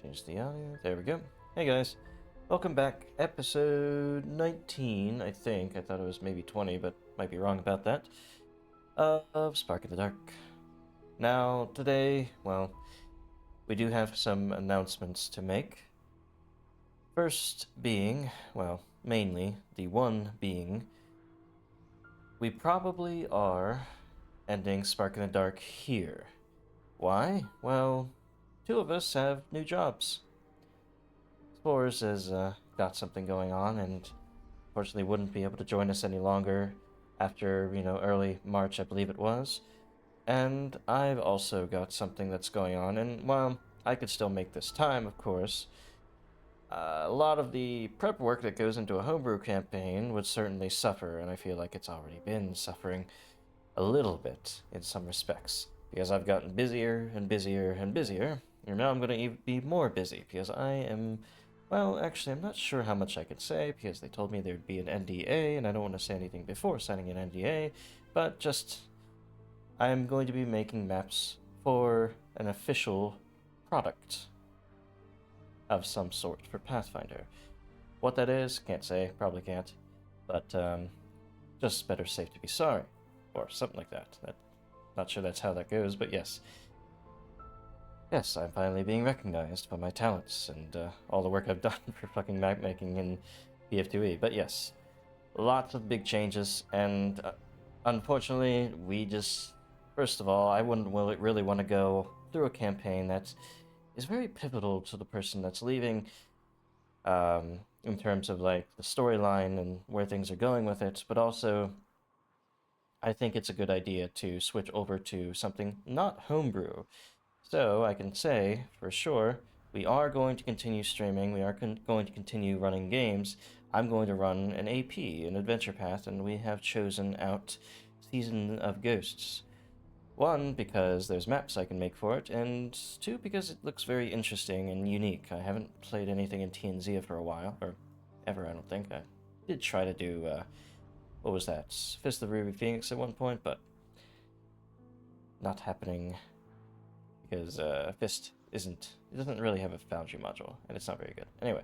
Change the audio. There we go. Hey guys, welcome back. Episode 19, I think. I thought it was maybe 20, but might be wrong about that. Of Spark in the Dark. Now, today, well, we do have some announcements to make. First being, well, mainly, the one being, we probably are ending Spark in the Dark here. Why? Well, two of us have new jobs. Sfors has got something going on and unfortunately wouldn't be able to join us any longer after, early March, I believe it was. And I've also got something that's going on, and well, I could still make this time, of course. A lot of the prep work that goes into a homebrew campaign would certainly suffer, and I feel like it's already been suffering a little bit in some respects. Because I've gotten busier and busier and busier, and now I'm going to be more busy because I am. Well, actually, I'm not sure how much I can say because they told me there'd be an NDA, and I don't want to say anything before signing an NDA, but just. I'm going to be making maps for an official product of some sort for Pathfinder. What that is, can't say, probably can't, but just better safe to be sorry, or something like that. Not sure that's how that goes, but yes. Yes, I'm finally being recognized for my talents and all the work I've done for fucking map making in BF2E. But yes, lots of big changes, and unfortunately, we just. First of all, I wouldn't really want to go through a campaign that is very pivotal to the person that's leaving, in terms of like the storyline and where things are going with it, but also I think it's a good idea to switch over to something not homebrew. So I can say for sure we are going to continue streaming. We are going to continue running games. I'm going to run an AP, an adventure path, and we have chosen out Season of Ghosts. One, because there's maps I can make for it, and two, because it looks very interesting and unique. I haven't played anything in TNZ for a while, or ever, I don't think. I did try to do, what was that? Fist of the Ruby Phoenix at one point, but not happening because Fist it doesn't really have a Foundry module, and it's not very good. Anyway,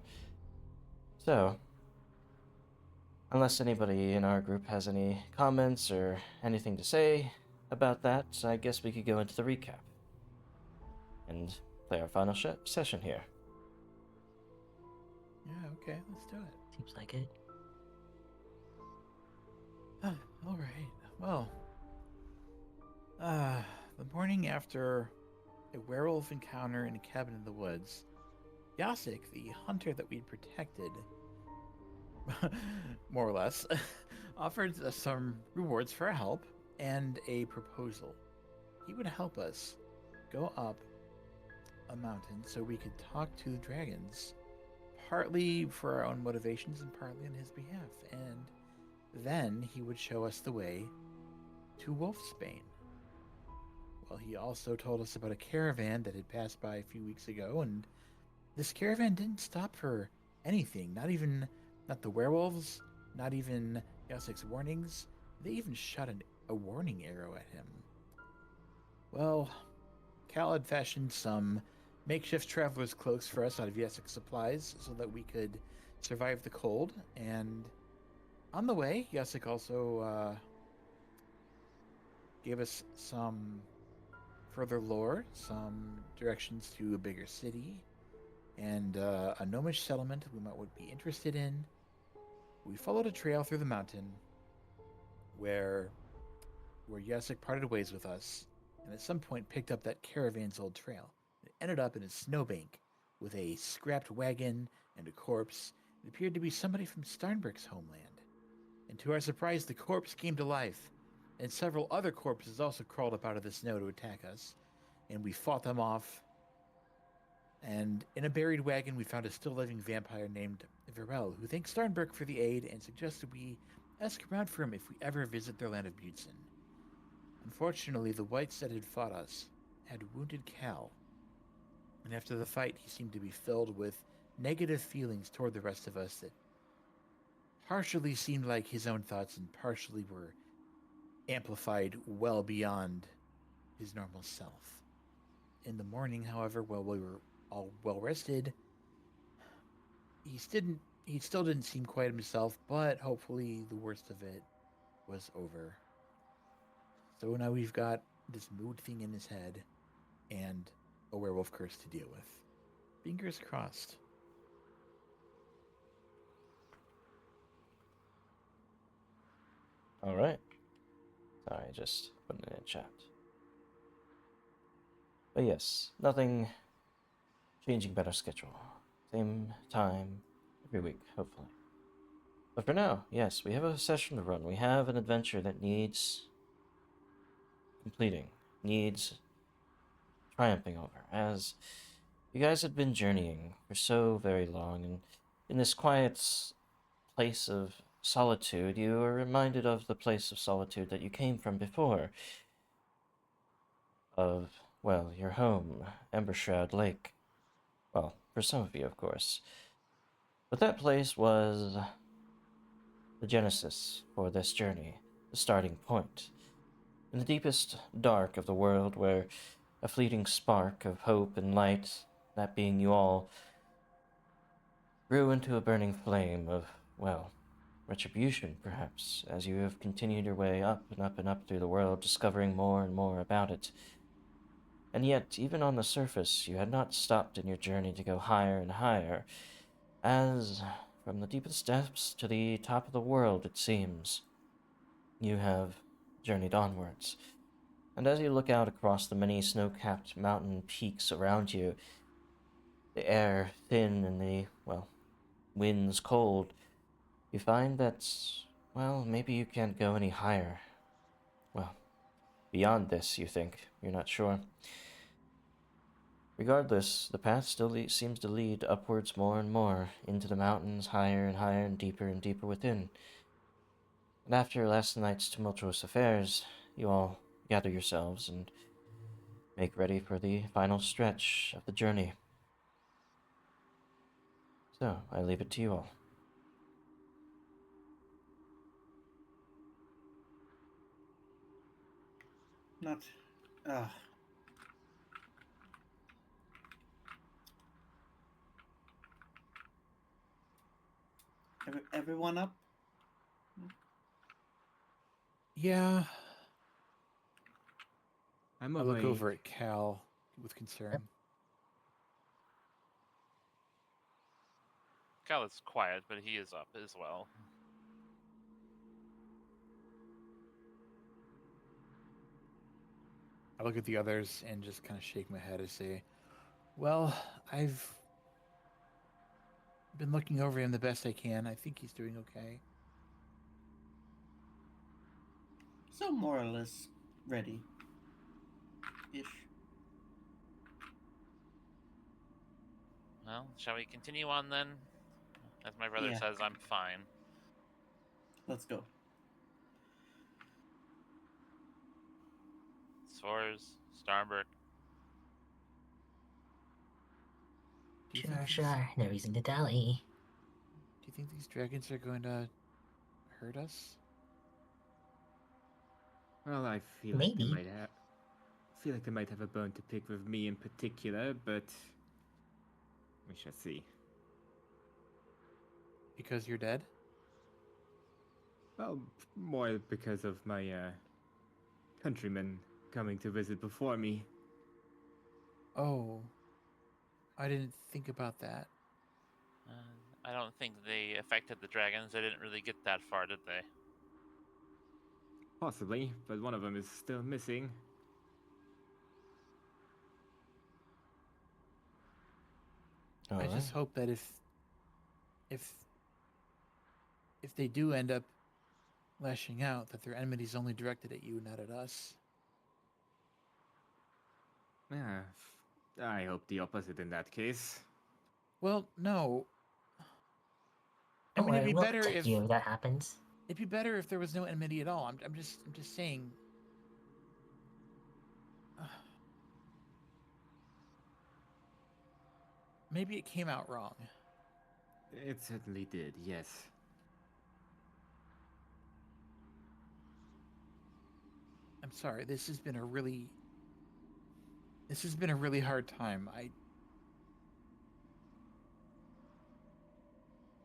so, unless anybody in our group has any comments or anything to say about that, I guess we could go into the recap and play our final session here. Yeah, okay, let's do it. Seems like it. All right. Well, the morning after a werewolf encounter in a cabin in the woods, Yasik, the hunter that we'd protected, more or less, offered us some rewards for our help and a proposal. He would help us go up a mountain so we could talk to the dragons, partly for our own motivations and partly on his behalf. And then he would show us the way to Wolfsbane. Well, he also told us about a caravan that had passed by a few weeks ago, and this caravan didn't stop for anything, not the werewolves, not even Yasek's warnings. They even shot a warning arrow at him. Well, Cal had fashioned some makeshift traveler's cloaks for us out of Yasek's supplies so that we could survive the cold, and on the way, Yasek also gave us some further lore, some directions to a bigger city, and a gnomish settlement would be interested in. We followed a trail through the mountain where Yasek parted ways with us, and at some point picked up that caravan's old trail. It ended up in a snowbank with a scrapped wagon and a corpse. It appeared to be somebody from Starnberg's homeland. And to our surprise, the corpse came to life, and several other corpses also crawled up out of the snow to attack us, and we fought them off. And in a buried wagon, we found a still-living vampire named Virel, who thanked Starnberg for the aid and suggested we ask around for him if we ever visit their land of Butzen. Unfortunately, the whites that had fought us had wounded Cal, and after the fight, he seemed to be filled with negative feelings toward the rest of us that partially seemed like his own thoughts and partially were amplified well beyond his normal self. In the morning, however, while we were all well rested. He still didn't seem quite himself, but hopefully the worst of it was over. So now we've got this mood thing in his head and a werewolf curse to deal with. Fingers crossed. All right. Sorry, just putting it in chat. But yes, nothing changing better schedule. Same time every week, hopefully. But for now, yes, we have a session to run. We have an adventure that needs completing, needs triumphing over, as you guys had been journeying for so very long, and in this quiet place of solitude, you are reminded of the place of solitude that you came from before, of, well, your home, Embershroud Lake. Well, for some of you, of course. But that place was the genesis for this journey, the starting point. In the deepest dark of the world, where a fleeting spark of hope and light, that being you all, grew into a burning flame of, well, retribution, perhaps, as you have continued your way up and up and up through the world, discovering more and more about it. And yet, even on the surface, you had not stopped in your journey to go higher and higher, as, from the deepest depths to the top of the world, it seems, you have journeyed onwards. And as you look out across the many snow-capped mountain peaks around you, the air thin and the, well, winds cold, you find that, well, maybe you can't go any higher. Well, beyond this, you think. You're not sure. Regardless, the path still seems to lead upwards more and more, into the mountains, higher and higher and deeper within. And after last night's tumultuous affairs, you all gather yourselves and make ready for the final stretch of the journey. So, I leave it to you all. Not. Uh, everyone up? Yeah. I'm I look awake. over at Cal with concern. Cal is quiet, but he is up as well. I look at the others and just kind of shake my head and say, well, I've been looking over him the best I can. I think he's doing okay. So more or less ready. Ish. Well, shall we continue on then? As my brother Yeah. says, I'm fine. Let's go. Sfors, Starbuck. Do you Sure, think these, sure. No reason to dally. do you think these dragons are going to hurt us? Well, I feel like they Maybe. might have a bone to pick with me in particular, but we shall see. Because you're dead? Well, more because of my countrymen coming to visit before me. Oh, I didn't think about that. I don't think they affected the dragons. They didn't really get that far, did they? Possibly, but one of them is still missing. All I right. just hope that if if they do end up lashing out, that their enemy's only directed at you, not at us. Yeah, I hope the opposite in that case. Well, no. I Don't mean, worry, we'll protect you if that happens. it'd be better if there was no enmity at all. I'm just saying. Maybe it came out wrong. It certainly did, yes. I'm sorry. This has been a really hard time.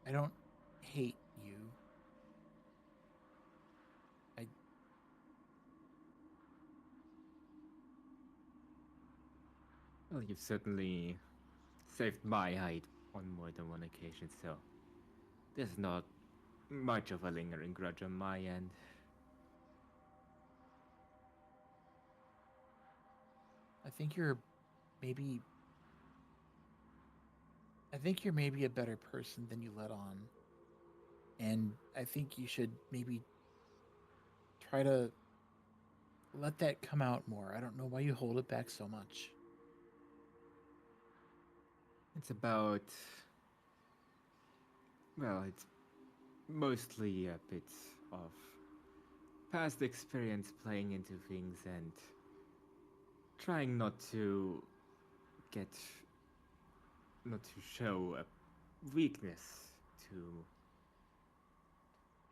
I don't hate you. I Well, you've certainly saved my hide on more than one occasion, so there's not much of a lingering grudge on my end. I think you're maybe I think you're maybe a better person than you let on. And I think you should maybe try to let that come out more. I don't know why you hold it back so much. It's about. Well, it's mostly a bit of past experience playing into things and trying not to get. Not to show a weakness to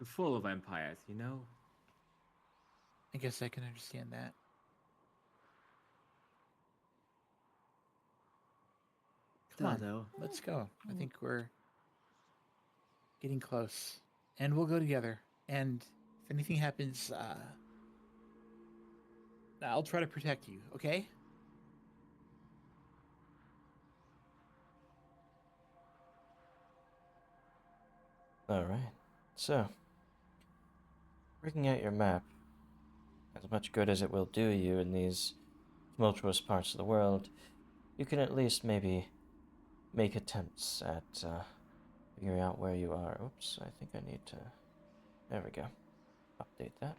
the fall of empires, you know? I guess I can understand that. Come on, Dodo. let's go. I think we're getting close. And we'll go together. And if anything happens, I'll try to protect you, okay? Alright. So, breaking out your map, as much good as it will do you in these tumultuous parts of the world, you can at least maybe make attempts at figuring out where you are. Oops, I think I need to. There we go. Update that.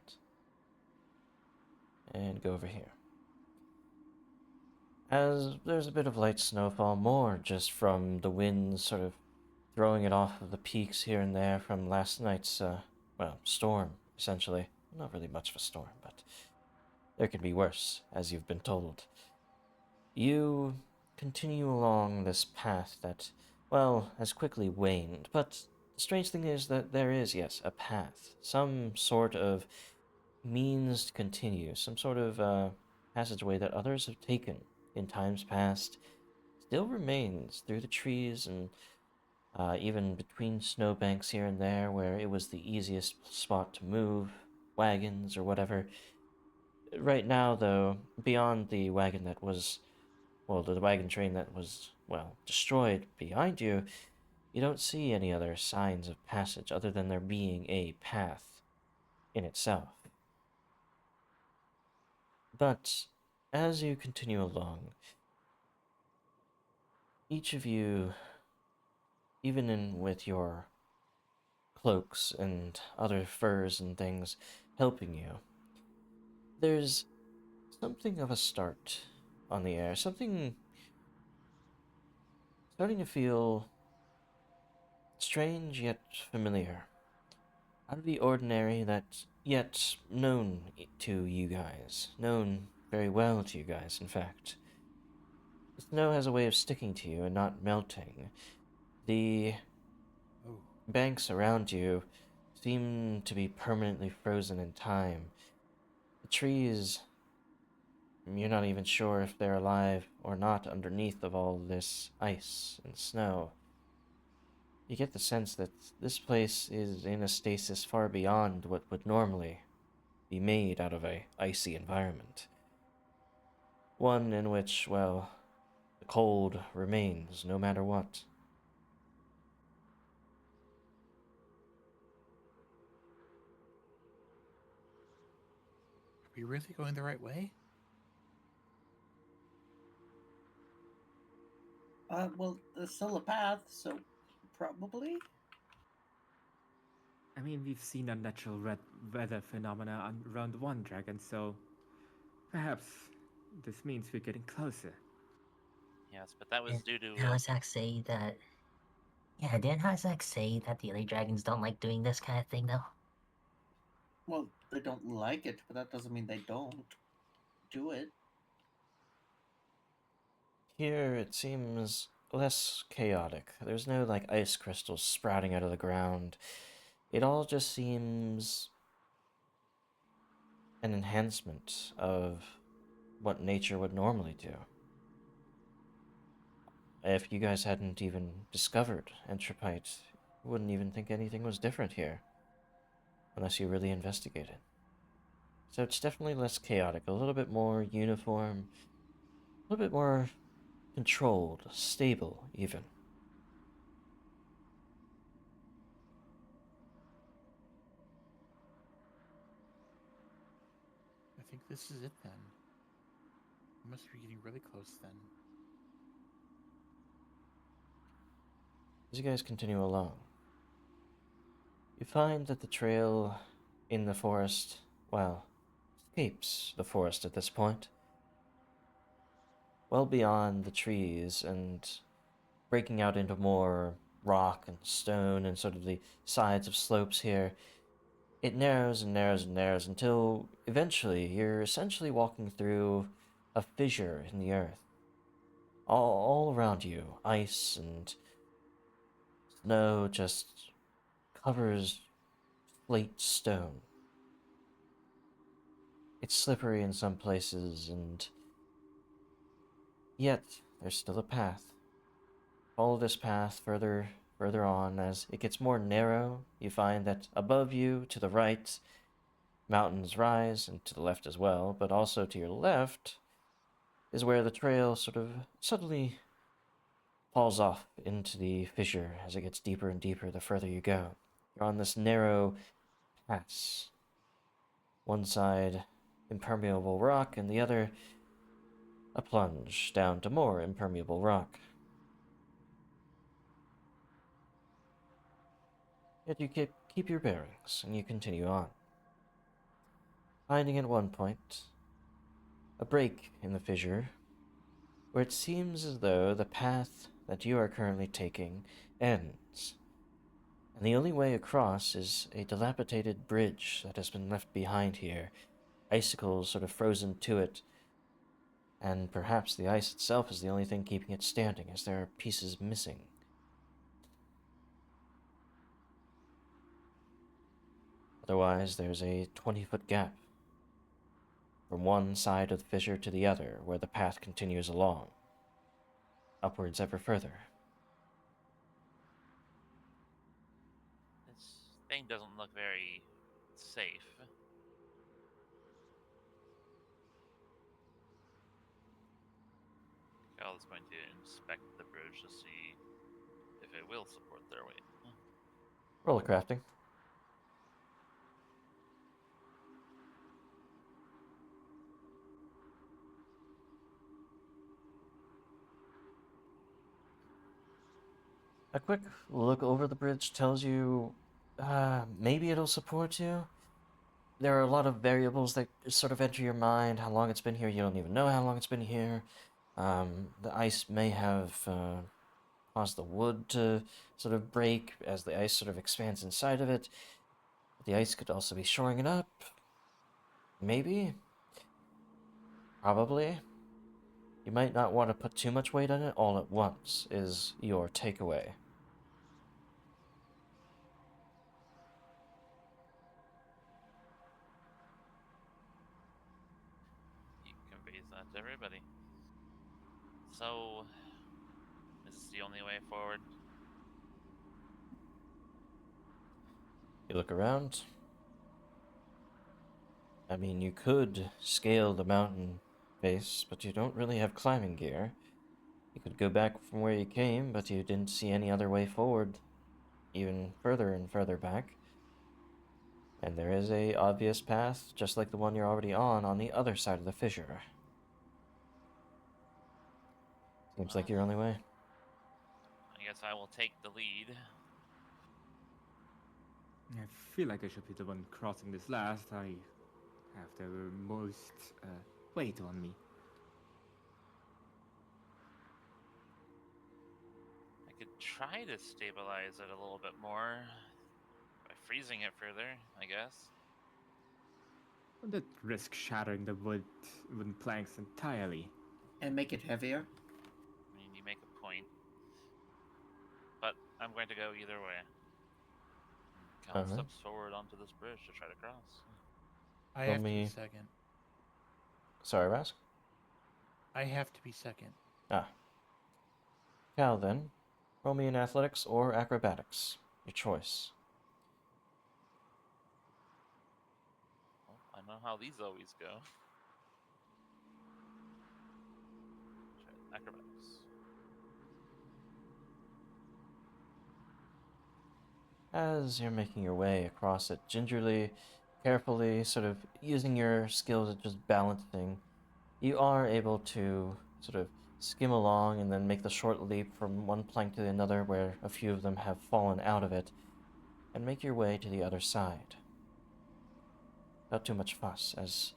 And go over here. As there's a bit of light snowfall, more just from the wind sort of throwing it off of the peaks here and there from last night's, storm, essentially. Not really much of a storm, but there could be worse, as you've been told. You continue along this path that, well, has quickly waned, but the strange thing is that there is, yes, a path. Some sort of means to continue, some sort of passageway that others have taken in times past still remains through the trees and even between snowbanks here and there where it was the easiest spot to move wagons or whatever. Right now, though, beyond the wagon that was, well, the wagon train that was, well, destroyed behind you, you don't see any other signs of passage other than there being a path in itself. But as you continue along, each of you, even in with your cloaks and other furs and things helping you, there's something of a start on the air, something starting to feel strange yet familiar, out of the ordinary that yet known to you guys, known very well to you guys, in fact. The snow has a way of sticking to you and not melting. The Oh. banks around you seem to be permanently frozen in time. The trees, you're not even sure if they're alive or not underneath of all this ice and snow. You get the sense that this place is in a stasis far beyond what would normally be made out of a icy environment. One in which, well, the cold remains no matter what. Are we really going the right way? Well, there's still a path, so probably. I mean, we've seen unnatural weather phenomena around one dragon, so perhaps this means we're getting closer. Yes, but that was Didn't due to Hazak say that? Yeah, didn't Hazak say that the other dragons don't like doing this kind of thing, though? Well, they don't like it, but that doesn't mean they don't do it. Here it seems less chaotic. There's no like ice crystals sprouting out of the ground. It all just seems an enhancement of what nature would normally do. If you guys hadn't even discovered Entropite, You wouldn't even think anything was different here, unless you really investigated. So it's definitely less chaotic, a little bit more uniform, a little bit more controlled, stable, even. I think this is it then. We must be getting really close then. As you guys continue along, you find that the trail in the forest, well, escapes the forest at this point. Well beyond the trees and breaking out into more rock and stone and sort of the sides of slopes here, it narrows and narrows and narrows until eventually you're essentially walking through a fissure in the earth. All around you, ice and snow just covers slate stone. It's slippery in some places, and yet there's still a path. Follow this path further on. As it gets more narrow, you find that above you, to the right, mountains rise, and to the left as well, but also to your left is where the trail sort of suddenly falls off into the fissure as it gets deeper and deeper the further you go. You're on this narrow pass. One side, impermeable rock, and the other, a plunge down to more impermeable rock. Yet you keep your bearings, and you continue on. Finding at one point a break in the fissure, where it seems as though the path that you are currently taking ends, and the only way across is a dilapidated bridge that has been left behind here, icicles sort of frozen to it, and perhaps the ice itself is the only thing keeping it standing, as there are pieces missing. Otherwise, there's a 20-foot gap from one side of the fissure to the other, where the path continues along, upwards ever further. This thing doesn't look very safe. Cal is going to inspect the bridge to see if it will support their weight. Roll a crafting. A quick look over the bridge tells you maybe it'll support you. There are a lot of variables that sort of enter your mind. How long it's been here, you don't even know how long it's been here. The ice may have caused the wood to sort of break as the ice sort of expands inside of it. The ice could also be shoring it up. Maybe. Probably. You might not want to put too much weight on it all at once, is your takeaway. He conveys that to everybody. So, is this the only way forward? You look around. I mean, you could scale the mountain face, but you don't really have climbing gear. You could go back from where you came, but you didn't see any other way forward, even further and further back. And there is a obvious path, just like the one you're already on the other side of the fissure. Seems like your only way. I guess I will take the lead. I feel like I should be the one crossing this last. I have the most weight on me. I could try to stabilize it a little bit more by freezing it further, I guess. That risk shattering the wooden planks entirely. And make it heavier. I mean, you make a point. But I'm going to go either way. Cal Alright. steps forward onto this bridge to try to cross. I Roll have to be me- second. Sorry, Rask? I have to be second. Ah. Cal, then. Roll me in athletics or acrobatics. your choice. Well, I know how these always go. Acrobatics. As you're making your way across it gingerly, carefully, sort of using your skills at just balancing, you are able to sort of skim along and then make the short leap from one plank to another where a few of them have fallen out of it, and make your way to the other side. Not too much fuss, as,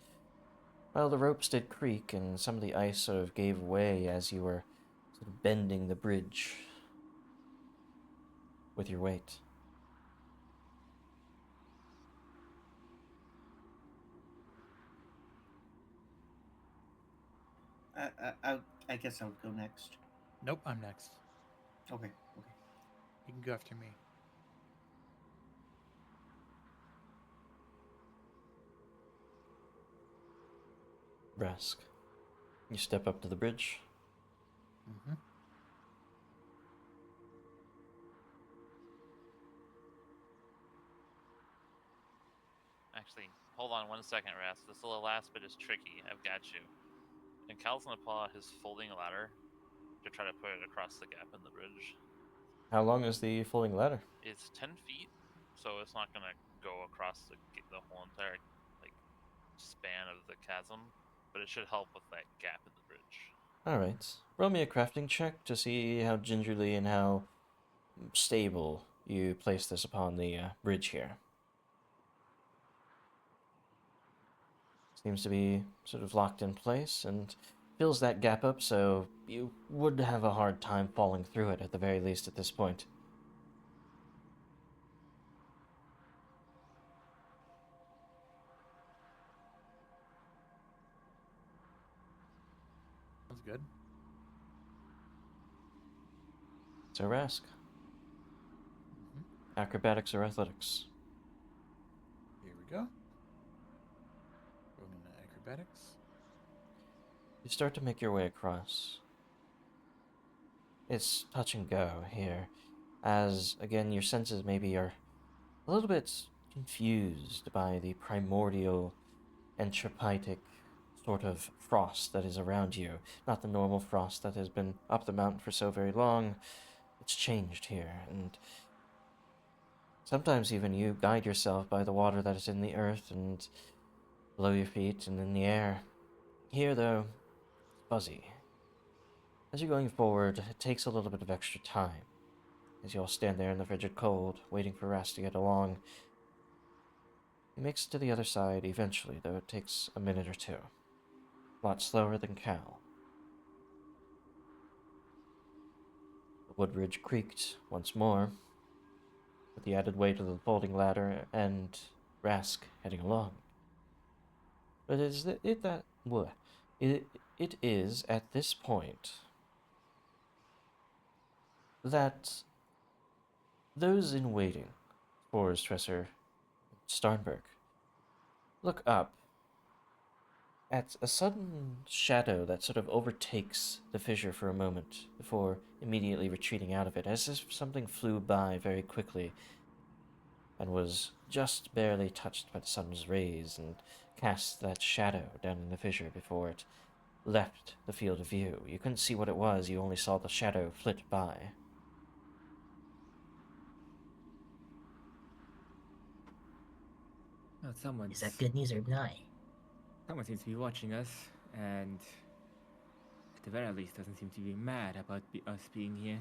well, the ropes did creak and some of the ice sort of gave way as you were sort of bending the bridge with your weight. I guess I would go next. Nope, I'm next. Okay. You can go after me. Brask. You step up to the bridge. Mm-hmm. Actually, hold on 1 second, Ras. This little last bit is tricky. I've got you. And Cal's gonna pull out his folding ladder to try to put it across the gap in the bridge. How long is the folding ladder? It's 10 feet, so it's not gonna go across the whole entire span of the chasm, but it should help with that gap in the bridge. Alright. Roll me a crafting check to see how gingerly and how stable you place this upon the bridge here. Seems to be sort of locked in place and fills that gap up, so you would have a hard time falling through it at the very least at this point. Sounds good. So Rask, Mm-hmm. acrobatics or athletics? Here we go. Rolling acrobatics. You start to make your way across. It's touch and go here, as, again, your senses maybe are a little bit confused by the primordial, entropitic sort of frost that is around you. Not the normal frost that has been up the mountain for so very long. It's changed here, and sometimes even you guide yourself by the water that is in the earth and below your feet and in the air. Here, though, it's fuzzy. As you're going forward, it takes a little bit of extra time, as you all stand there in the frigid cold, waiting for Rast to get along. He makes it to the other side eventually, though it takes a minute or two. A lot slower than Cal. The wood bridge creaked once more, with the added weight of the folding ladder and Rask heading along. But it is at this point that those in waiting for Stresser Starnberg look up at a sudden shadow that sort of overtakes the fissure for a moment before immediately retreating out of it, as if something flew by very quickly and was just barely touched by the sun's rays and cast that shadow down in the fissure before it left the field of view. You couldn't see what it was, you only saw the shadow flit by. Well, Is that good news or not? someone seems to be watching us, and at the very least doesn't seem to be mad about us being here.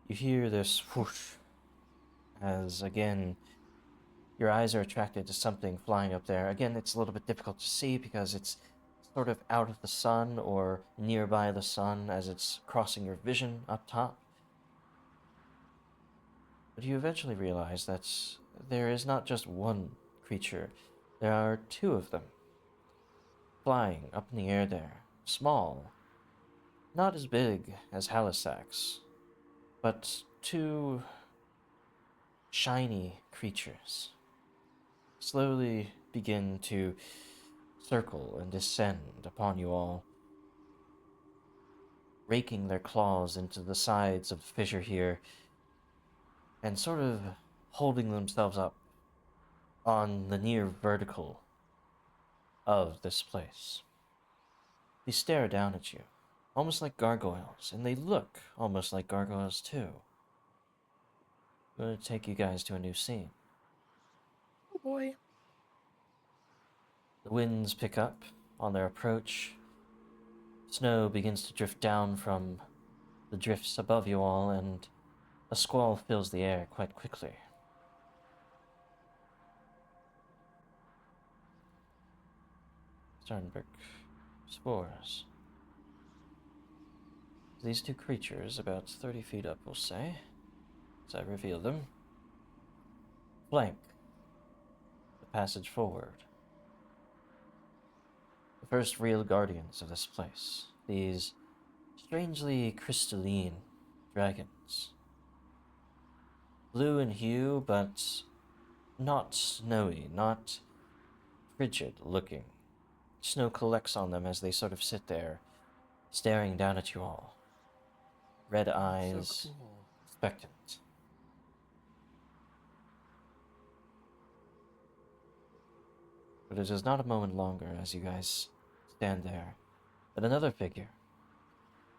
You hear this whoosh as, again, your eyes are attracted to something flying up there. Again, it's a little bit difficult to see because it's sort of out of the sun or nearby the sun as it's crossing your vision up top. But you eventually realize that there is not just one creature, there are two of them, flying up in the air there, small, not as big as Halisax, but two shiny creatures slowly begin to circle and descend upon you all. raking their claws into the sides of the fissure here and sort of holding themselves up on the near vertical of this place. They stare down at you, almost like gargoyles, and they look almost like gargoyles too. I'm going to take you guys to a new scene. Oh boy. The winds pick up on their approach. Snow begins to drift down from the drifts above you all, and a squall fills the air quite quickly. Sternberg, Sfors. These two creatures, about 30 feet up, we'll say, as I reveal them, flank the passage forward. The first real guardians of this place, these strangely crystalline dragons. Blue in hue, but not snowy, not frigid looking. Snow collects on them as they sort of sit there, staring down at you all. Red eyes, So cool. expectant. But it is not a moment longer as you guys stand there. But another figure.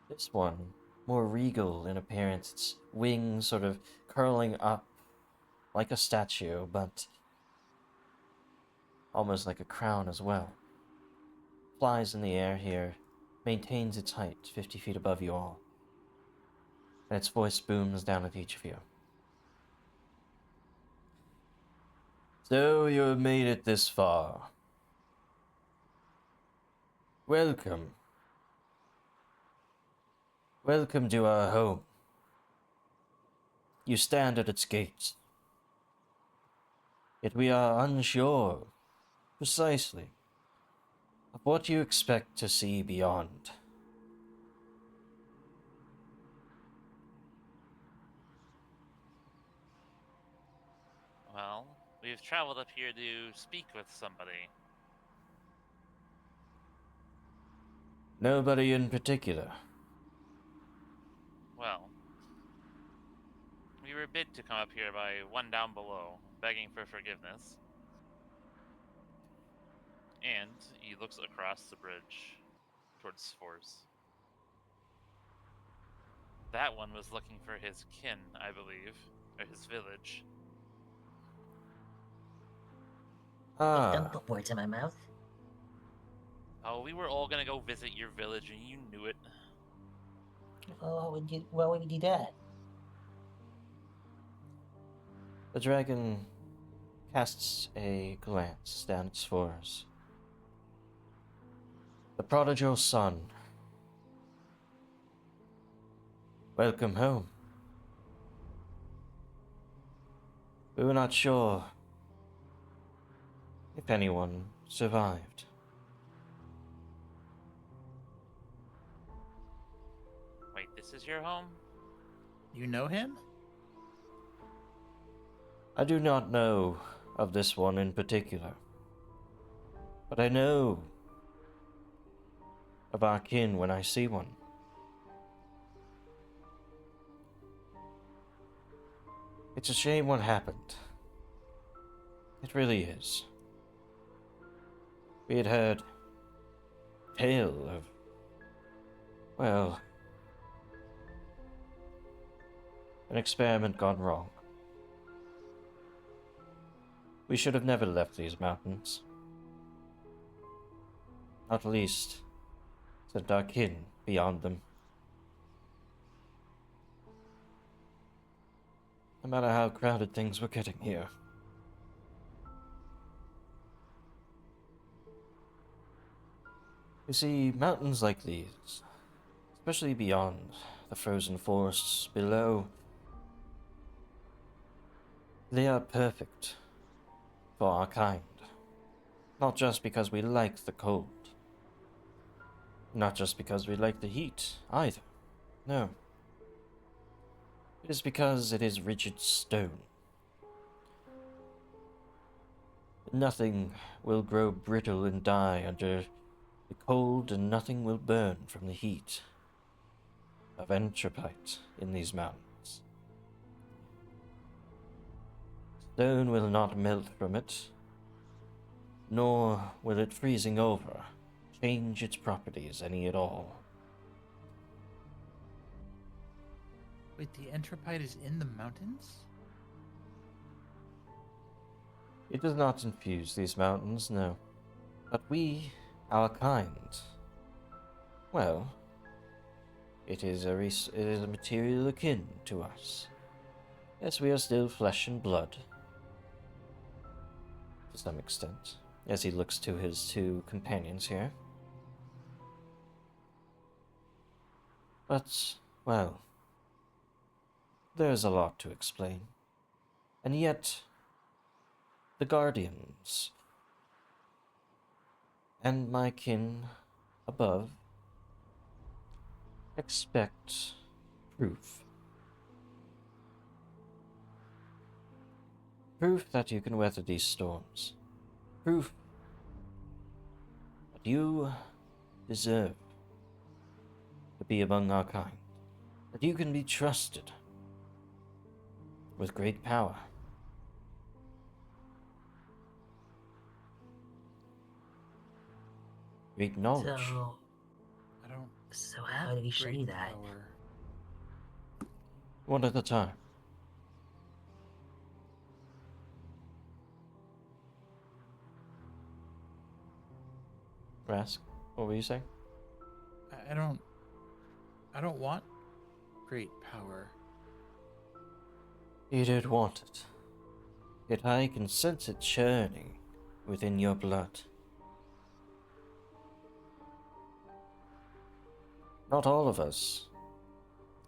This one, more regal in appearance, its wings sort of curling up like a statue, but almost like a crown as well. Flies in the air here, maintains its height 50 feet above you all, and its voice booms down at each of you. So you have made it this far. Welcome. Welcome to our home. You stand at its gates. Yet we are unsure, precisely, of what you expect to see beyond. Well, we've traveled up here to speak with somebody. Nobody in particular. Well, we were bid to come up here by one down below, begging for forgiveness. And he looks across the bridge towards Sfors. That one was looking for his kin, I believe, or his village. Hey, don't Ah, put words in my mouth. Oh, we were all gonna go visit your village, and you knew it. Oh, why would you do that? the dragon casts a glance down at Sfors. The prodigal son. Welcome home. We were not sure if anyone survived. Wait, this is your home? You know him? I do not know of this one in particular, but I know of our kin when I see one. It's a shame what happened. It really is. We had heard a tale of, well, an experiment gone wrong. We should have never left these mountains. Not least, sent our kin beyond them. No matter how crowded things were getting here. You see, mountains like these, especially beyond the frozen forests below, they are perfect for our kind. Not just because we like the cold. Not just because we like the heat, either. No. It is because it is rigid stone. Nothing will grow brittle and die under the cold, and nothing will burn from the heat. of entropite in these mountains. Stone will not melt from it, nor will it freezing over change its properties any at all. Wait, the entropite is in the mountains? It does not infuse these mountains, no. But we, our kind, well, it is a material akin to us. Yes, we are still flesh and blood, to some extent, as he looks to his two companions here. But, well, there's a lot to explain. And yet, the Guardians and my kin above expect proof. Proof that you can weather these storms. Proof that you deserve to be among our kind. That you can be trusted with great power. Great knowledge. I don't So how do we show great you that? power. One at a time. Rask, what were you saying? I don't want great power. You don't want it. Yet I can sense it churning within your blood. Not all of us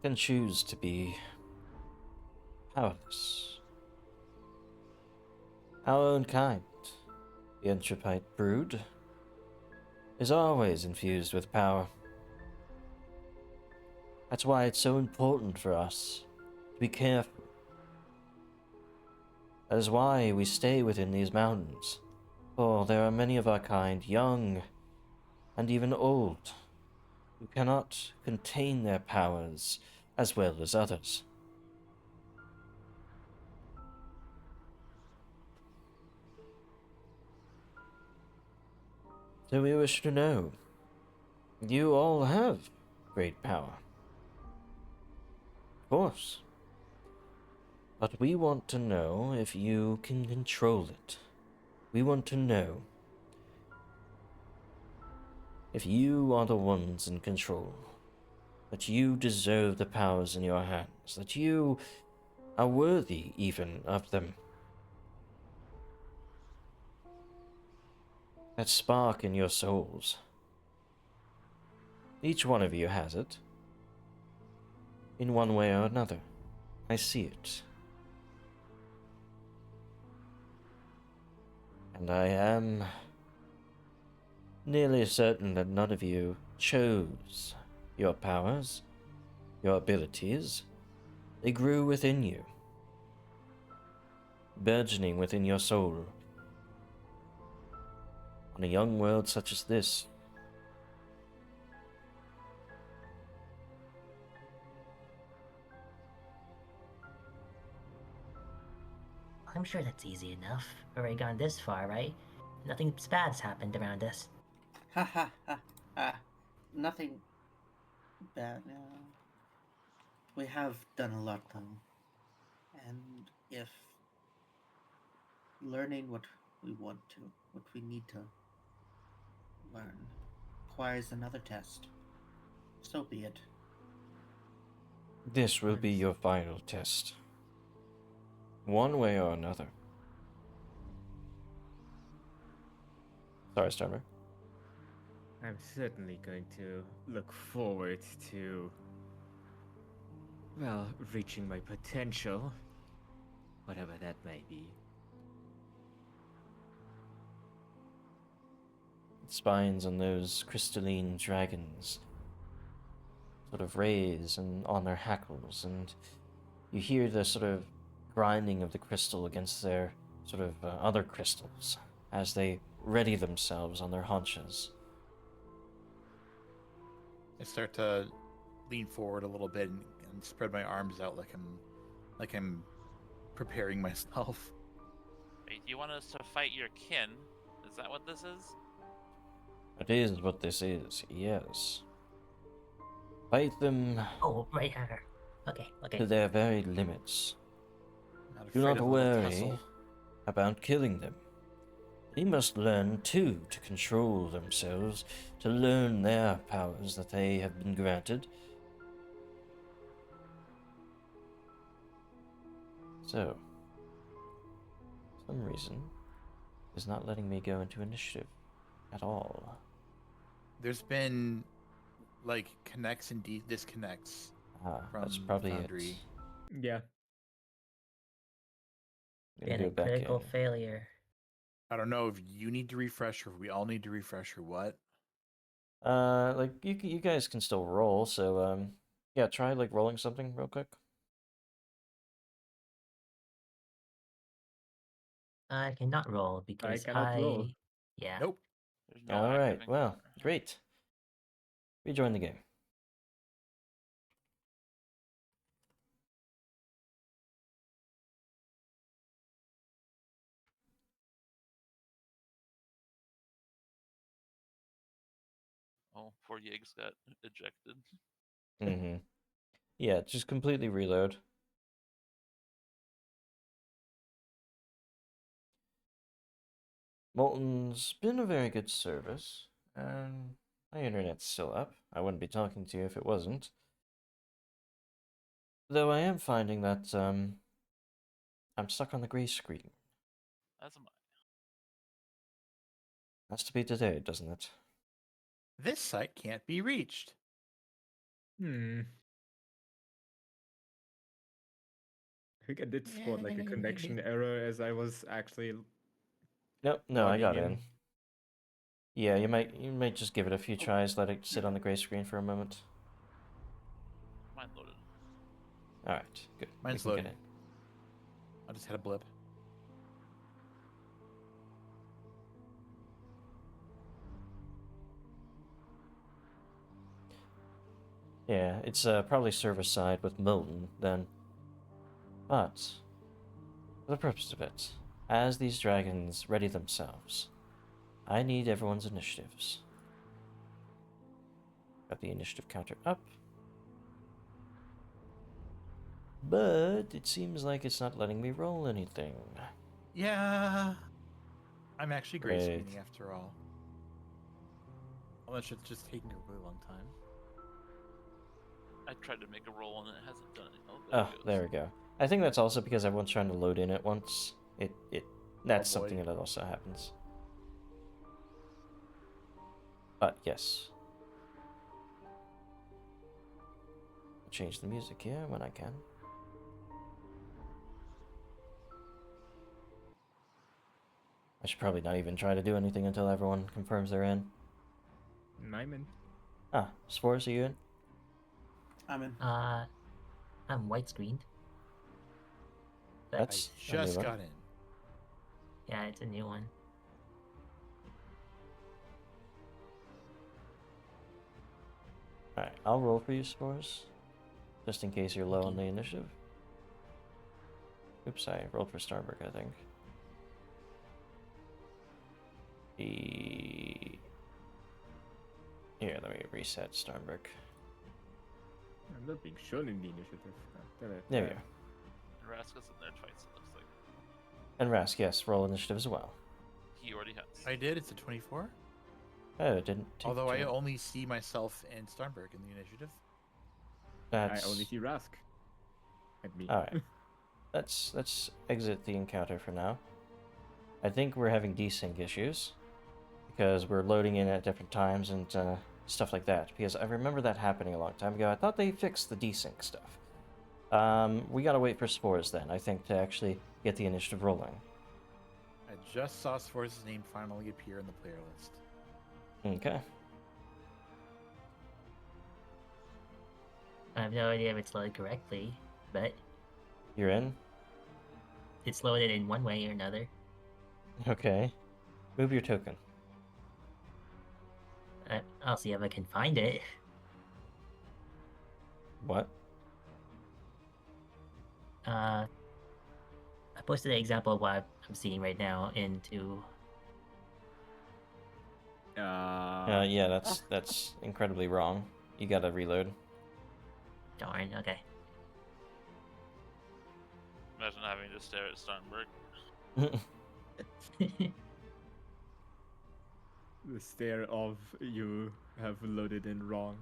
can choose to be powerless. Our own kind, the entropite brood, is always infused with power. That's why it's so important for us to be careful. That is why we stay within these mountains, for there are many of our kind, young and even old, who cannot contain their powers as well as others. So we wish to know, you all have great power. Of course. But we want to know if you can control it. We want to know if you are the ones in control, that you deserve the powers in your hands, that you are worthy even of them. That spark in your souls. Each one of you has it, in one way or another. I see it. And I am nearly certain that none of you chose your powers, your abilities. They grew within you, burgeoning within your soul. On a young world such as this, I'm sure that's easy enough. Already gone this far, right? Nothing bad's happened around us. Ha ha ha ha. Nothing bad. We have done a lot, though. And if learning what we want to, what we need to learn, requires another test, so be it. this will be your final test. One way or another. Sorry, Starmer. I'm certainly going to look forward to, well, reaching my potential, whatever that may be. Spines on those crystalline dragons sort of raise and on their hackles, and you hear the sort of grinding of the crystal against their sort of other crystals as they ready themselves on their haunches. I start to lean forward a little bit and spread my arms out like I'm preparing myself. Wait, you want us to fight your kin? Is that what this is? It is what this is, yes. Fight them Oh, right here. Okay, to okay. their very limits. Not Do afraid not of a little worry tussle. about killing them. They must learn too to control themselves, to learn their powers that they have been granted. So, for some reason, is not letting me go into initiative at all. There's been like connects and disconnects That's from probably Foundry. it. Yeah. Let me Been a go back critical in. failure. I don't know if you need to refresh or if we all need to refresh or what. Like you guys can still roll, so yeah, try like rolling something real quick. I cannot roll because cannot roll. Yeah. Nope. There's no All active right, well, encounter. great. Rejoin the game. Oh, poor Yiggs got ejected. Mm-hmm. Yeah, just completely reload. Molten's been a very good service, and my internet's still up. I wouldn't be talking to you if it wasn't. Though I am finding that I'm stuck on the grey screen. As am I. Has to be today, doesn't it? This site can't be reached. I think I did spot like a connection error as I was actually Nope, no, I logging got in. in. Yeah, you might just give it a few tries, let it sit on the grey screen for a moment. Mine loaded. All right, good. Mine's we can loading. get in. I just had a blip. Yeah, it's probably server side with Molten then. But for the purpose of it, as these dragons ready themselves, I need everyone's initiatives. Got the initiative counter up. But it seems like it's not letting me roll anything. Yeah. I'm actually gray Great. screening after all. Unless it's just taking a really long time. I tried to make a roll and it hasn't done it. Oh, there Oh, it goes. there we go. I think that's also because everyone's trying to load in at once. That's Oh, boy. something that also happens. But yes. I'll change the music here when I can. I should probably not even try to do anything until everyone confirms they're in. I'm in. Ah, Sfors, are you in? I'm in. I'm white screened. But That's I a new just one. got in. yeah, it's a new one. Alright, I'll roll for you, Spores. Just in case you're low on the initiative. Oops, I rolled for Starberg, I think. Here, let me reset Starberg. I'm not being shown in the initiative. Damn it. There we go. And Raska's in there twice, it looks like. And Rask, yes, roll initiative as well. He already has. I did. It's a 24. Oh, it didn't take Although I too- only see myself and Starnberg in the initiative. That's... I only see Rask. At me. Alright. Let's exit the encounter for now. I think we're having desync issues. Because we're loading in at different times and stuff like that. Because I remember that happening a long time ago. I thought they fixed the desync stuff. We gotta wait for Spores then, I think, to actually get the initiative rolling. I just saw Sfors' name finally appear in the player list. Okay. I have no idea if it's loaded correctly, but You're in? it's loaded in one way or another. Okay. Move your token. I'll see if I can find it. What? I posted an example of what I'm seeing right now into. Yeah, that's incredibly wrong. You gotta reload. Darn. Okay. Imagine having to stare at Sternberg. The stare of you have loaded in wrong.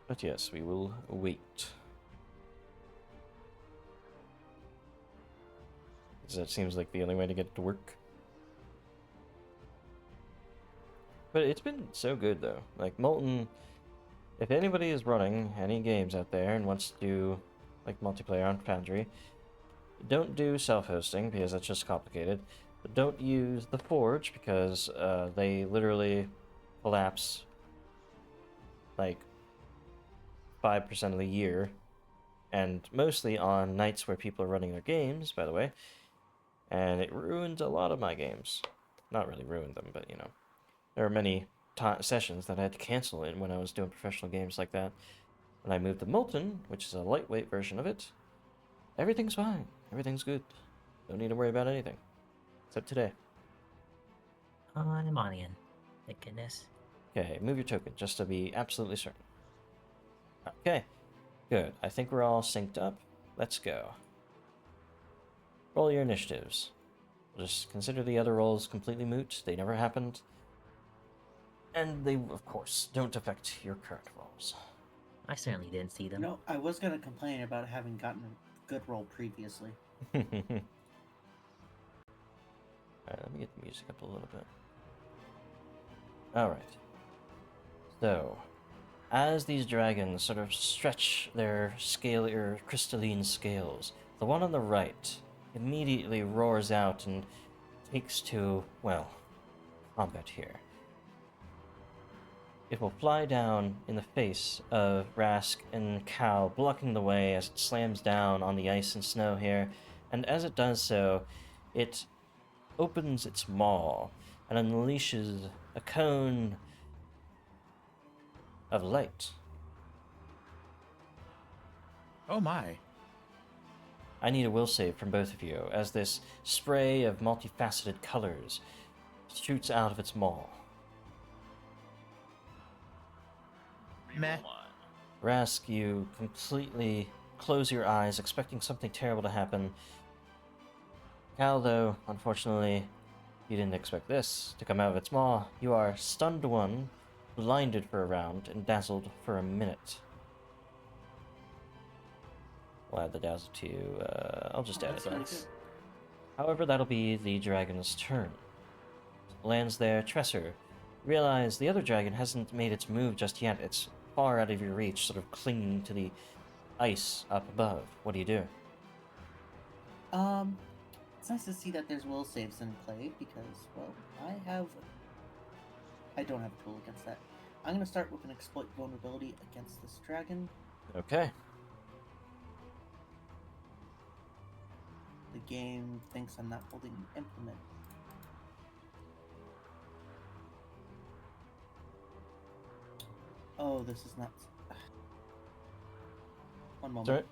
But yes, we will wait. 'Cause that seems like the only way to get it to work. But it's been so good though. Like Molten, if anybody is running any games out there and wants to do like multiplayer on Foundry, don't do self-hosting because that's just complicated. But don't use the Forge because they literally collapse like 5% of the year, and mostly on nights where people are running their games, by the way. And it ruined a lot of my games. Not really ruined them, but you know, there are many sessions that I had to cancel in when I was doing professional games like that. When I moved to Molten, which is a lightweight version of it, everything's fine. Everything's good. Don't need to worry about anything. Except today. I'm on again. Thank goodness. Okay, move your token, just to be absolutely certain. Okay, good. I think we're all synced up. Let's go. Roll your initiatives. We'll just consider the other rolls completely moot. They never happened. And they, of course, don't affect your current rolls. I certainly didn't see them. No, I was gonna complain about having gotten a good roll previously. Alright, let me get the music up a little bit. Alright. So, as these dragons sort of stretch their scaly or crystalline scales, the one on the right immediately roars out and takes to, well, combat here. It will fly down in the face of Rask and Cal, blocking the way as it slams down on the ice and snow here, and as it does so, it opens its maw and unleashes a cone of light. Oh my. I need a will save from both of you as this spray of multifaceted colors shoots out of its maw. Meh. Rask, you completely close your eyes, expecting something terrible to happen. Cal, though, unfortunately, you didn't expect this to come out of its maw. You are stunned one, blinded for a round, and dazzled for a minute. We'll add the dazzle to, I'll just add That's it. really Nice. good. However, that'll be the dragon's turn. Lands there, Tresser. Realize the other dragon hasn't made its move just yet. It's far out of your reach, sort of clinging to the ice up above. What do you do? It's nice to see that there's will saves in play because, well, I don't have a tool against that. I'm gonna start with an exploit vulnerability against this dragon. Okay. The game thinks I'm not holding an implement. Oh, this is not. One moment. Sorry.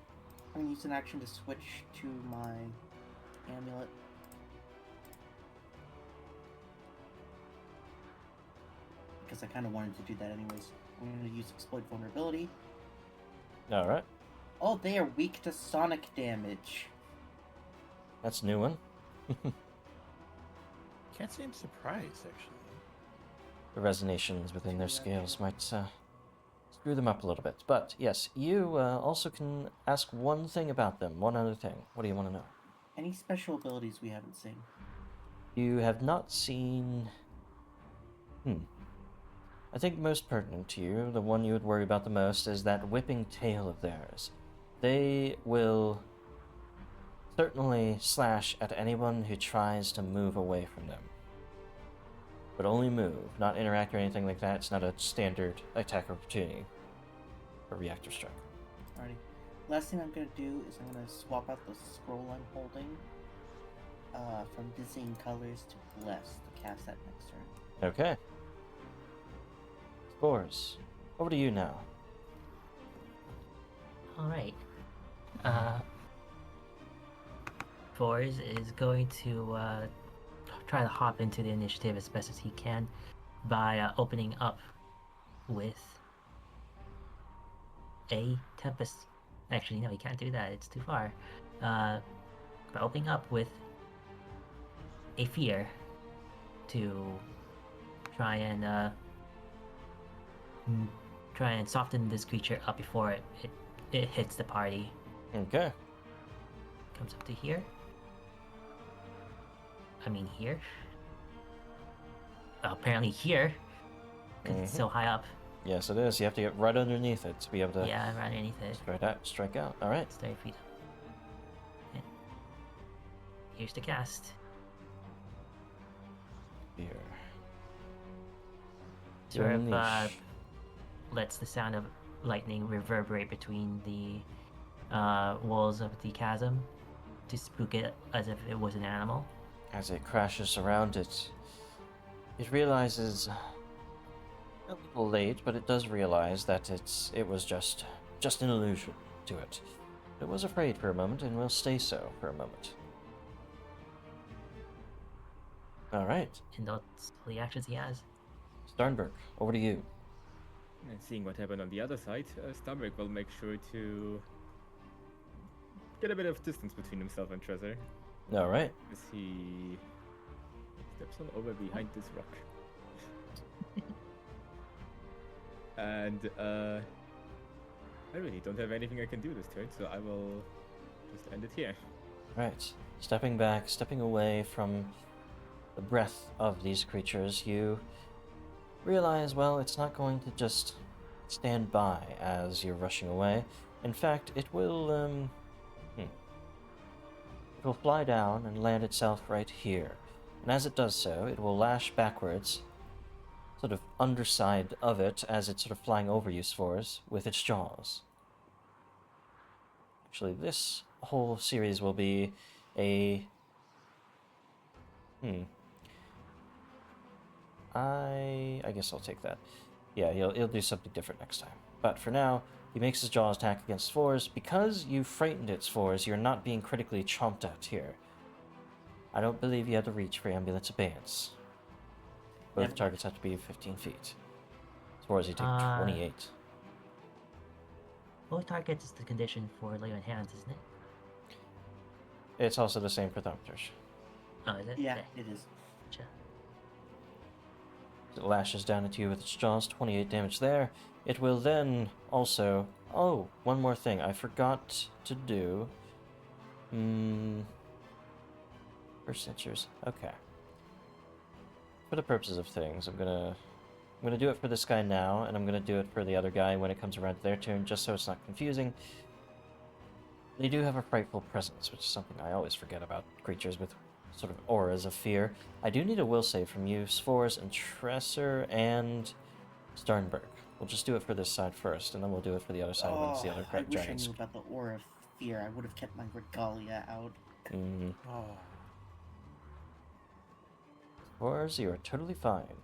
I'm gonna use an action to switch to my amulet. Because I kind of wanted to do that anyways. I'm gonna use exploit vulnerability. Alright. Oh, they are weak to sonic damage. That's a new one. Can't say I'm surprised, actually. The resonations within their scales might screw them up a little bit. But yes, you also can ask one thing about them, one other thing. What do you want to know? Any special abilities we haven't seen? You have not seen... I think most pertinent to you, the one you would worry about the most, is that whipping tail of theirs. They will certainly slash at anyone who tries to move away from them. But only move, not interact or anything like that. It's not a standard attack opportunity or reactor strike. Alrighty. Last thing I'm gonna do is I'm gonna swap out the scroll I'm holding from Dizzying Colors to Bless to cast that next turn. Okay. Sfors, over to you now. Alright. Sfors is going to try to hop into the initiative as best as he can by opening up with a Tempest. Actually, no, he can't do that. It's too far. By opening up with a Fear to try and soften this creature up before it hits the party. Okay. Comes up to here. I mean here. Apparently here. Because it's so high up. Yes, it is. You have to get right underneath it to be able to Yeah, right underneath it. strike out. All right. It's 30 feet up. Okay. Here's the cast. Here. Sort of Unleash. lets the sound of lightning reverberate between the walls of the chasm to spook it as if it was an animal. As it crashes around it, it realizes a little late, but it does realize that it was just an illusion to it. It was afraid for a moment and will stay so for a moment. All right, And that's all the actions he has. Starnberg, over to you. And seeing what happened on the other side, Starbuck will make sure to get a bit of distance between himself and Trezor All right. as he steps on over behind this rock. And I really don't have anything I can do this turn, so I will just end it here. Right. Stepping back, stepping away from the breath of these creatures, you realize, well, it's not going to just stand by as you're rushing away. In fact, it will fly down and land itself right here. And as it does so, it will lash backwards, sort of underside of it, as it's sort of flying over you, Sfors, with its jaws. Actually, this whole series will be a... I guess I'll take that. Yeah, he'll do something different next time. But for now, he makes his jaws attack against Sfors. Because you frightened it, Sfors, you're not being critically chomped at here. I don't believe you had to reach for ambulance abeyance. Both Never. targets have to be 15 feet. Sfors, you take 28. Both targets is the condition for lay on hands, isn't it? It's also the same for Thaumaturge. Oh, is it? Yeah, Okay. it is. Gotcha. It lashes down at you with its jaws, 28 damage there. It will then also... Oh, one more thing. I forgot to do... First sensors. Okay. For the purposes of things, I'm gonna do it for this guy now, and I'm gonna do it for the other guy when it comes around to their turn, just so it's not confusing. They do have a frightful presence, which is something I always forget about creatures with sort of auras of fear. I do need a will save from you, Sfors and Tresser and Starnberg. We'll just do it for this side first, and then we'll do it for the other side when it's the other I wish I giants. knew about the Aura of Fear. I would have kept my Regalia out. Oh. Sfors, you are totally fine.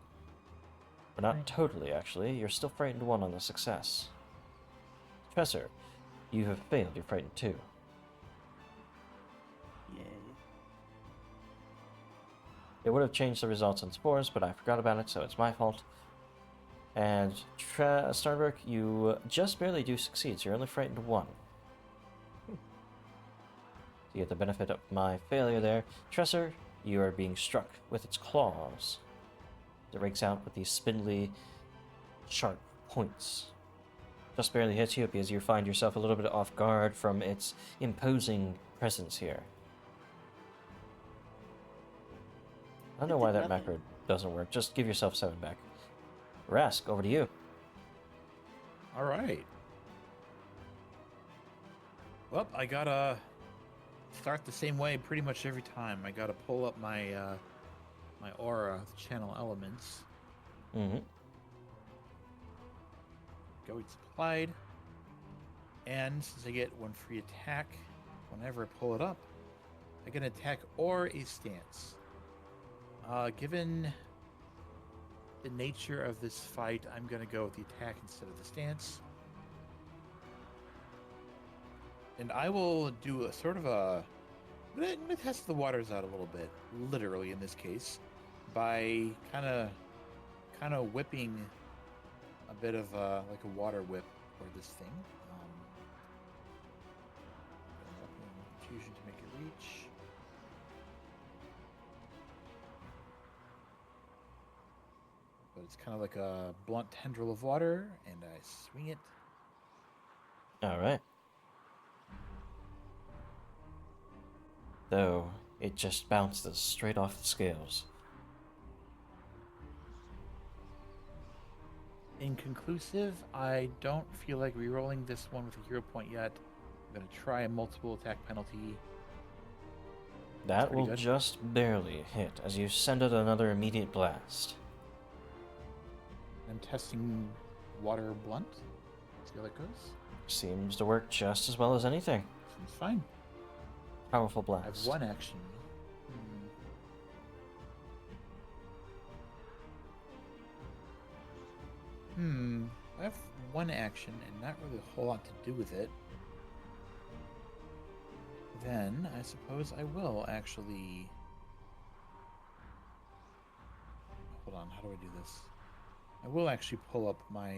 Or not Right. totally, actually. You're still frightened 1 on the success. Tresser, you have failed your frightened 2. Yay. It would have changed the results on Sfors, but I forgot about it, so it's my fault. And Starnberg, you just barely do succeed, so you're only frightened 1. So you get the benefit of my failure there. Tresser, you are being struck with its claws. It rakes out with these spindly, sharp points. Just barely hits you because you find yourself a little bit off guard from its imposing presence here. I don't know It why did that nothing. macro doesn't work. Just give yourself 7 back. Rask, over to you. All right. Well, I gotta start the same way pretty much every time. I gotta pull up my my aura channel elements. Mm-hmm. Go, it's applied. And since I get one free attack whenever I pull it up, I get an attack or a stance. Given the nature of this fight, I'm going to go with the attack instead of the stance. And I will do a sort of a... I'm going to test the waters out a little bit, literally in this case, by kind of whipping a bit of like a water whip for this thing. Fusion to make it reach. But it's kind of like a blunt tendril of water, and I swing it. All right. Though it just bounces straight off the scales. Inconclusive. I don't feel like re-rolling this one with a hero point yet. I'm going to try a multiple attack penalty. That will good. just barely hit as you send out another immediate blast. I'm testing water blunt. See how that goes. Seems to work just as well as anything. Seems fine. Powerful I have blast. one action. I have one action and not really a whole lot to do with it. Then I suppose I will actually... Hold on, how do I do this? I will actually pull up my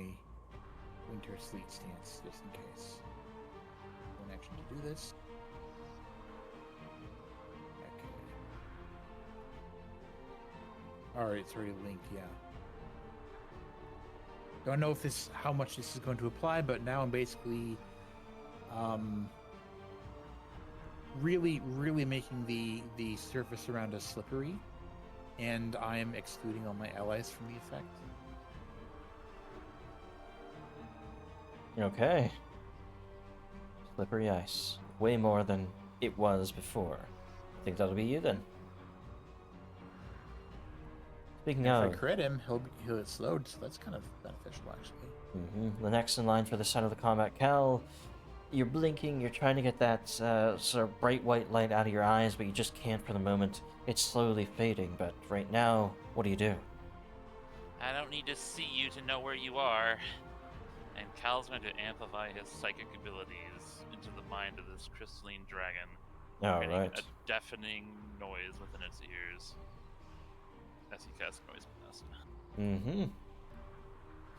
Winter Sleet stance just in case. One action to do this. Okay. Alright, it's already linked, yeah. Don't know if this, how much this is going to apply, but now I'm basically really making the surface around us slippery, and I'm excluding all my allies from the effect. Okay. Slippery ice. Way more than it was before. I think that'll be you then. Speaking And of... if I crit him, he'll get slowed, so that's kind of beneficial, actually. The next in line for the side of the combat, Cal. You're blinking, you're trying to get that sort of bright white light out of your eyes, but you just can't for the moment. It's slowly fading, but right now, what do you do? I don't need to see you to know where you are. And Cal's going to amplify his psychic abilities into the mind of this crystalline dragon, creating Alright. a deafening noise within its ears as he casts Noise Blast.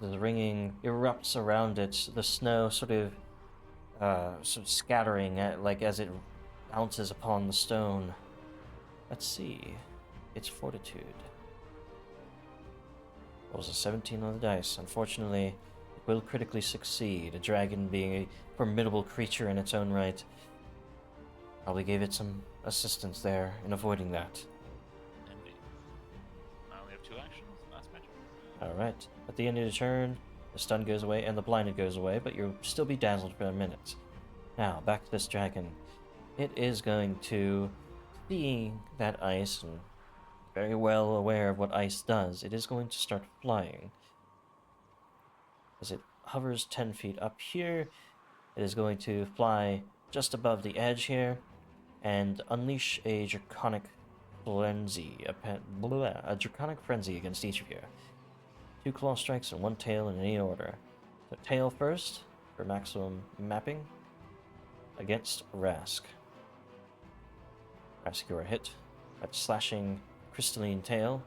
The ringing erupts around it, the snow sort of scattering like as it bounces upon the stone. Let's see. It's fortitude. Rolls a 17 on the dice. Unfortunately, it will critically succeed. A dragon being a formidable creature in its own right. Probably gave it some assistance there in avoiding that. Indeed. I only have 2 actions. That's my turn. Alright. At the end of the turn, the stun goes away and the blinded goes away, but you'll still be dazzled for a minute. Now, back to this dragon. It is going to, seeing that ice and very well aware of what ice does, it is going to start flying. As it hovers 10 feet up here, it is going to fly just above the edge here and unleash a draconic frenzy, a draconic frenzy against each of you. 2 claw strikes and 1 tail in any order. So tail first for maximum mapping against Rask. Rask, you are hit. That slashing crystalline tail.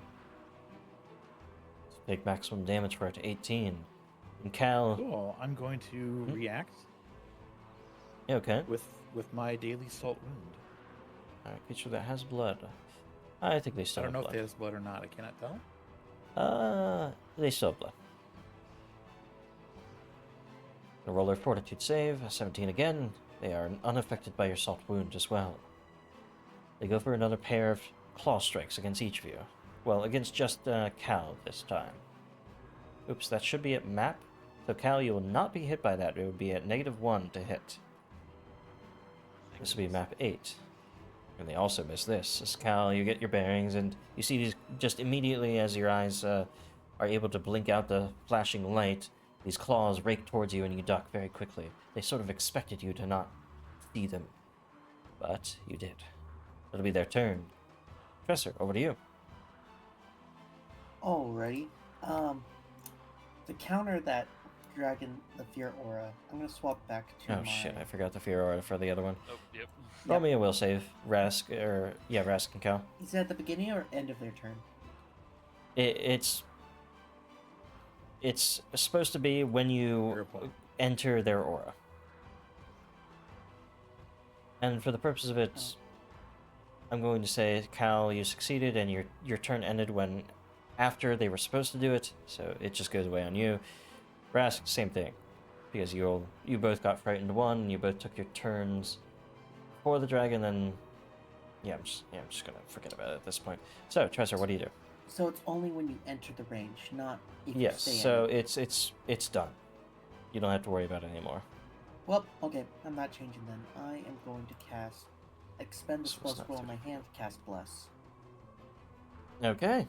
Take maximum damage for it to 18. And Cal. Cool. I'm going to react Okay. with my daily salt wound. Alright, creature that has blood. I think they still I don't know have if blood. it has blood or not. I cannot tell. They still have blood. A roll their fortitude save, a 17 again. They are unaffected by your salt wound as well. They go for another pair of claw strikes against each of you. Well, against just Cal this time. Oops, that should be at map. So Cal, you will not be hit by that. It would be at -1 to hit. This will be map 8. And they also miss this. As Cal, you get your bearings, and you see these just immediately as your eyes are able to blink out the flashing light, These claws rake towards you and you duck very quickly. They sort of expected you to not see them. But you did. It'll be their turn. Professor, over to you. Alrighty. To counter that dragon, the fear aura, I'm gonna swap back to Oh shit, I forgot the fear aura for the other one. Oh, yep. Roll me a will save. Rask, Rask and Cal. Is it at the beginning or end of their turn? It's supposed to be when you Fair point. enter their aura. And for the purpose of it, I'm going to say, Cal, you succeeded, and your turn ended when after they were supposed to do it, so it just goes away on you. Rask, same thing, because you both got frightened one, and you both took your turns for the dragon. Then, I'm just gonna forget about it at this point. So, Tresor, what do you do? So it's only when you enter the range, not if you Yes, stay so in it. it's done. You don't have to worry about it anymore. Well, okay, I'm not changing then. I am going to expend the So spell it's not scroll in fair. my hand to cast Bless. Okay.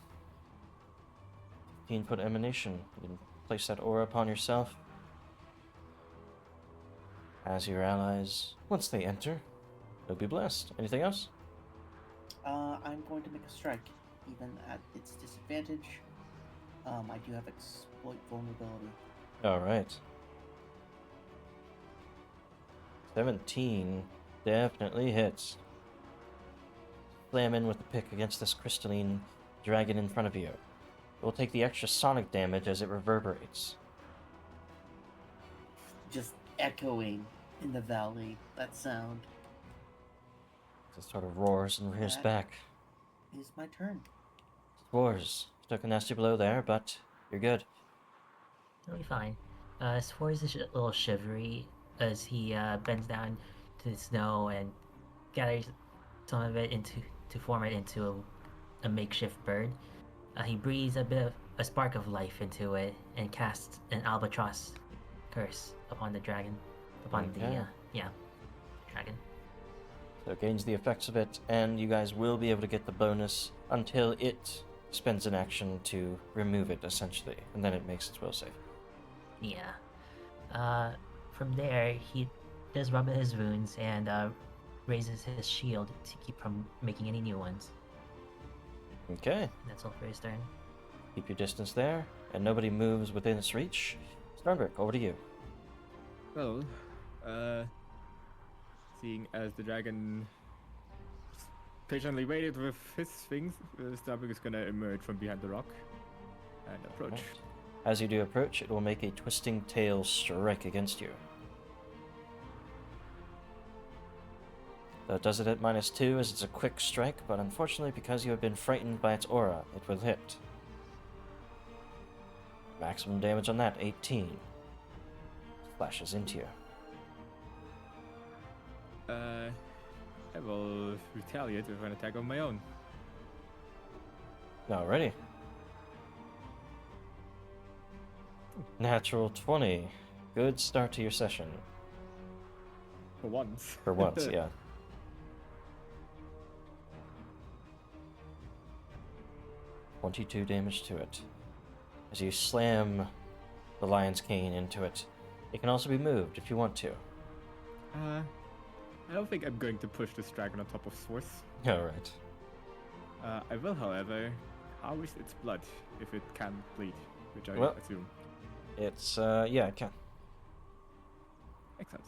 15-foot emanation. You can place that aura upon yourself. As your allies, once they enter, they'll be blessed. Anything else? I'm going to make a strike, even at its disadvantage. I do have exploit vulnerability. All right. 17 definitely hits. Slam in with the pick against this crystalline dragon in front of you. It will take the extra sonic damage as it reverberates. Just echoing in the valley, that sound. It sort of roars and rears That- back. Is my turn. Sfors, took a nasty blow there, but you're good. It'll be fine. Sfors is a little shivery as he bends down to the snow and gathers some of it to form it into a makeshift bird. He breathes a spark of life into it and casts an albatross curse upon the dragon, upon Okay. the dragon. So it gains the effects of it, and you guys will be able to get the bonus until it spends an action to remove it, essentially, and then it makes its will save. Yeah. From there, he does rub at his wounds and raises his shield to keep from making any new ones. Okay, And that's all for his turn. keep your distance there, and nobody moves within its reach. Stormbreak, over to you. Well, seeing as the dragon patiently waited with his things, Starbuck is gonna emerge from behind the rock and approach. Right. As you do approach, it will make a twisting tail strike against you. That does it at -2 as it's a quick strike, but unfortunately because you have been frightened by its aura, it will hit. Maximum damage on that, 18. Flashes into you. I will retaliate with an attack of my own. Alrighty. Natural 20. Good start to your session. For once. For once, yeah. .22 damage to it. As you slam the lion's cane into it. It can also be moved if you want to. I don't think I'm going to push this dragon on top of Sfors. Alright. I will, however, harvest its blood if it can bleed, which I Well- assume. It's, yeah, it can. Excellent.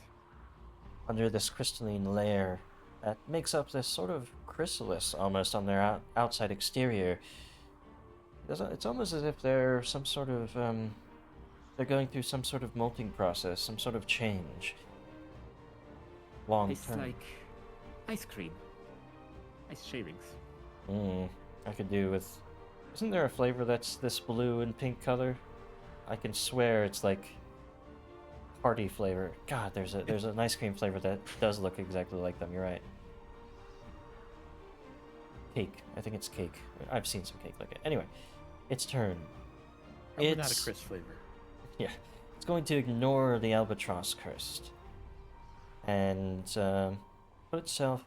Under this crystalline layer that makes up this sort of chrysalis almost on their outside exterior. It's almost as if they're some sort of, they're going through some sort of molting process, some sort of change. Long Tastes term. like ice cream. Ice shavings. I could do with... Isn't there a flavor that's this blue and pink color? I can swear it's like party flavor. God, there's an ice cream flavor that does look exactly like them. You're right. Cake. I think it's cake. I've seen some cake like it. Anyway, its turn. Probably not a crisp flavor. Yeah, it's going to ignore the albatross curse and put itself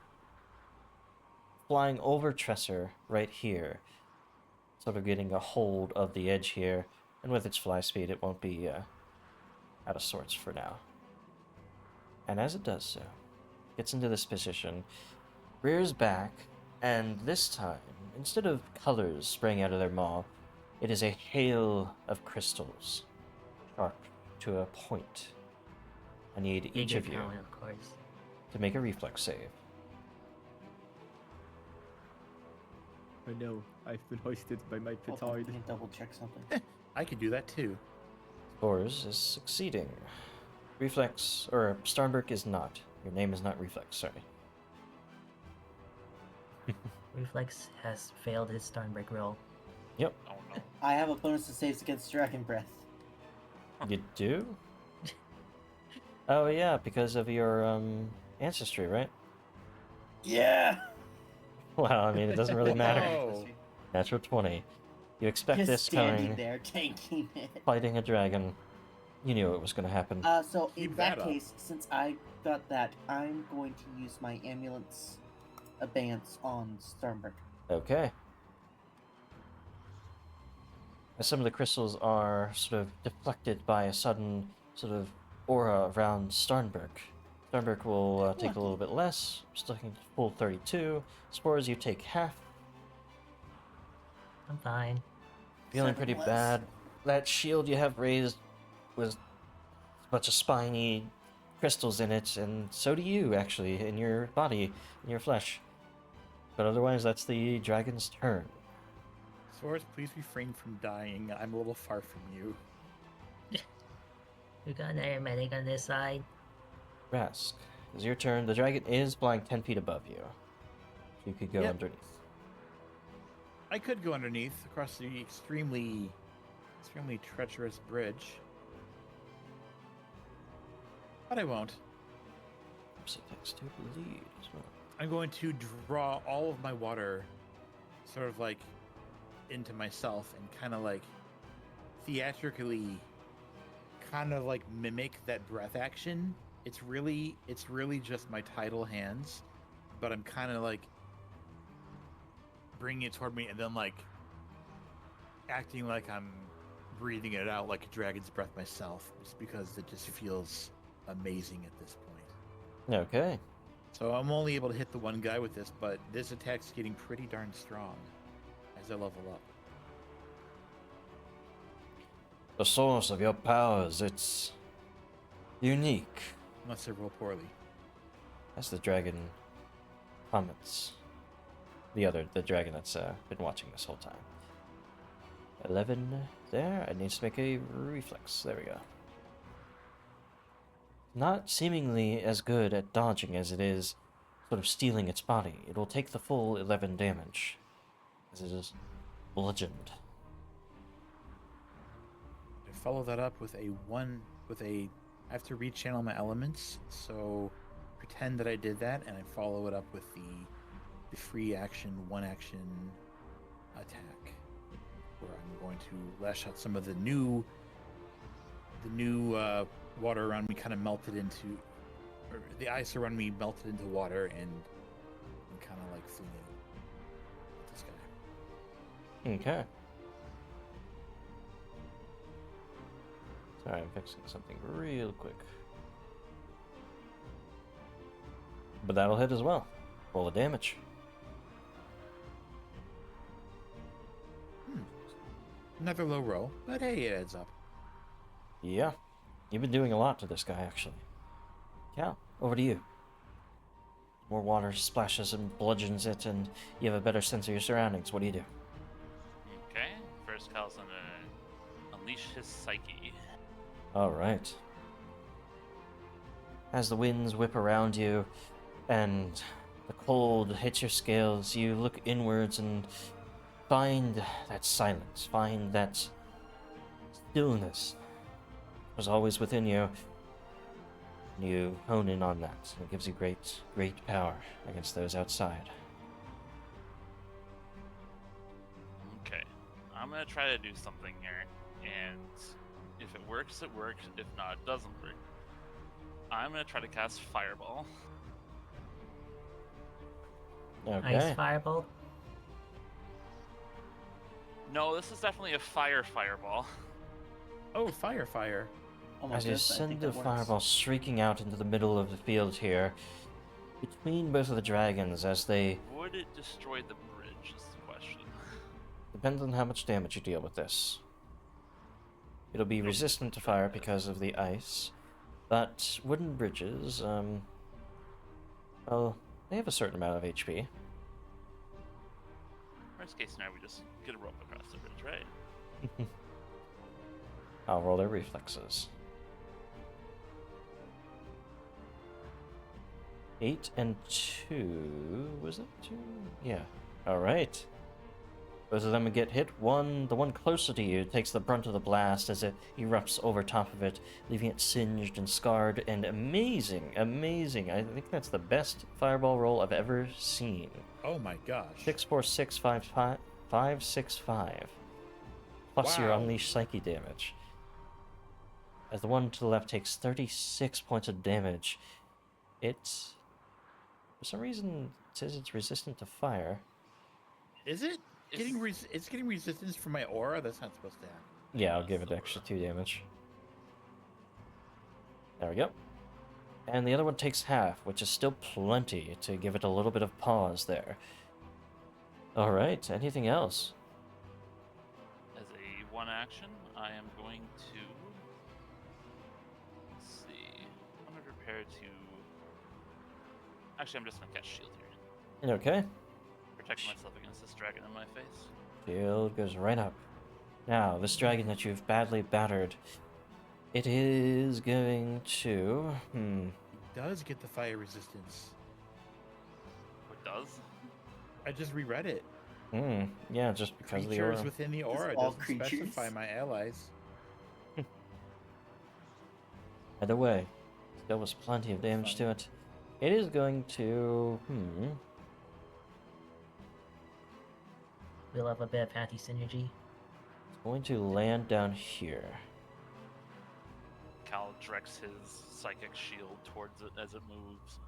flying over Tresor right here, sort of getting a hold of the edge here. And with its fly speed, it won't be out of sorts for now. And as it does so, gets into this position, rears back, and this time, instead of colors spraying out of their maw, it is a hail of crystals, sharp to a point. I need each Bigger of you town, of course. to make a reflex save. I know, I've been hoisted by my Hold on, let petard. me double check something. I could do that too. Sfors is succeeding. Reflex, or Starnberg is not. Your name is not Reflex, sorry. Reflex has failed his Starnbreak roll. Oh no. I have a bonus to saves against dragon breath. You do? Oh yeah, because of your ancestry, right? Yeah. Well, I mean, it doesn't really matter. Oh. Natural 20. You expect Just this standing coming, there, tanking it. fighting a dragon. You knew it was going to happen. So in Keep that that up. case, since I got that, I'm going to use my ambulance abeyance on Sternberg. Okay. As some of the crystals are sort of deflected by a sudden sort of aura around Starnberg. Starnberg will take a little bit less, sticking full 32. Spores, you take half. I'm fine. Feeling 7 pretty less. bad. That shield you have raised was a bunch of spiny crystals in it, and so do you, actually, in your body, in your flesh. But otherwise, that's the dragon's turn. Sfors, please refrain from dying. I'm a little far from you. We got another medic on this side. Rask, it's your turn. The dragon is flying 10 feet above you. You could go Yep. underneath. I could go underneath across the extremely treacherous bridge, but I won't. Oops, it takes 2 bleed as well. I'm going to draw all of my water sort of like into myself and kind of like theatrically kind of like mimic that breath action. It's really just my tidal hands, but I'm kind of like bringing it toward me and then like acting like I'm breathing it out like a dragon's breath myself, just because it just feels amazing at this point. Okay. So I'm only able to hit the one guy with this, but this attack's getting pretty darn strong as I level up. The source of your powers, it's unique, Unless I roll poorly. as the dragon comments. The dragon that's been watching this whole time. 11 there. It needs to make a reflex. There we go. Not seemingly as good at dodging as it is sort of stealing its body. It will take the full 11 damage, as it is bludgeoned. I follow that up with I have to rechannel my elements, so pretend that I did that, and I follow it up with the free action, one action attack, where I'm going to lash out some of the new water around me kind of melted into, or the ice around me melted into water, and kind of like flew at this guy. Okay. Sorry, I'm fixing something real quick. But that'll hit as well. Roll the damage. Another low roll, but hey, it adds up. Yeah. You've been doing a lot to this guy, actually. Cal, over to you. More water splashes and bludgeons it, and you have a better sense of your surroundings. What do you do? Okay. First, Cal's gonna unleash his psyche. Alright. As the winds whip around you, and the cold hits your scales, you look inwards and find that silence, find that stillness that was always within you. You hone in on that, and it gives you great power against those outside. Okay. I'm gonna try to do something here, and if it works, it works. If not, it doesn't work. I'm gonna try to cast Fireball. Okay. Ice Firebolt. No, this is definitely a Fireball. Oh, fire! Oh my as you goodness, I send think the that works. fireball streaking out into the middle of the field here, between both of the dragons as they... Would it destroy the bridge? Is the question. Depends on how much damage you deal with this. It'll be It'll resistant to destroy fire it. because of the ice, but wooden bridges, well, they have a certain amount of HP. Worst case scenario, we just get a rope across the bridge, right? I'll roll their reflexes. 8 and 2. Was it 2? Yeah. Alright. Both of them get hit. The one closer to you, takes the brunt of the blast as it erupts over top of it, leaving it singed and scarred. And amazing. I think that's the best fireball roll I've ever seen. Oh my gosh. 6, 4, 6, 5, 5, 5, 6, 5. Plus your Wow. unleashed psyche damage. As the one to the left takes 36 points of damage. It's... For some reason, it says it's resistant to fire. Is it? Is- It's getting resistance from my aura? That's not supposed to happen. Yeah, I'll give it extra 2 damage. There we go. And the other one takes half, which is still plenty to give it a little bit of pause there. Alright, anything else? As a one action, I am going to. Let's see. I'm going to prepare to. Actually, I'm just going to cast Shield here. Okay. Protect myself against this dragon in my face. Shield goes right up. Now, this dragon that you've badly battered, it is going to... It does get the fire resistance. What does? I just reread it. Yeah, just because of the Creatures aura. within the aura. It all doesn't creatures? specify my allies. Either way, there was plenty of damage to it. It is going to... We'll have a bit of anti-synergy. It's going to land down here. Cal directs his psychic shield towards it as it moves.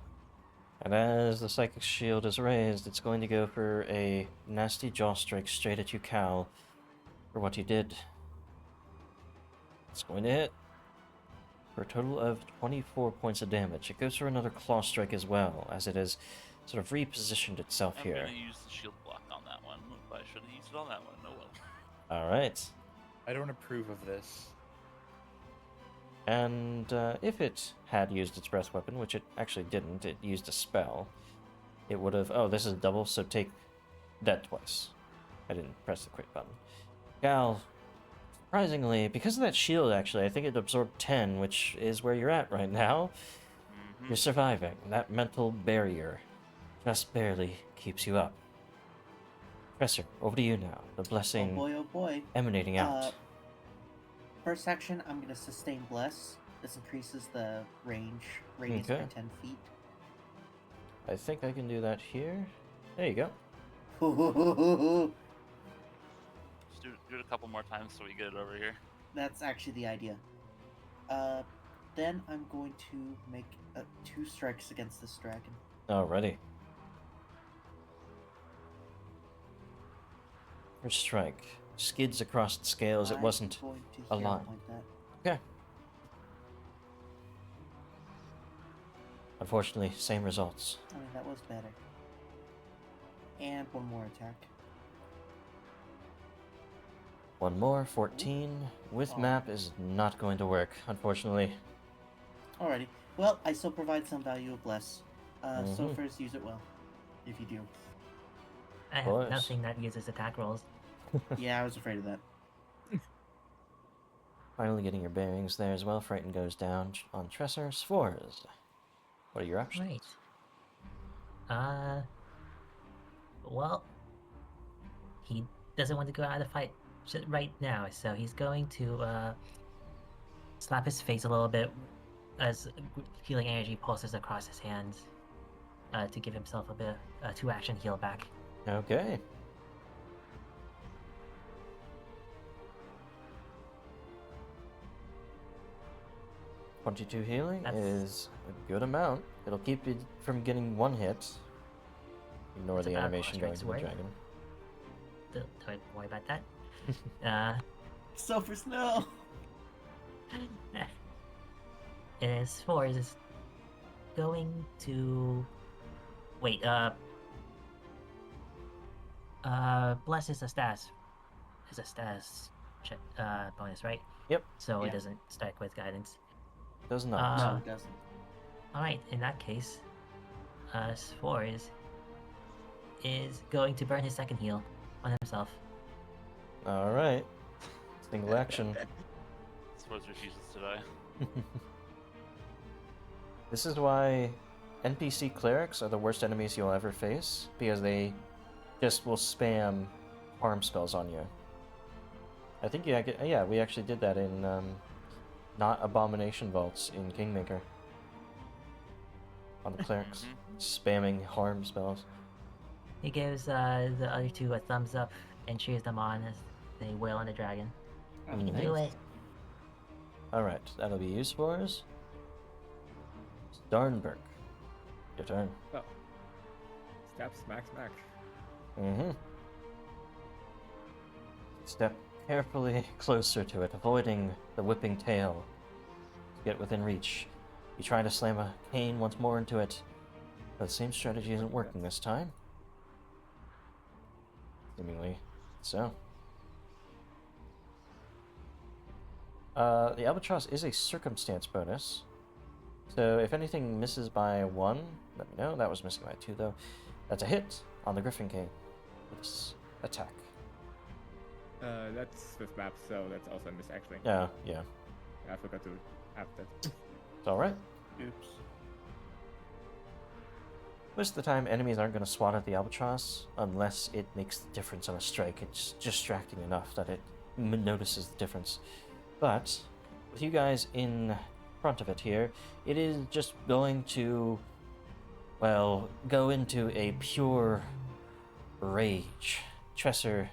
And as the psychic shield is raised, it's going to go for a nasty jaw strike straight at you, Cal, for what you did. It's going to hit for a total of 24 points of damage. It goes for another claw strike as well, as it has sort of repositioned itself I'm here. going to use the shield block on that one. I should have used it on that one. No well. Alright. I don't approve of this. And if it had used its breath weapon, which it actually didn't, it used a spell, it would have... Oh, this is double, so take that twice. I didn't press the crit button. Gal, surprisingly, because of that shield, actually, I think it absorbed 10, which is where you're at right now. You're surviving. That mental barrier just barely keeps you up. Professor, over to you now. The blessing Oh boy. emanating out. First action, I'm gonna sustain bless. This increases the radius Okay. by 10 feet. I think I can do that here. There you go. Just do it a couple more times so we get it over here. That's actually the idea. Then I'm going to make 2 strikes against this dragon. Alrighty. First strike. Skids across the scales. It I'm wasn't going to a hero line. point that. Okay. Unfortunately, same results. I mean, that was better. And one more attack. One more, 14. With Aw. map is not going to work, unfortunately. Alrighty. Well, I still provide some value of bless. Mhm. So first, use it well. If you do. I have course. nothing that uses attack rolls. Yeah, I was afraid of that. Finally getting your bearings there as well. Frighten goes down on Tresser. Sfors. What are your options? Right. Well, he doesn't want to go out of the fight right now, so he's going to slap his face a little bit as healing energy pulses across his hands to give himself a bit of 2-action heal back. Okay. .22 healing That's- is a good amount. It'll keep you from getting one hit. Ignore That's the about animation going Crossdrake's to the worth. dragon. Don't worry about that. And Sfors is going to wait. Bless is a status. Is a status bonus, right? Yep, So Yeah. it doesn't stack with guidance. does not. No, Uh, it doesn't. All right. In that case, Sfors is going to burn his second heal on himself. All right. Single action. Sfors refuses to die. This is why NPC clerics are the worst enemies you'll ever face, because they just will spam harm spells on you. I think yeah, we actually did that in not Abomination Vaults in Kingmaker. On the clerics. Spamming harm spells. He gives the other two a thumbs up and cheers them on as they wail on the dragon. Oh, Mhm. Do thanks. it. Alright, that'll be used for us. Starnberg. Your turn. Oh. Stab, smack, smack. Mm-hmm. Step carefully closer to it, avoiding the whipping tail. To get within reach. You try to slam a cane once more into it, but the same strategy isn't working this time. Seemingly so. The albatross is a circumstance bonus. So if anything misses by 1, let me know. That was missing by 2 though. That's a hit on the Griffin King. Let's attack. That's with map, so that's also a miss actually. Yeah, yeah. I forgot to have that. It's alright. Oops. Most of the time, enemies aren't going to swat at the albatross unless it makes the difference on a strike. It's distracting enough that it notices the difference. But with you guys in front of it here, it is just going to, well, go into a pure rage. Tresser,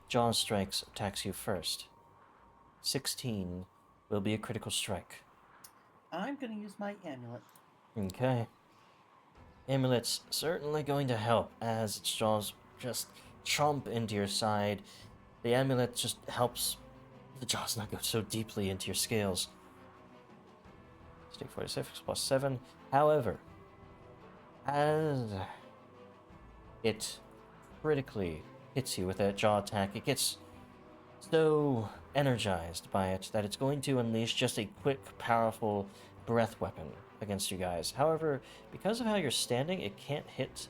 Jaw Strikes attacks you first. 16 will be a critical strike. I'm gonna use my amulet. Okay. Amulet's certainly going to help as its jaws just chomp into your side. The amulet just helps the jaws not go so deeply into your scales. Stake 46 plus 7. However, as it critically hits you with that jaw attack, it gets so energized by it that it's going to unleash just a quick, powerful breath weapon against you guys. However, because of how you're standing, it can't hit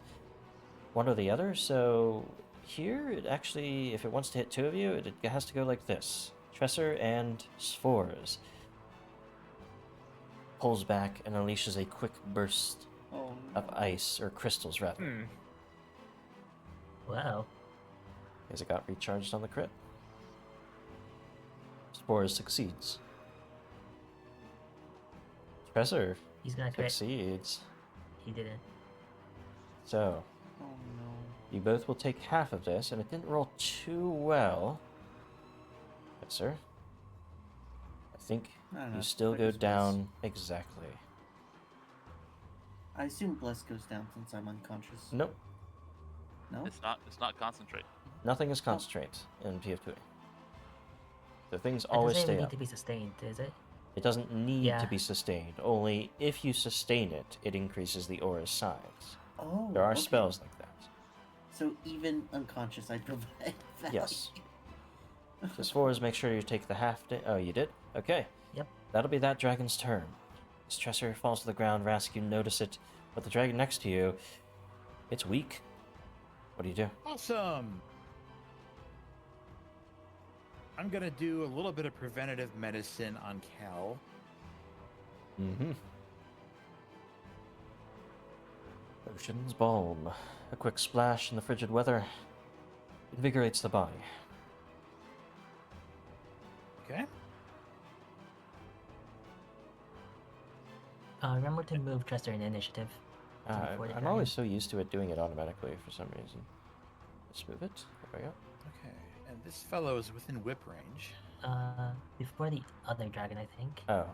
one or the other, so here it actually, if it wants to hit 2 of you, it has to go like this. Tresser and Sfors pulls back and unleashes a quick burst Oh, of ice, or crystals rather, Wow. as it got recharged on the crit. Sfors succeeds. Tresser He's gonna crit. succeeds. He didn't. So, oh no. you both will take half of this, and it didn't roll too well. Yes, sir. I think I don't know, you it's still quick go as Bless. down exactly. I assume Bless goes down since I'm unconscious. Nope, No? It's not concentrate. nothing is concentrate in PF2. So things It always doesn't stay even need up. to be sustained, is it? It doesn't need Yeah. to be sustained. Only if you sustain it, it increases the aura's size. Oh, There are okay. spells like that. So even unconscious, I provide value. Yes. So as far as make sure you take the half. Oh, you did? Okay. Yep. That'll be that dragon's turn. As Tresser falls to the ground, Rask, you notice it, but the dragon next to you, it's weak. What do you do? Awesome. I'm gonna do a little bit of preventative medicine on Cal. Mm-hmm. Ocean's balm. A quick splash in the frigid weather invigorates the body. Okay. Remember to move Trester in initiative. before the I'm dragon. always so used to it doing it automatically for some reason. Let's move it. There we go. Okay. And this fellow is within whip range. Before the other dragon, I think. Oh, okay.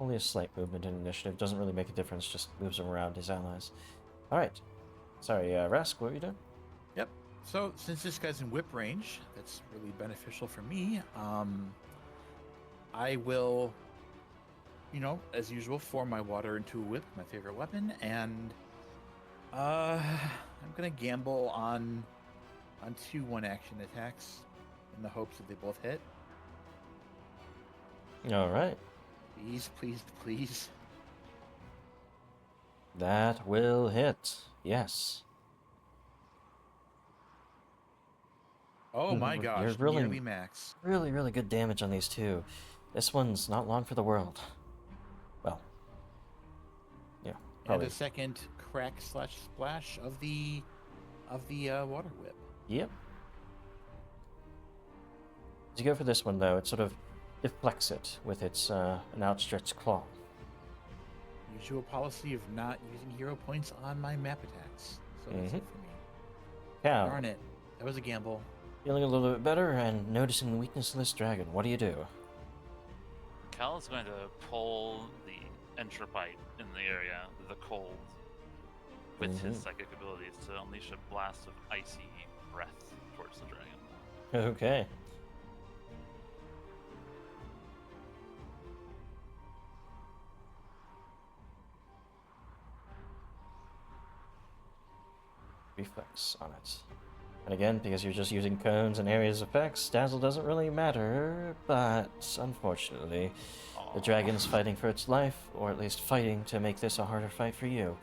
Only a slight movement in initiative. Doesn't really make a difference, just moves him around his allies. Alright. Sorry, Rask, what were you doing? Yep. So since this guy's in whip range, that's really beneficial for me. I will, as usual, form my water into a whip, my favorite weapon, and I'm gonna gamble on 2 1-action attacks in the hopes that they both hit. All right. Please, please, please. That will hit. Yes. Oh my You're gosh, really, nearly max. really, really good damage on these two. This one's not long for the world. Well, yeah, And probably. a second crack/splash of the water whip. Yep. As you go for this one, though, it sort of deflects it with its an outstretched claw. Usual policy of not using hero points on my map attacks. So that's it for me. Cal, Darn it. That was a gamble. feeling a little bit better and noticing the weakness in this dragon. What do? Cal is going to pull the entropite in the area, the cold, with his psychic abilities to unleash a blast of icy breath towards the dragon. Okay. Reflex on it. And again, because you're just using cones and areas effects, Dazzle doesn't really matter, but unfortunately, the dragon's fighting for its life, or at least fighting to make this a harder fight for you.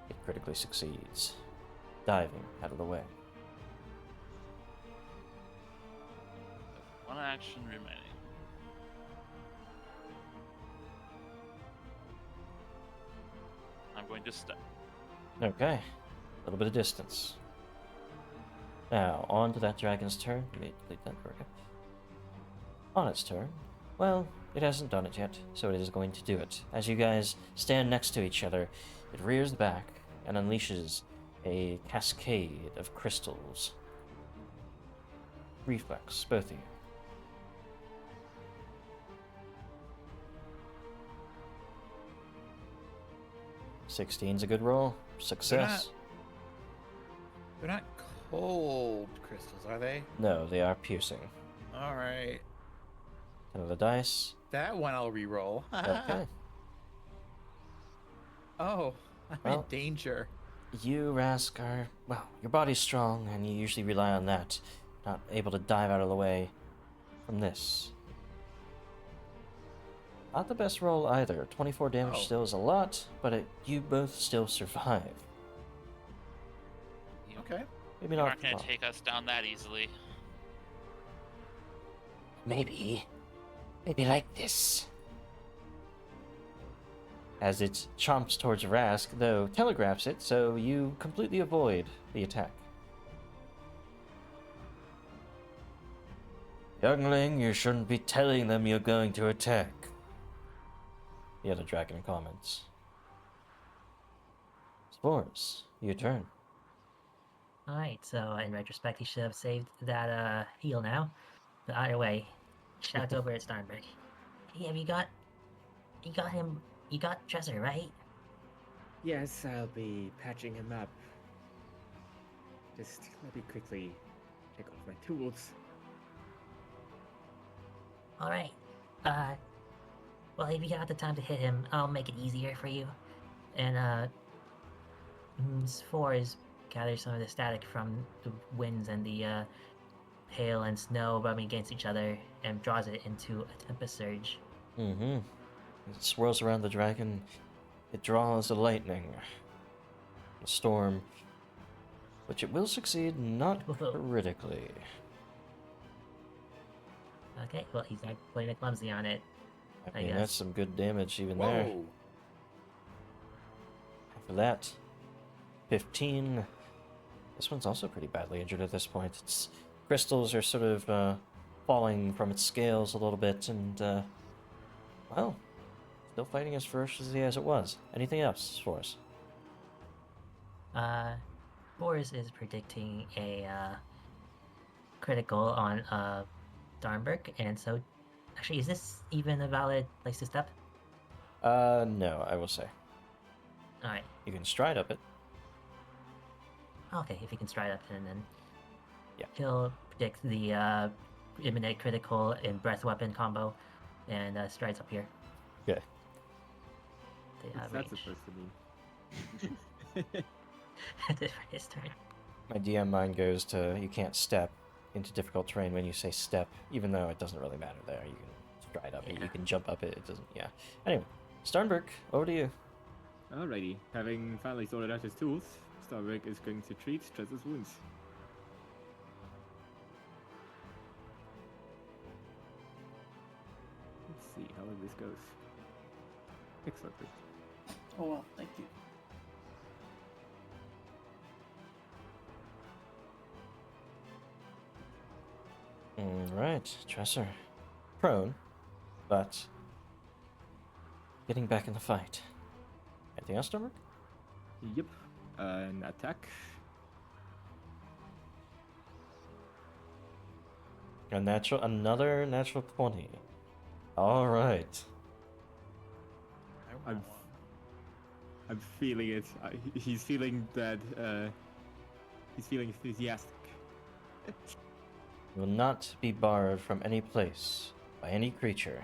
It critically succeeds, diving out of the way. 1 action remaining. I'm going to step. Okay, a little bit of distance. Now, on to that dragon's turn. Let me delete that. There we go. On its turn, well, it hasn't done it yet, so it is going to do it. As you guys stand next to each other, it rears back and unleashes a cascade of crystals. Reflex, both of you. 16's a good roll. Success. They're not cold crystals, are they? No, they are piercing. All right. Another dice. That one I'll re-roll. Okay. Oh, I'm Well. in danger. You, Rask, are, well, your body's strong, and you usually rely on that. Not able to dive out of the way from this. Not the best roll either. 24 damage Oh. still is a lot, but you both still survive. Okay. Maybe You not. aren't going well, to take us down that easily. Maybe like this. As it chomps towards Rask, though telegraphs it, so you completely avoid the attack. Youngling, you shouldn't be telling them you're going to attack. The other dragon comments. Sfors, your turn. Alright, so in retrospect, he should have saved that heal now. But either way, shout over at Starnberg. Hey, you got him, you got Trezor, right? Yes, I'll be patching him up. Just let me quickly take off my tools. Alright, well, if you got the time to hit him, I'll make it easier for you. And, Sfors gathers some of the static from the winds and the, hail and snow rubbing against each other and draws it into a tempest surge. Mm-hmm. It swirls around the dragon. It draws a lightning. A storm. Which it will succeed, not critically. Okay, well, he's not putting a clumsy on it. I I mean, guess. that's some good damage even there. Whoa. After that, 15. This one's also pretty badly injured at this point. Its crystals are sort of falling from its scales a little bit, and, well, still fighting as ferociously as it was. Anything else for us? Boris is predicting a critical on Darnberg, and so actually, is this even a valid place to step? No, I will say. Alright, You can stride up it. okay, if he can stride up, and then Yeah. he'll predict the imminent critical and breath weapon combo, and strides up here. Okay. The, What's that supposed to mean? for his turn. My DM mind goes to you can't step into difficult terrain when you say step, even though it doesn't really matter there. You can stride up it, Yeah. you can jump up it, it doesn't, yeah. Anyway, Starnberg, over to you. Alrighty, having finally sorted out his tools, Starwick is going to treat Trezor's wounds. Let's see how this goes. Excellent. Oh well, thank you. Alright, Tresor. Prone, but getting back in the fight. Anything else, Starnberg? Yep. An attack. Another natural 20. Alright. I want I'm feeling it. He's feeling that. He's feeling enthusiastic. You will not be barred from any place by any creature.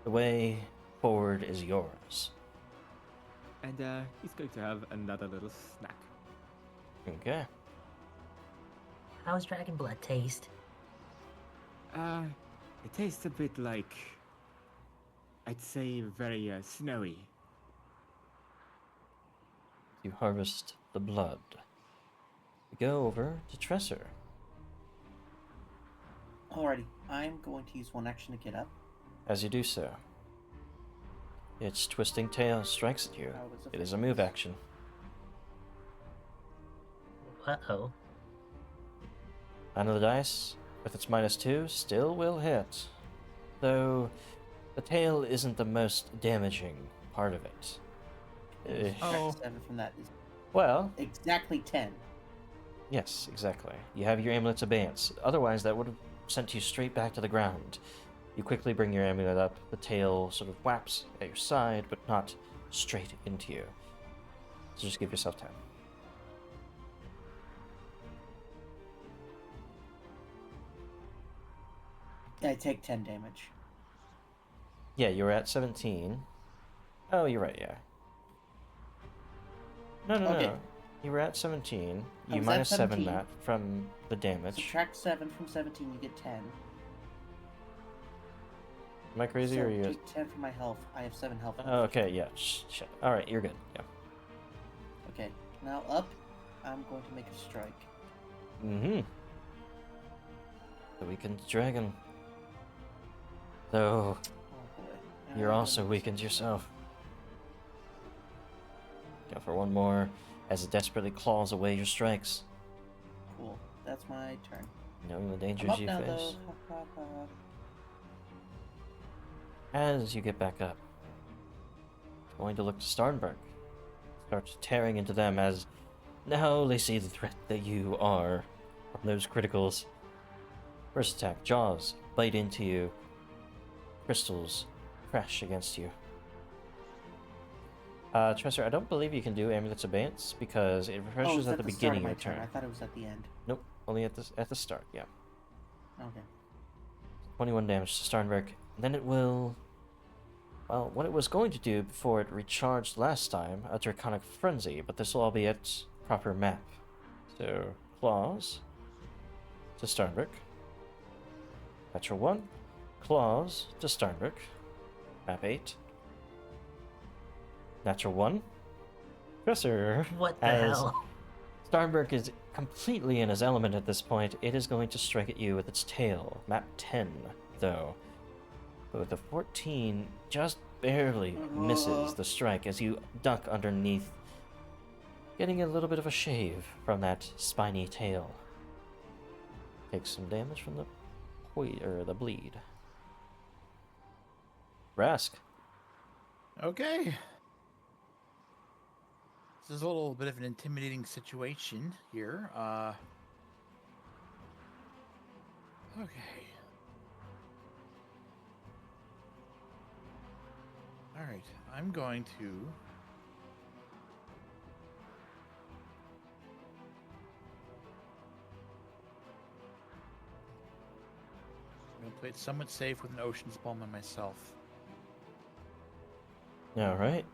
The way forward is yours. And he's going to have another little snack. Okay. How's dragon blood taste? It tastes a bit like. I'd say very snowy. You harvest the blood. We go over to Tresor. Alrighty, I'm going to use one action to get up. As you do so, its twisting tail strikes at you. It is a move action. Uh-oh. Hand of the dice, with its -2, still will hit. Though the tail isn't the most damaging part of it. Subtract 7 from that is Well, exactly 10. yes, exactly. You have your amulet's abeyance. Otherwise, that would have sent you straight back to the ground. You quickly bring your amulet up. The tail sort of whaps at your side, but not straight into you. So just give yourself time. I take 10 damage. Yeah, you were at 17. Oh, you're right, yeah. No. Okay. You were at 17. I You was at minus 7 17. that from the damage. Subtract 7 from 17, you get 10. Am I crazy so or are you? take 10 from my health. I have 7 health. Oh, okay, yeah. Shit. Alright, you're good. Yeah. Okay, now up. I'm going to make a strike. Mm-hmm. The weakened dragon. Though, Oh boy. And you're I'm also gonna- weakened yourself. Go for one more, as it desperately claws away your strikes. Cool. That's my turn. Knowing the I'm dangers up you now, face. though. Ha, ha, ha. As you get back up, going to look to Starnberg. Starts tearing into them as now they see the threat that you are from those criticals. First attack, jaws bite into you. Crystals crash against you. Tresor, I don't believe you can do Amulet's Abeyance because it Oh, refreshes it's at the start beginning of my of your turn. I turn. thought it was at the end. Nope, only at the start, yeah. Okay. 21 damage to Starnberg. Then it will... Well, what it was going to do before it recharged last time, a Draconic Frenzy, but this will all be at proper map. So, Claws to Starnberg. Natural 1. Claws to Starnberg. Map 8. Natural 1. Tresor. What the As hell? Starnberg is completely in his element at this point. It is going to strike at you with its tail. Map 10, though. But with a 14, just barely misses the strike as you duck underneath, getting a little bit of a shave from that spiny tail. Takes some damage from the bleed. Rask. Okay. This is a little bit of an intimidating situation here. Okay. All right. I'm going to play it somewhat safe with an Ocean's Balm on myself. All right.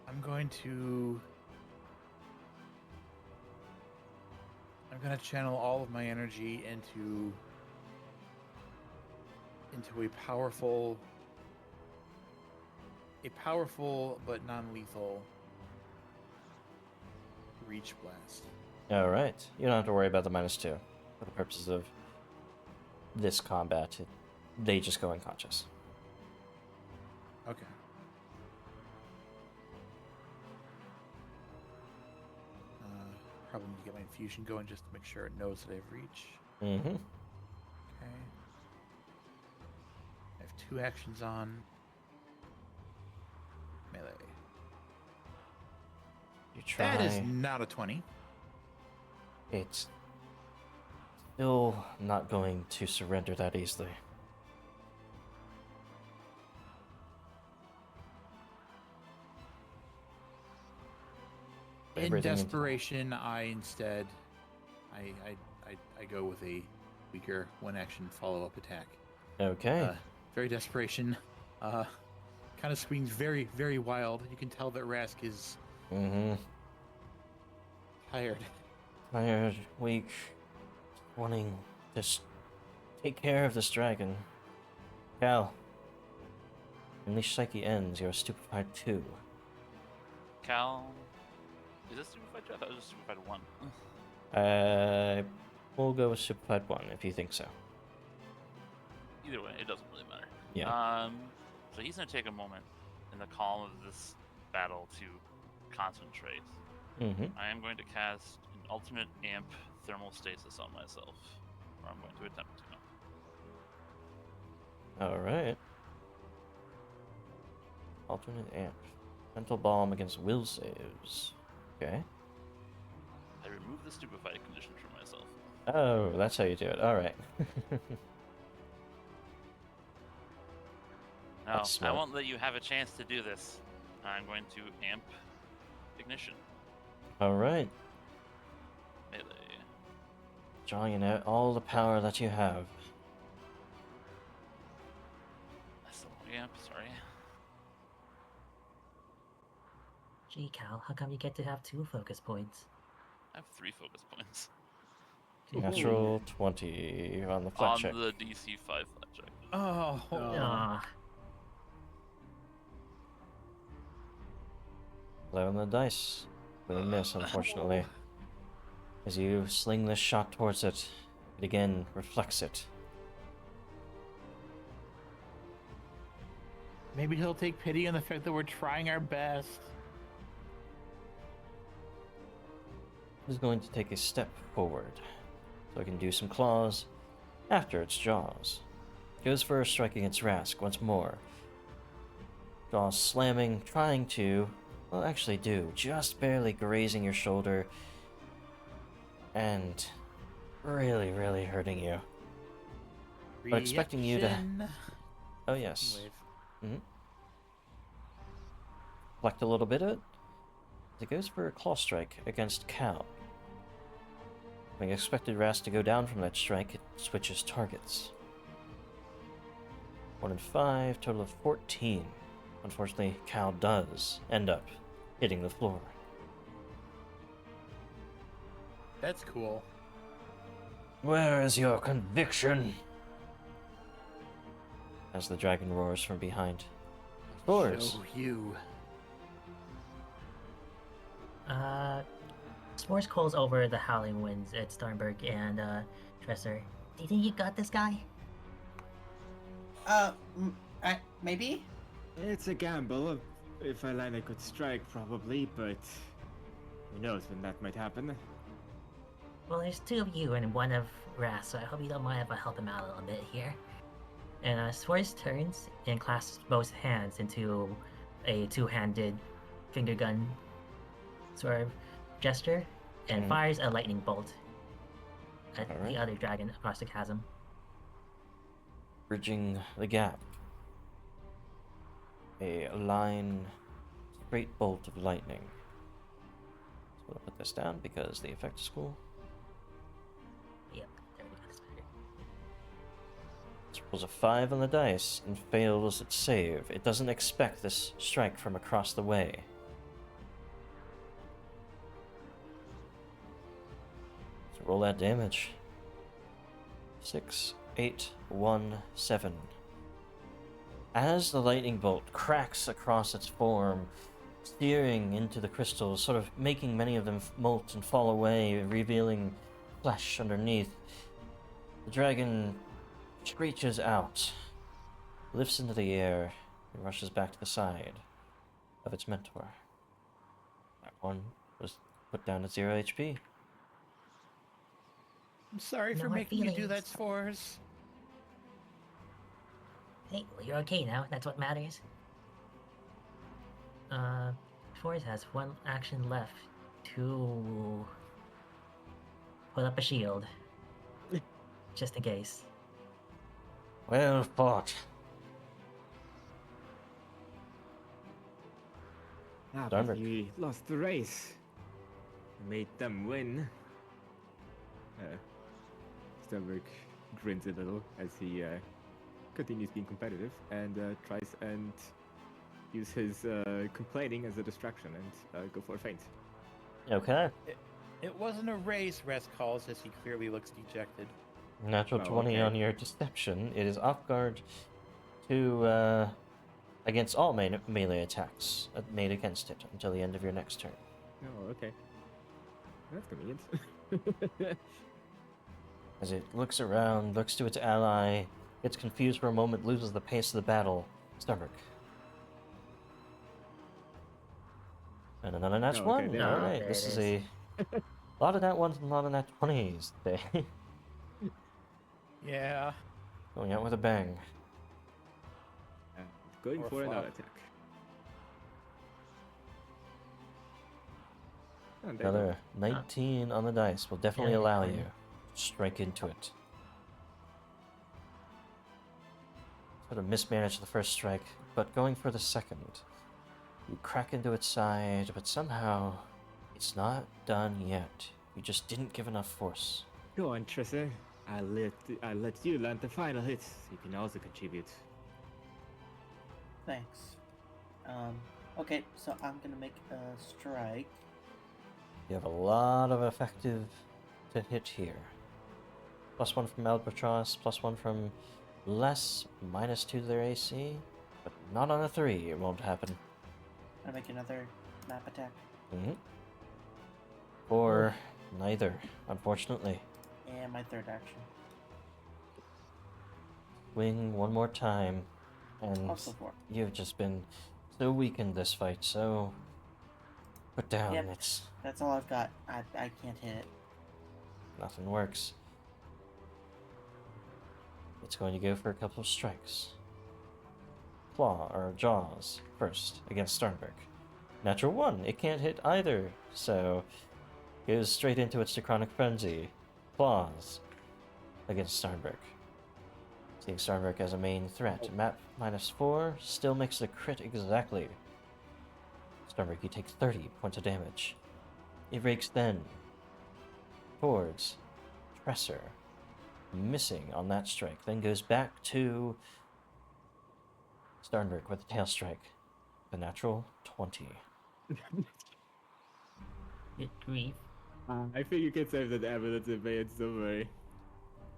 I'm going to channel all of my energy into a powerful but non-lethal reach blast. All right. You don't have to worry about the -2 for the purposes of this combat. They just go unconscious. Okay. Probably need to get my infusion going just to make sure it knows that I've reached. Mm-hmm. Okay. I have 2 actions on. Melee. You try. That is not a 20. It's still not going to surrender that easily. In Everything into- desperation, I go with a weaker 1-action follow-up attack. Okay. Very desperation. Kind of swings very, very wild. You can tell that Rask is Mm-hmm. tired. Tired, weak, wanting to take care of this dragon. Cal. Unleash Psyche ends. You're stupefied 2. Cal, is this Stupefied 2? I thought it was Stupefied 1. We'll go with stupefied 1 if you think so. Either way, it doesn't really matter. Yeah. So he's gonna take a moment in the calm of this battle to concentrate. Mm-hmm. I am going to cast an alternate amp thermal stasis on myself, or I'm going to attempt to. All right. Alternate amp. Mental bomb against will saves. Okay. I remove the stupefied condition from myself. Oh, that's how you do it. All right. Now, That's I smart. won't let you have a chance to do this. I'm going to amp ignition. All right. Melee. Drawing out all the power that you have. That's the wrong amp, sorry. Gee, Cal, how come you get to have 2 focus points? I have 3 focus points. Gee, Natural 20 on the flat On check. the DC 5 flat check. Oh. Aw, 11 on the dice. With a miss, unfortunately. As you sling this shot towards it, it again reflects it. Maybe he'll take pity on the fact that we're trying our best. It is going to take a step forward, so it can do some claws after its jaws. Goes for a strike against Rask once more. Jaws slamming, trying to, well, actually do, just barely grazing your shoulder, and really, really hurting you. But expecting you to- Reaction. Oh yes. Wave. Collect a little bit of it. It goes for a claw strike against Cal. Having expected Rask to go down from that strike, it switches targets. 1 and 5, total of 14. Unfortunately, Cal does end up hitting the floor. That's cool. Where is your conviction? As the dragon roars from behind. Sfors. Show you. Sfors calls over the Howling Winds at Starnberg and Tresser. Do you think you got this guy? Maybe? It's a gamble. If I land a good strike, probably, but who knows when that might happen. Well, there's 2 of you and 1 of Ras, so I hope you don't mind if I help him out a little bit here. And Sfors turns and clasps both hands into a 2-handed finger gun sort of gesture and Mhm. fires a lightning bolt at Alright. the other dragon across the chasm. Bridging the gap. A line great bolt of lightning. So we'll put this down because the effect is cool. Yep, there we go. That's better. This rolls a 5 on the dice and fails its save. It doesn't expect this strike from across the way. So roll that damage. 6, 8, 1, 7. As the lightning bolt cracks across its form, searing into the crystals, sort of making many of them molt and fall away, revealing flesh underneath, the dragon screeches out, lifts into the air, and rushes back to the side of its mentor. That one was put down to 0 HP. I'm sorry No for hard making you do that, feelings. Sfors. Hey, well, you're okay now. That's what matters. Force has one action left to put up a shield. Just in case. Well fought. Ah, Darn but it. you lost the race. Made them win. Stelberg grins a little as he continues being competitive and tries and use his complaining as a distraction and go for a feint. Okay. It wasn't a race, Rest calls as he clearly looks dejected. Natural Oh, 20 okay. on your deception. It is off guard to against all melee attacks made against it until the end of your next turn. Oh, okay. That's convenient. As it looks around, looks to its ally, gets confused for a moment, loses the pace of the battle. Starbuck. And another nat Oh, okay, one. there we All go. right, There this it is is. a lot of nat ones and a lot of nat 20s today. Yeah. Going out with a bang. And going Or for flop. another attack. And there you go. Another 19 on the dice will definitely Yeah, allow fine. you to strike into it. Sort of mismanaged the first strike, but going for the second. You crack into its side, but somehow it's not done yet. You just didn't give enough force. Go on, Trisser. I'll let you land the final hit. You can also contribute. Thanks. Okay, so I'm gonna make a strike. You have a lot of effective to hit here. +1 from Albatross, +1 from less, -2 to their AC, but not on a 3. It won't happen. I'm gonna make another map attack. Or neither, unfortunately. And my third action. Swing one more time, and Also 4. you've just been so weakened this fight, so put down. Yep. It's That's all I've got. I can't hit it. nothing works. It's going to go for a couple of strikes. Claw or Jaws first against Sternberg. Natural 1. It can't hit either, so goes straight into its Necrotic Frenzy. Claws against Sternberg. Seeing Sternberg as a main threat. Map -4 still makes the crit exactly. Sternberg, you take 30 points of damage. It rakes then towards Tresser, missing on that strike. Then goes back to Sternberg with a tail strike. The natural 20. Good grief. I think you can save that evidence advance, don't worry.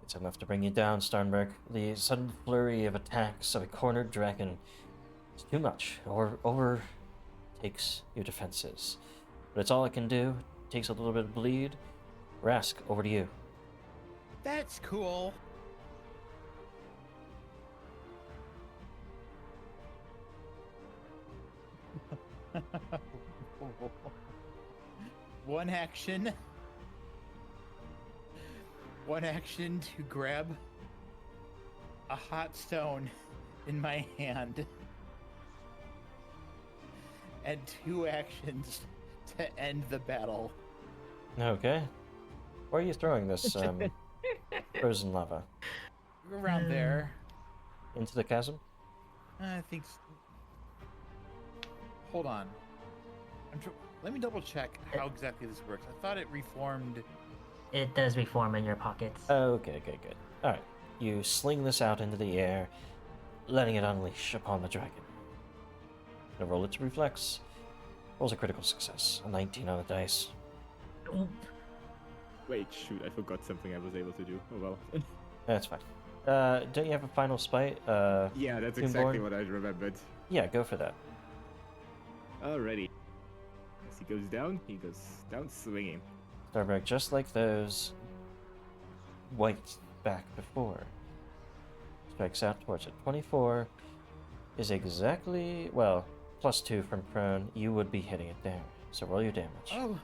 It's enough to bring you down, Sternberg. The sudden flurry of attacks of a cornered dragon is too much, or overtakes your defenses. But it's all it can do. It takes a little bit of bleed. Rask, over to you. That's cool. One action. One action to grab a hot stone in my hand. And 2 actions to end the battle. Okay. Where are you throwing this frozen lava? Around there. Into the chasm? I think. Hold on. Let me double check how exactly this works. I thought it reformed. It does reform in your pockets. Okay, good. Alright, you sling this out into the air, letting it unleash upon the dragon. Gonna roll its reflex. Rolls a critical success. A 19 on the dice. Wait, shoot, I forgot something I was able to do. Oh well. That's fine. Don't you have a final spite? Yeah, that's Toonborn? exactly what I remembered. Yeah, go for that. Alrighty. As he goes down swinging. Starbuck, just like those white back before. Strikes out towards it. 24 is exactly, well, +2 from prone. You would be hitting it there. So roll your damage. Oh,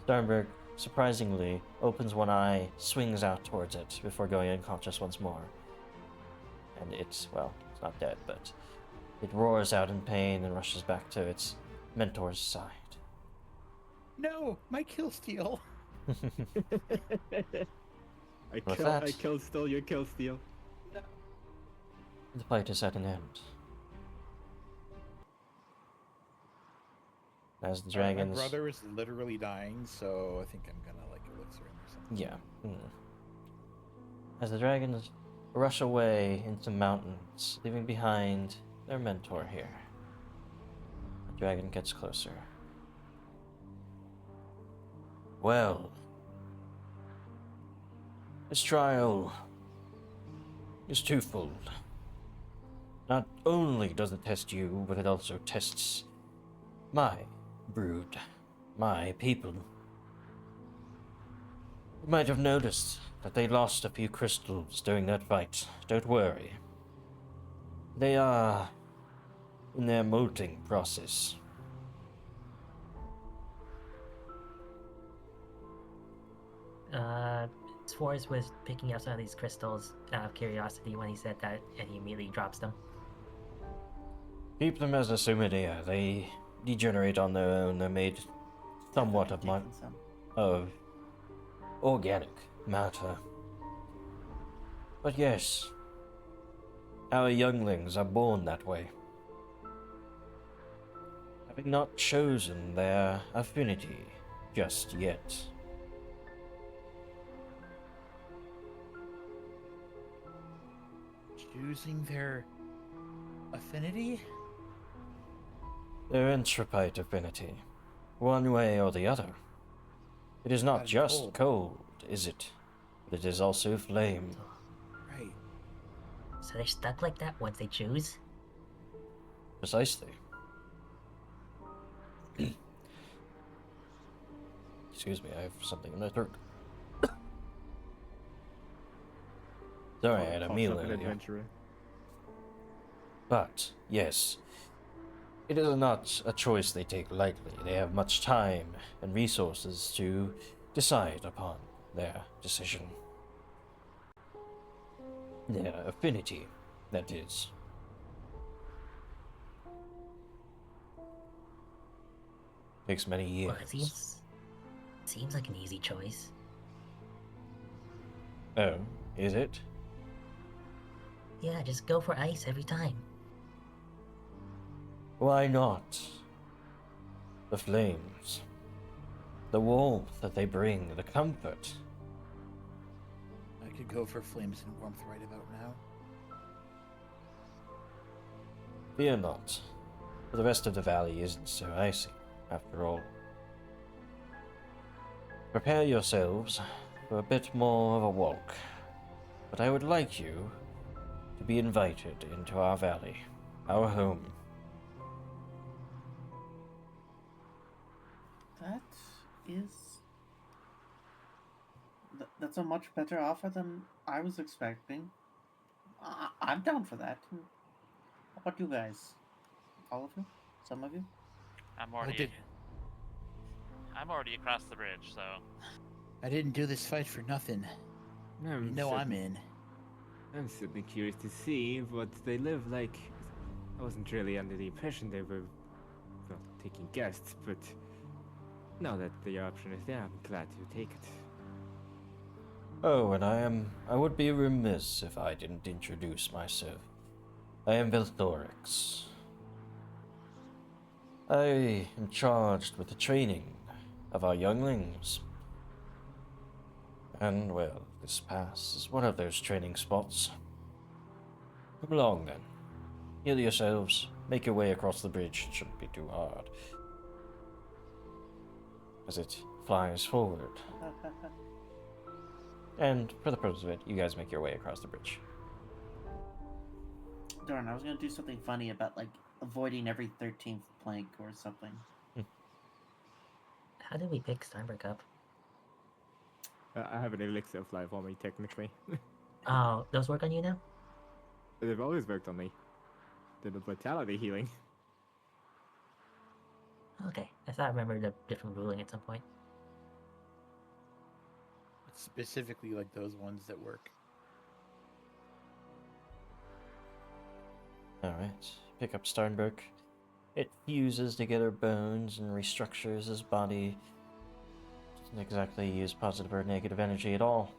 Starnberg, surprisingly, opens one eye, swings out towards it before going unconscious once more. And it's, well, it's not dead, but it roars out in pain and rushes back to its mentor's side. no, my kill steal. What's that? I kill steal, you kill steal. The fight is at an end. As the dragons... My brother is literally dying, so I think I'm gonna like elixir him or something. Yeah. As the dragons rush away into the mountains, leaving behind their mentor here. The dragon gets closer. Well, this trial is twofold. Not only does it test you, but it also tests my brood, my people. You might have noticed that they lost a few crystals during that fight. Don't worry. They are in their molting process. Sfors was picking up some of these crystals out of curiosity when he said that, and he immediately drops them. Keep them as a souvenir. They degenerate on their own. They're made somewhat of Taking some. organic matter. But yes, our younglings are born that way, having not chosen their affinity just yet. Choosing their affinity? Their intrepid affinity, one way or the other. It is not Gotta be just cold. cold, is it? But it is also flame. Right. So they're stuck like that once they choose? Precisely. Excuse me, I have something in my throat. Sorry, I had a meal An earlier. adventurer. But, yes, it is not a choice they take lightly. They have much time and resources to decide upon their decision. Their affinity, that is. Takes many years. Well, it seems like an easy choice. Oh, is it? Yeah, just go for ice every time. Why not? The flames, the warmth that they bring, the comfort. I could go for flames and warmth right about now. Fear not, for the rest of the valley isn't so icy, after all. Prepare yourselves for a bit more of a walk, but I would like you to be invited into our valley, our home. That is. That's a much better offer than I was expecting. I'm down for that. How about you guys? All of you? Some of you? I'm I did. already across the bridge, so I didn't do this fight for nothing. You know I'm in. I'm certainly curious to see what they live like. I wasn't really under the impression they were, well, taking guests, but now that the option is there, I'm glad to take it. Oh, and I would be remiss if I didn't introduce myself. I am Vilthorix. I am charged with the training of our younglings. And, well, this pass is one of those training spots. Come along, then. Heal yourselves. Make your way across the bridge. It shouldn't be too hard. As it flies forward. And, for the purpose of it, you guys make your way across the bridge. Darn, I was gonna do something funny about like avoiding every 13th plank or something. How did we pick Steinberg up? I have an elixir of life on me, technically. Oh, those work on you now? They've always worked on me. They're the vitality healing. Okay, I thought I remembered a different ruling at some point. It's specifically like those ones that work. Alright, pick up Sternberg. It fuses together bones and restructures his body. Doesn't exactly use positive or negative energy at all.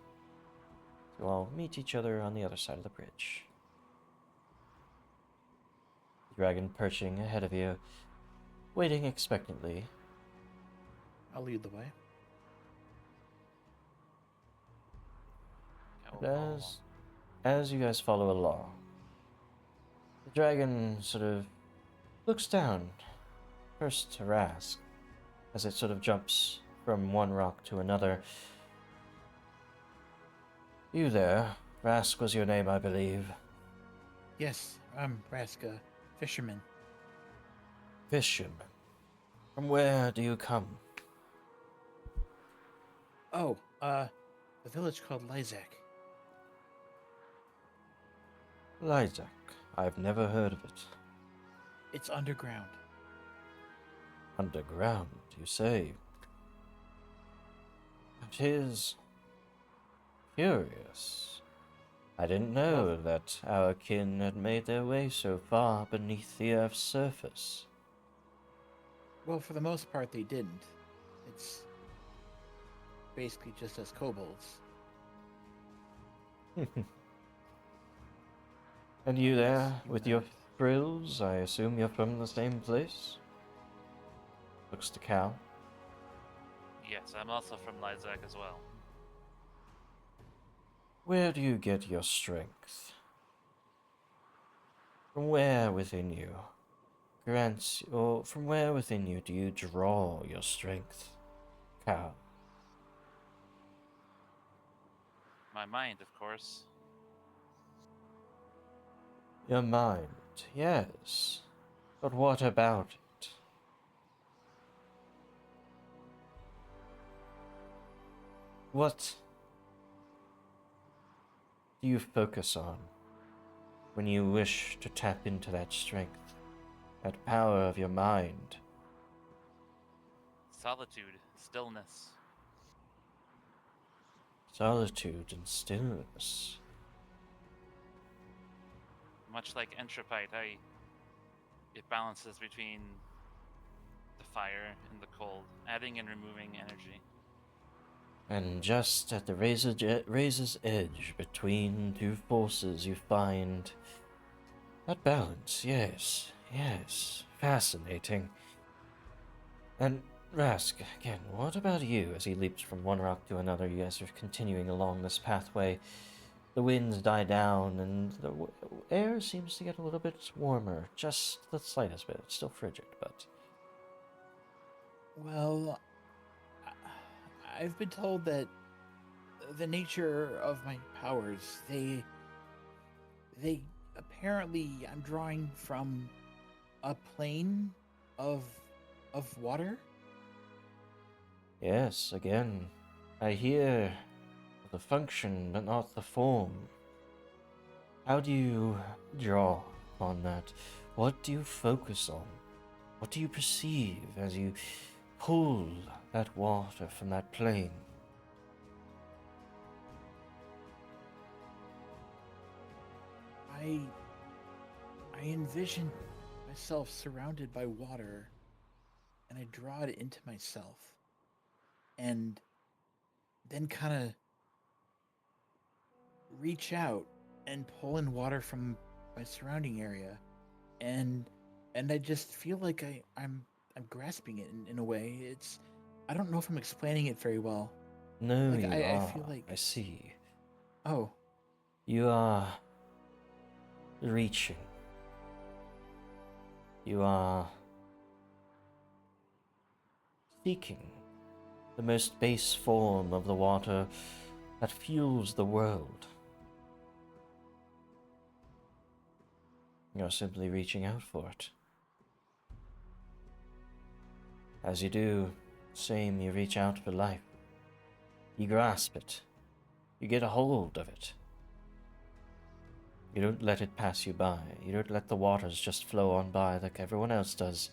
You all meet each other on the other side of the bridge. The dragon perching ahead of you, waiting expectantly. I'll lead the way. And as you guys follow along, the dragon sort of looks down, first to Rask, as it sort of jumps from one rock to another. You there. Rask was your name, I believe. Yes, I'm Raska, fisherman. Fisherman. From where do you come? Oh, a village called Lyzak. Lyzak. I've never heard of it. It's underground. Underground, you say? It is curious. I didn't know that our kin had made their way so far beneath the Earth's surface. Well, for the most part, they didn't. It's basically just us kobolds. And you there, Yes, with you your have. frills? I assume you're from the same place? Looks to Cal. Yes, I'm also from Lyzak as well. Where do you get your strength? From where within you grants, or from where within you do you draw your strength, Cal? My mind, of course. Your mind, yes. But what about it? What do you focus on when you wish to tap into that strength, that power of your mind? Solitude, stillness. Solitude and stillness. Much like Entropite, it balances between the fire and the cold, adding and removing energy. And just at the razor's edge between two forces, you find that balance. Yes, yes, fascinating. And Rask, again, what about you? As he leaps from one rock to another, you guys are continuing along this pathway. The winds die down, and the air seems to get a little bit warmer, just the slightest bit. It's still frigid, but Well, I've been told that the nature of my powers, they apparently I'm drawing from a plane of water. yes, again, I hear the function, but not the form. How do you draw on that? What do you focus on? What do you perceive as you pull that water from that plane? I envision myself surrounded by water, and I draw it into myself, and then kind of reach out and pull in water from my surrounding area, and I just feel like I'm grasping it in a way. I don't know if I'm explaining it very well. No, Like, you I are. feel like- I see. Oh, You are reaching. You are seeking the most base form of the water that fuels the world. You're simply reaching out for it. As you do, same, you reach out for life. You grasp it. You get a hold of it. You don't let it pass you by. You don't let the waters just flow on by like everyone else does.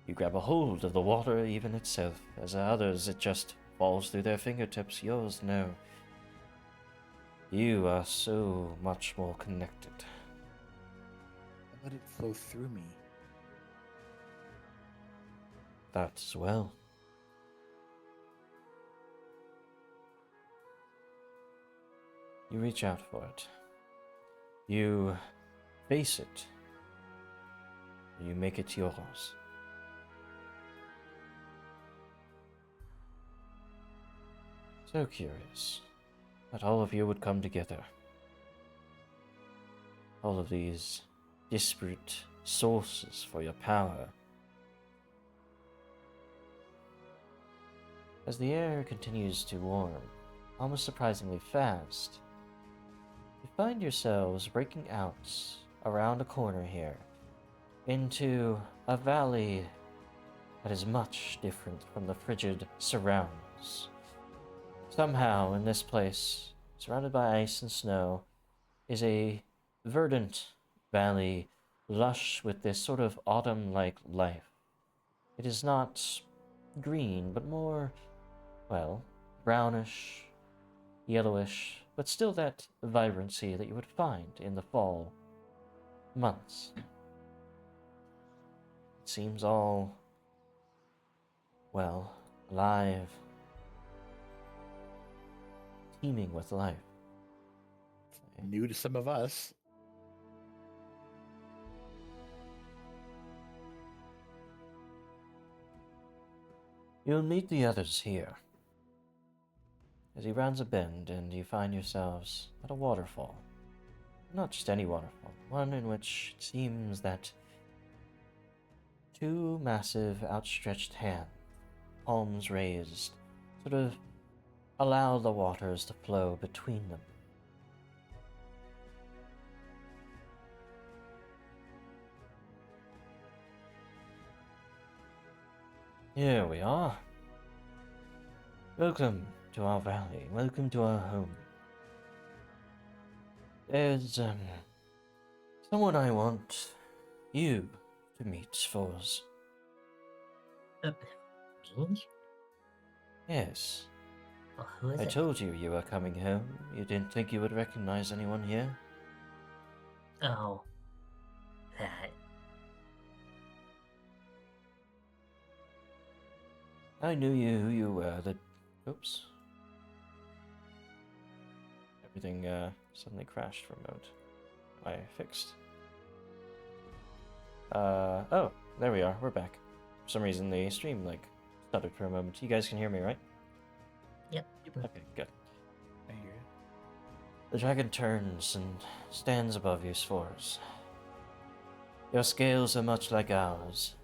You grab a hold of the water even itself. As others, it just falls through their fingertips. Yours, no. You are so much more connected. I let it flow through me. That as well. You reach out for it. You face it. You make it yours. So curious that all of you would come together. All of these disparate sources for your power. As the air continues to warm, almost surprisingly fast, you find yourselves breaking out around a corner here into a valley that is much different from the frigid surrounds. Somehow, in this place, surrounded by ice and snow, is a verdant valley, lush with this sort of autumn-like life. It is not green, but more, well, brownish, yellowish, but still that vibrancy that you would find in the fall months. It seems all, well, alive, teeming with life. New to some of us. You'll meet the others here. As you round a bend and you find yourselves at a waterfall. Not just any waterfall, one in which it seems that two massive outstretched hands, palms raised, sort of allow the waters to flow between them. Here we are. Welcome to our valley. Welcome to our home. There's, someone I want you to meet, Sfors. Me? Yes. Well, who is I it? told you you were coming home. You didn't think you would recognize anyone here? Oh, that. I knew who you were. Oops. Everything, suddenly crashed for a moment. Am I fixed? Oh, there we are. We're back. For some reason, the stream, stuttered for a moment. You guys can hear me, right? Yep. Okay, good. I hear it. The dragon turns and stands above you, Sfors. Your scales are much like ours.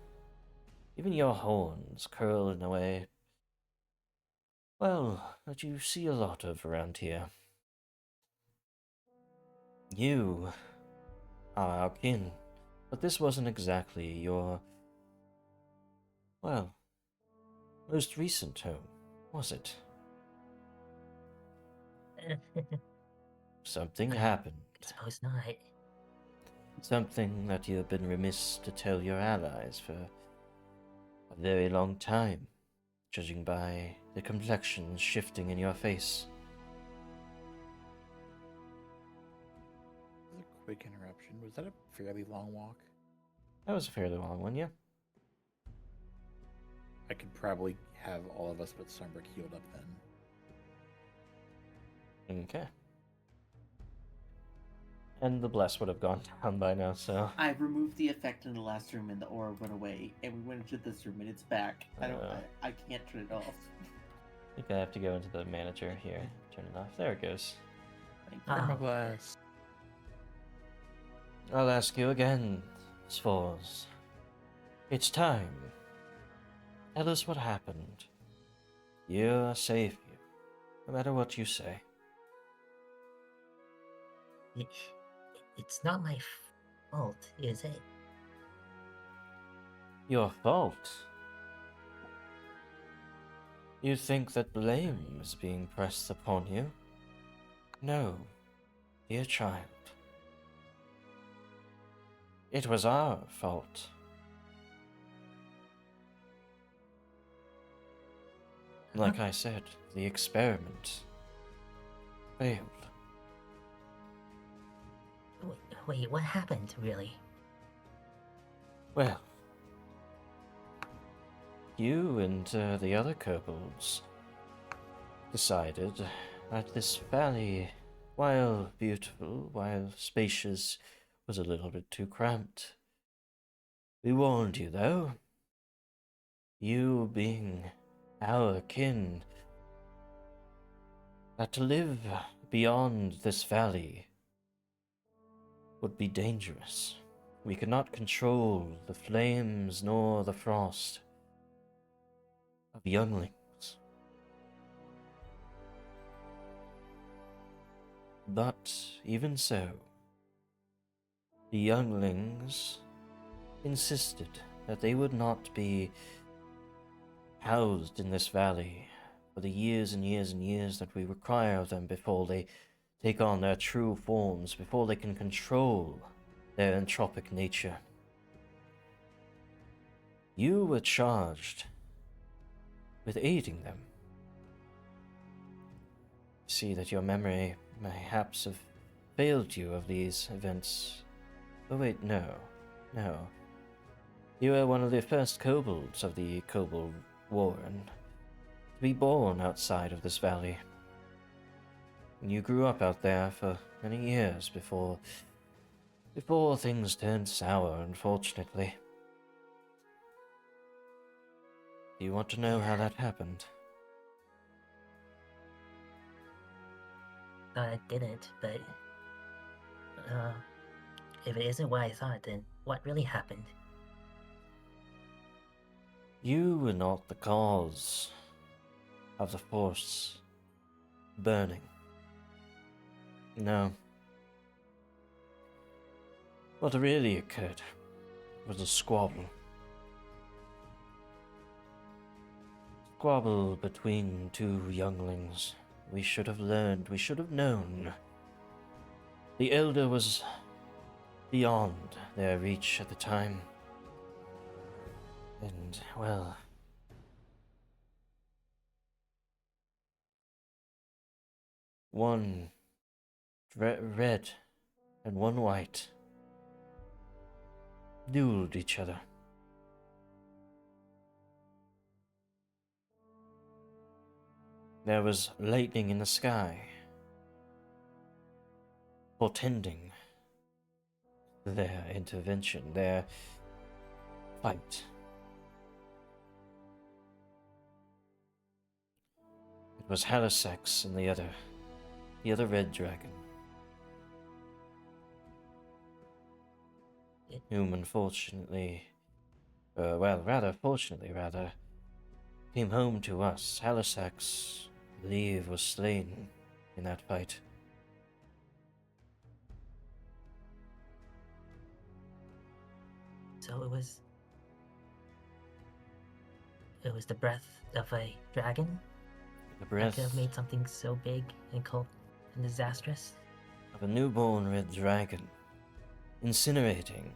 Even your horns curl in a way, well, that you see a lot of around here. You are our kin, but this wasn't exactly your, well, most recent home, was it? Something happened. Suppose not. Something that you have been remiss to tell your allies for a very long time, judging by the complexion shifting in your face. That was a quick interruption. Was that a fairly long walk? That was a fairly long one, yeah? I could probably have all of us but Sunbrook healed up then. Okay. And the bless would have gone down by now, so... I removed the effect in the last room and the aura went away, and we went into this room and it's back. I can't turn it off. I think I have to go into the manager here. Turn it off. There it goes. Thank you. Karma blast. I'll ask you again, Sfors. It's time. Tell us what happened. You're safe here, no matter what you say. It's not my fault, is it? Your fault? You think that blame is being pressed upon you? No, dear child. It was our fault. Like I said, the experiment failed. Wait, what happened, really? Well, you and the other kobolds decided that this valley, while beautiful, while spacious, was a little bit too cramped. We warned you, though. You being our kin, that to live beyond this valley would be dangerous. We could not control the flames nor the frost of younglings. But even so, the younglings insisted that they would not be housed in this valley for the years and years and years that we require of them before they take on their true forms, before they can control their entropic nature. You were charged with aiding them. See that your memory perhaps have failed you of these events. Oh wait, no. You were one of the first kobolds of the Kobold Warren to be born outside of this valley. And you grew up out there for many years before things turned sour, unfortunately. Do you want to know how that happened? I didn't, but... if it isn't what I thought, then what really happened? You were not the cause of the force burning. No. What really occurred was a squabble. Squabble between two younglings. We should have learned, we should have known. The elder was beyond their reach at the time. And, well... one red and one white dueled each other. There was lightning in the sky, portending their intervention, their fight. It was Halisax and the other red dragon, whom unfortunately, fortunately, came home to us. Halisax, I believe, was slain in that fight. So it was the breath of a dragon The that breath could have made something so big and cold and disastrous. of a newborn red dragon, incinerating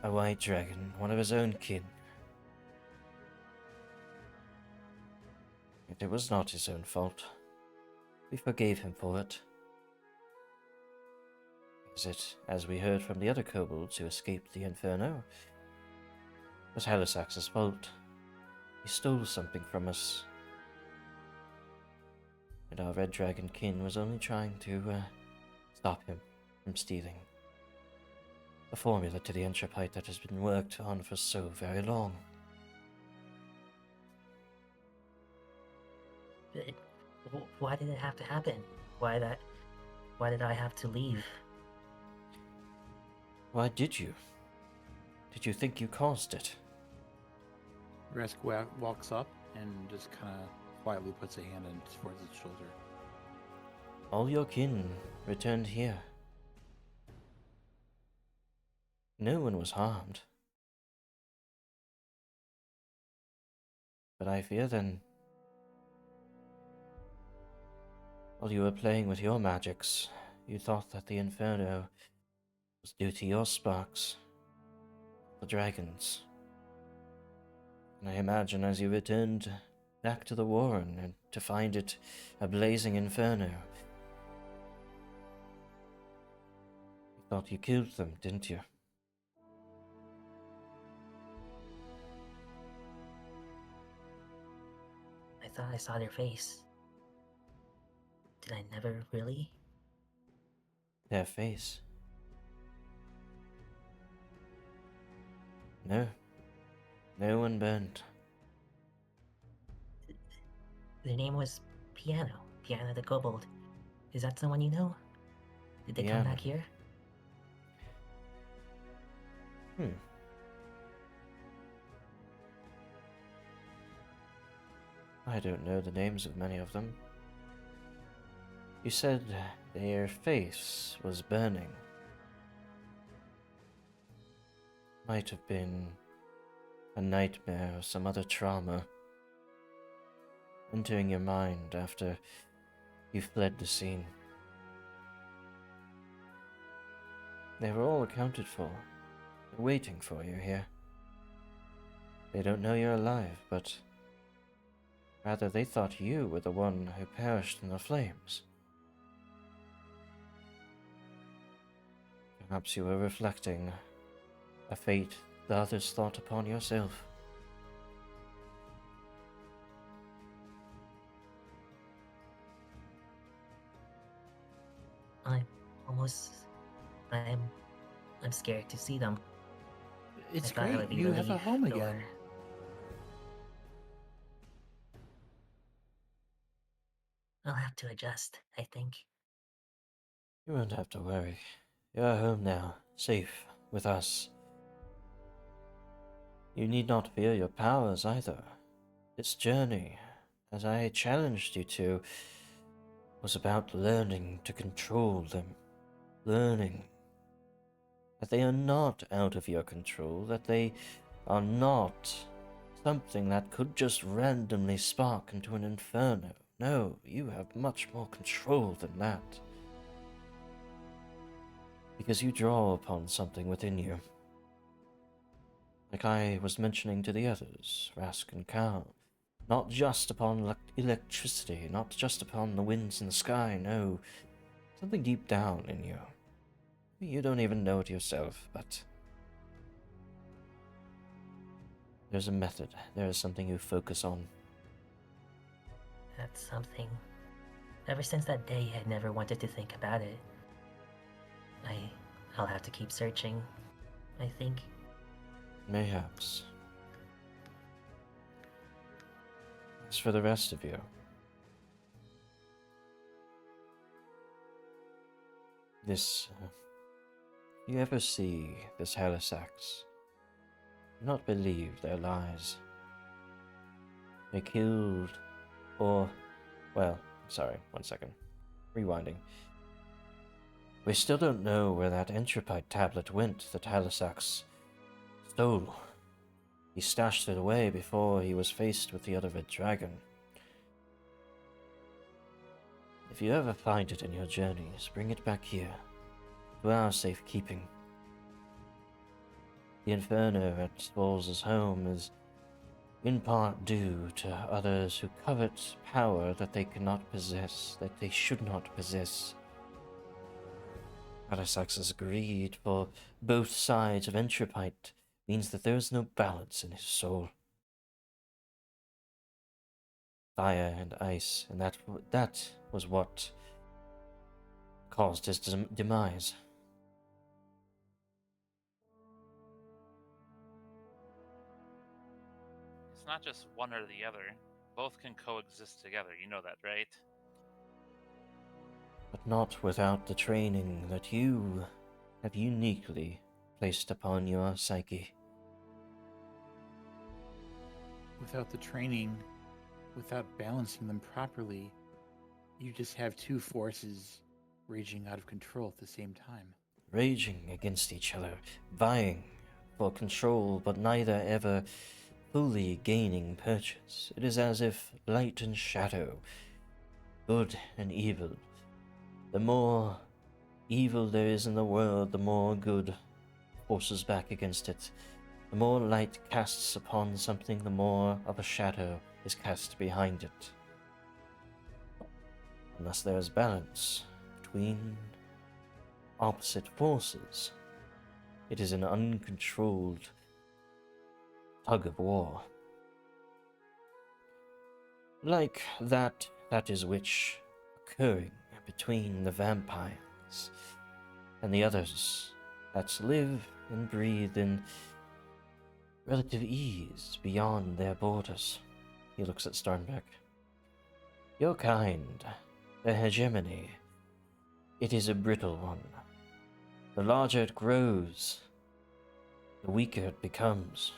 a white dragon, one of his own kin. Yet it was not his own fault. We forgave him for it. Is it, as we heard from the other kobolds who escaped the inferno, was Halisax's fault. He stole something from us. And our red dragon kin was only trying to stop him from stealing. A formula to the entropite that has been worked on for so very long. Why did it have to happen? Why did I have to leave? Why did you? Did you think you caused it? Resk walks up and just kind of quietly puts a hand on Sfors' shoulder. All your kin returned here. No one was harmed. But I fear then, while you were playing with your magics, you thought that the inferno was due to your sparks, the dragons. And I imagine as you returned back to the warren and to find it a blazing inferno, you thought you killed them, didn't you? I thought I saw their face. Did I never really? Their face? No. No one burned. Their name was Piano. Piano the Kobold. Is that someone you know? Did they come Piano. back here? I don't know the names of many of them. You said their face was burning. Might have been a nightmare or some other trauma entering your mind after you fled the scene. They were all accounted for. They're waiting for you here. They don't know you're alive, but rather they thought you were the one who perished in the flames. Perhaps you were reflecting a fate the others thought upon yourself. I'm scared to see them. It's I thought I great. would be You have a relieved, home or- again. I'll have to adjust, I think. You won't have to worry. You're home now, safe, with us. You need not fear your powers either. This journey, as I challenged you to, was about learning to control them. Learning that they are not out of your control, that they are not something that could just randomly spark into an inferno. No, you have much more control than that. Because you draw upon something within you. Like I was mentioning to the others, Rask and Cal. Not just upon electricity, not just upon the winds in the sky, no. Something deep down in you. You don't even know it yourself, but there's a method. There is something you focus on. That's something. Ever since that day, I never wanted to think about it. I'll have to keep searching, I think. Mayhaps. As for the rest of you, this, if you ever see this Halisax, do not believe their lies. They killed, or, well, sorry, 1 second. Rewinding. We still don't know where that entropite tablet went that Halisax stole. He stashed it away before he was faced with the other red dragon. If you ever find it in your journeys, bring it back here, to our safekeeping. The inferno at Sfors' home is in part due to others who covet power that they cannot possess, that they should not possess. Halisax's greed for both sides of entropite means that there is no balance in his soul. Fire and ice, and that was what caused his demise. not just one or the other. Both can coexist together. You know that, right? But not without the training that you have uniquely placed upon your psyche. Without the training, without balancing them properly, you just have two forces raging out of control at the same time. Raging against each other, vying for control, but neither ever fully gaining purchase. It is as if light and shadow, good and evil. The more evil there is in the world, the more good forces back against it. The more light casts upon something, the more of a shadow is cast behind it. Unless there is balance between opposite forces, it is an uncontrolled tug of war. Like that is which occurring between the vampires and the others that live and breathe in relative ease beyond their borders. He looks at Starnbeck. Your kind, the hegemony, it is a brittle one. The larger it grows, the weaker it becomes.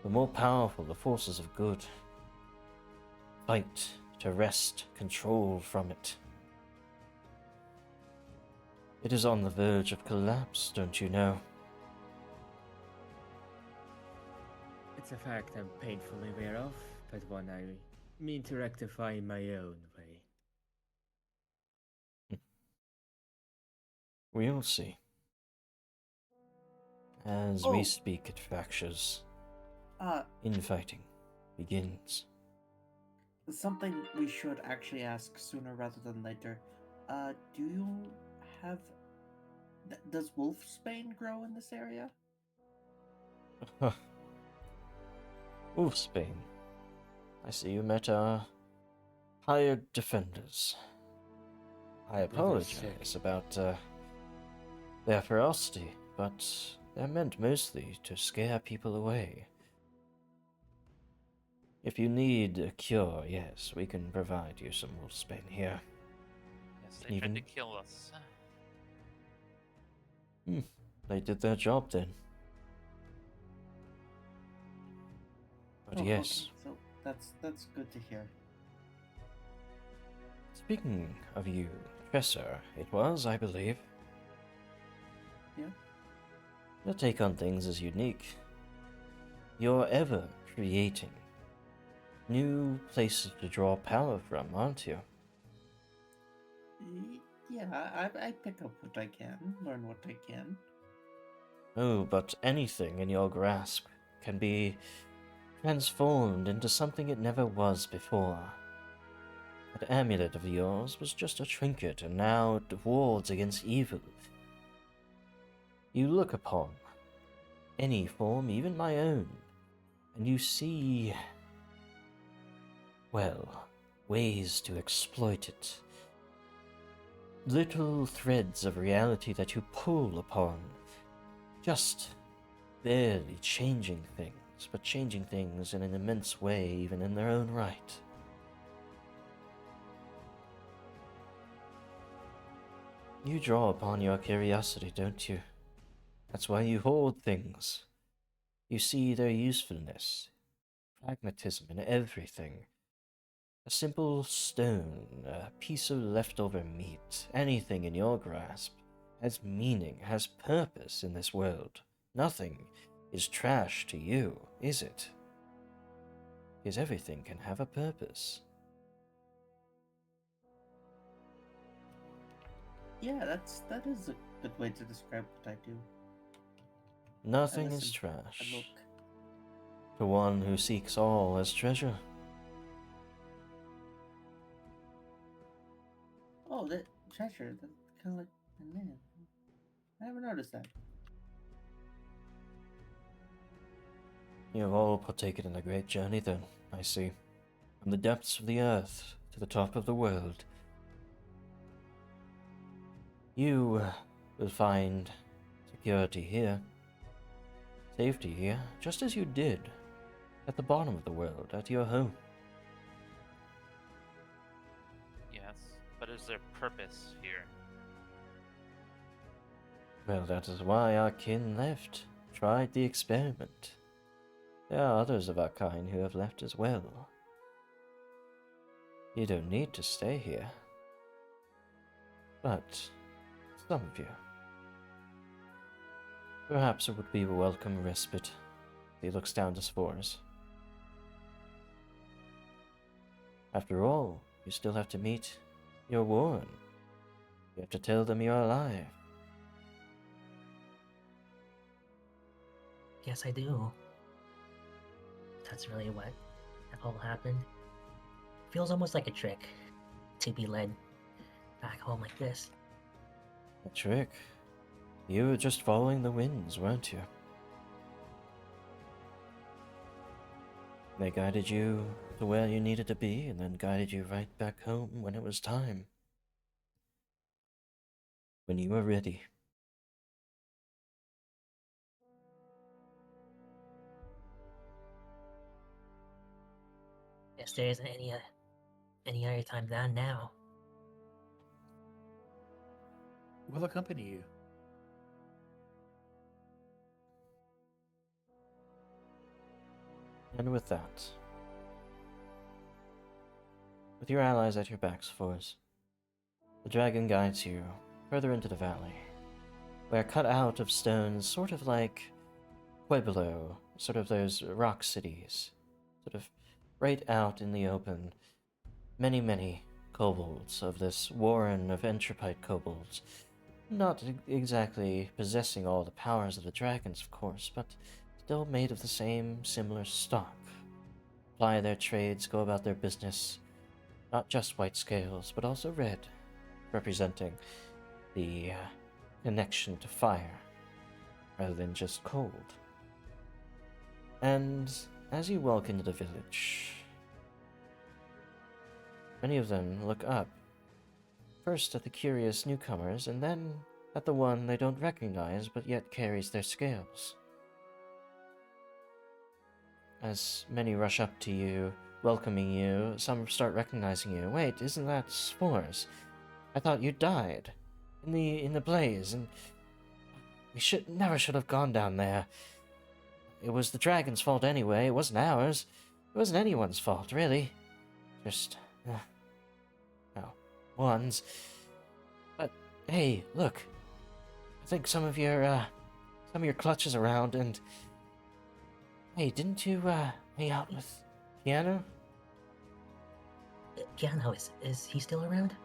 The more powerful the forces of good fight to wrest control from it. It is on the verge of collapse, don't you know? It's a fact I'm painfully aware of, but one I mean to rectify in my own way. We'll see. As we speak, it fractures. Infighting begins. Something we should actually ask sooner rather than later. Do you have... does wolfsbane grow in this area? Wolfsbane. I see you met our hired defenders. I apologize about their ferocity, but they're meant mostly to scare people away. If you need a cure, yes, we can provide you some wolfsbane here. Yes, they tried Even- to kill us. They did their job then. But yes, Okay. So that's good to hear. speaking of you, Professor, it was, I believe. Yeah. Your take on things is unique. You're ever creating new places to draw power from, aren't you? Yeah, I pick up what I can, learn what I can. Oh, but anything in your grasp can be transformed into something it never was before. That amulet of yours was just a trinket, and now it wards against evil. You look upon any form, even my own, and you see, well, ways to exploit it. Little threads of reality that you pull upon, just barely changing things, but changing things in an immense way, even in their own right. You draw upon your curiosity, don't you? That's why you hoard things. You see their usefulness, pragmatism in everything. A simple stone, a piece of leftover meat, anything in your grasp has meaning, has purpose in this world. Nothing is trash to you, is it? Because everything can have a purpose. Yeah, that is a good way to describe what I do. Nothing is listen, trash I look. to one who seeks all as treasure. Oh, that treasure. That's kind of like my man. I never noticed that. You have all partaken in a great journey then, I see. From the depths of the earth to the top of the world. You will find security here, safety here, just as you did at the bottom of the world, at your home. Yes, but is there purpose here? Well, that is why our kin left, tried the experiment. There are others of our kind who have left as well. You don't need to stay here. But some of you. Perhaps it would be a welcome respite. He looks down to Sfors. After all, you still have to meet your Warren. You have to tell them you're alive. Yes, I do. That's really what all happened. Feels almost like a trick to be led back home like this. A trick. You were just following the winds, weren't you? They guided you to where you needed to be, and then guided you right back home when it was time. When you were ready. Guess there isn't any other time than now. We'll accompany you. And with that, with your allies at your backs, Sfors, the dragon guides you further into the valley, where cut out of stones, sort of like Pueblo, sort of those rock cities, sort of right out in the open, many kobolds of this warren of entropite kobolds, not exactly possessing all the powers of the dragons, of course, but still made of the same similar stock. Ply their trades, go about their business, not just white scales, but also red, representing the connection to fire, rather than just cold. And as you walk into the village, many of them look up, first at the curious newcomers, and then at the one they don't recognize, but yet carries their scales. As many rush up to you, welcoming you, some start recognizing you. Wait, isn't that Sfors? I thought you died in the blaze, and we never should have gone down there. It was the dragon's fault anyway. It wasn't ours. It wasn't anyone's fault, really. Just, well, one's. But hey, look. I think some of your clutches around, and hey, didn't you hang out with Keanu? Keanu, is he still around?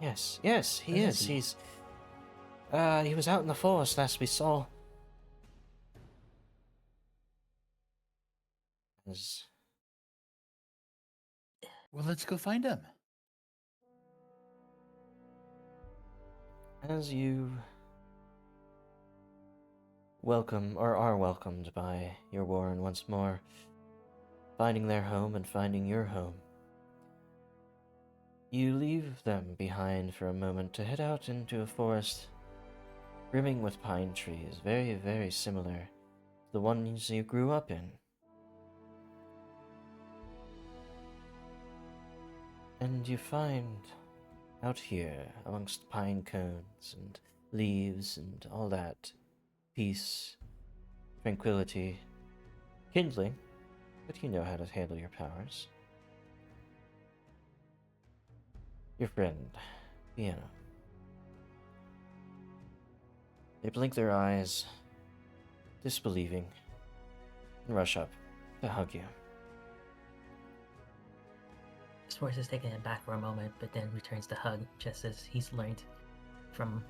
Yes, he Where is. is he? He was out in the forest last we saw. Well, let's go find him. As you welcome, or are welcomed by your warren once more, finding their home and finding your home, you leave them behind for a moment to head out into a forest brimming with pine trees, very similar to the ones you grew up in. And you find out here, amongst pine cones and leaves and all that, peace, tranquility, kindling, but you know how to handle your powers. Your friend, Piano. They blink their eyes, disbelieving, and rush up to hug you. Sfors is taken aback for a moment, but then returns the hug, just as he's learned from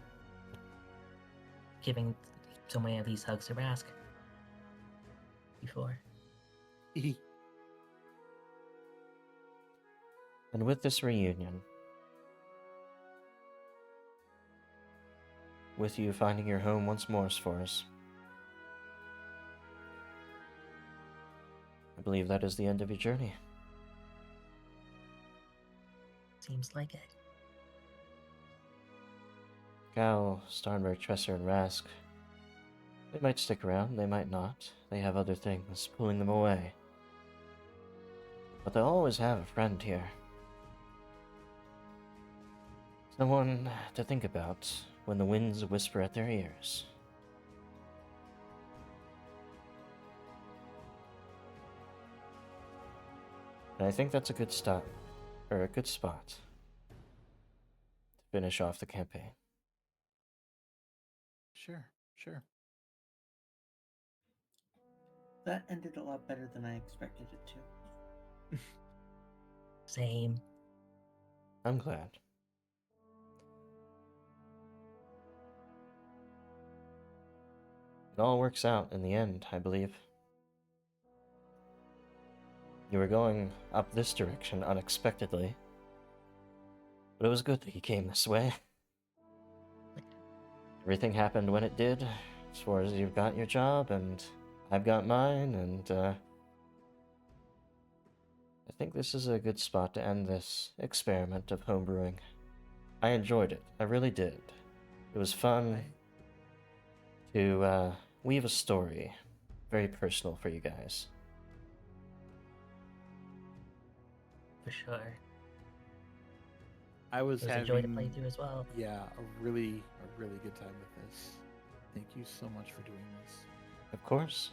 giving so many of these hugs to Rask before. And with this reunion, with you finding your home once more, Sfors, I believe that is the end of your journey. Seems like it. Gal, Starnberg, Tresser, and Rask, they might stick around, they might not. They have other things pulling them away. but they'll always have a friend here. Someone to think about when the winds whisper at their ears. And I think that's a good stop, or a good spot, to finish off the campaign. Sure, sure. That ended a lot better than I expected it to. Same. I'm glad. It all works out in the end, I believe. You were going up this direction unexpectedly, but it was good that you came this way. Everything happened when it did, as far as you've got your job, and I've got mine, and I think this is a good spot to end this experiment of homebrewing. I enjoyed it. I really did. It was fun to weave a story, very personal for you guys. For sure. I was It was a having joy to play through as well. yeah, a really good time with this. Thank you so much for doing this. Of course.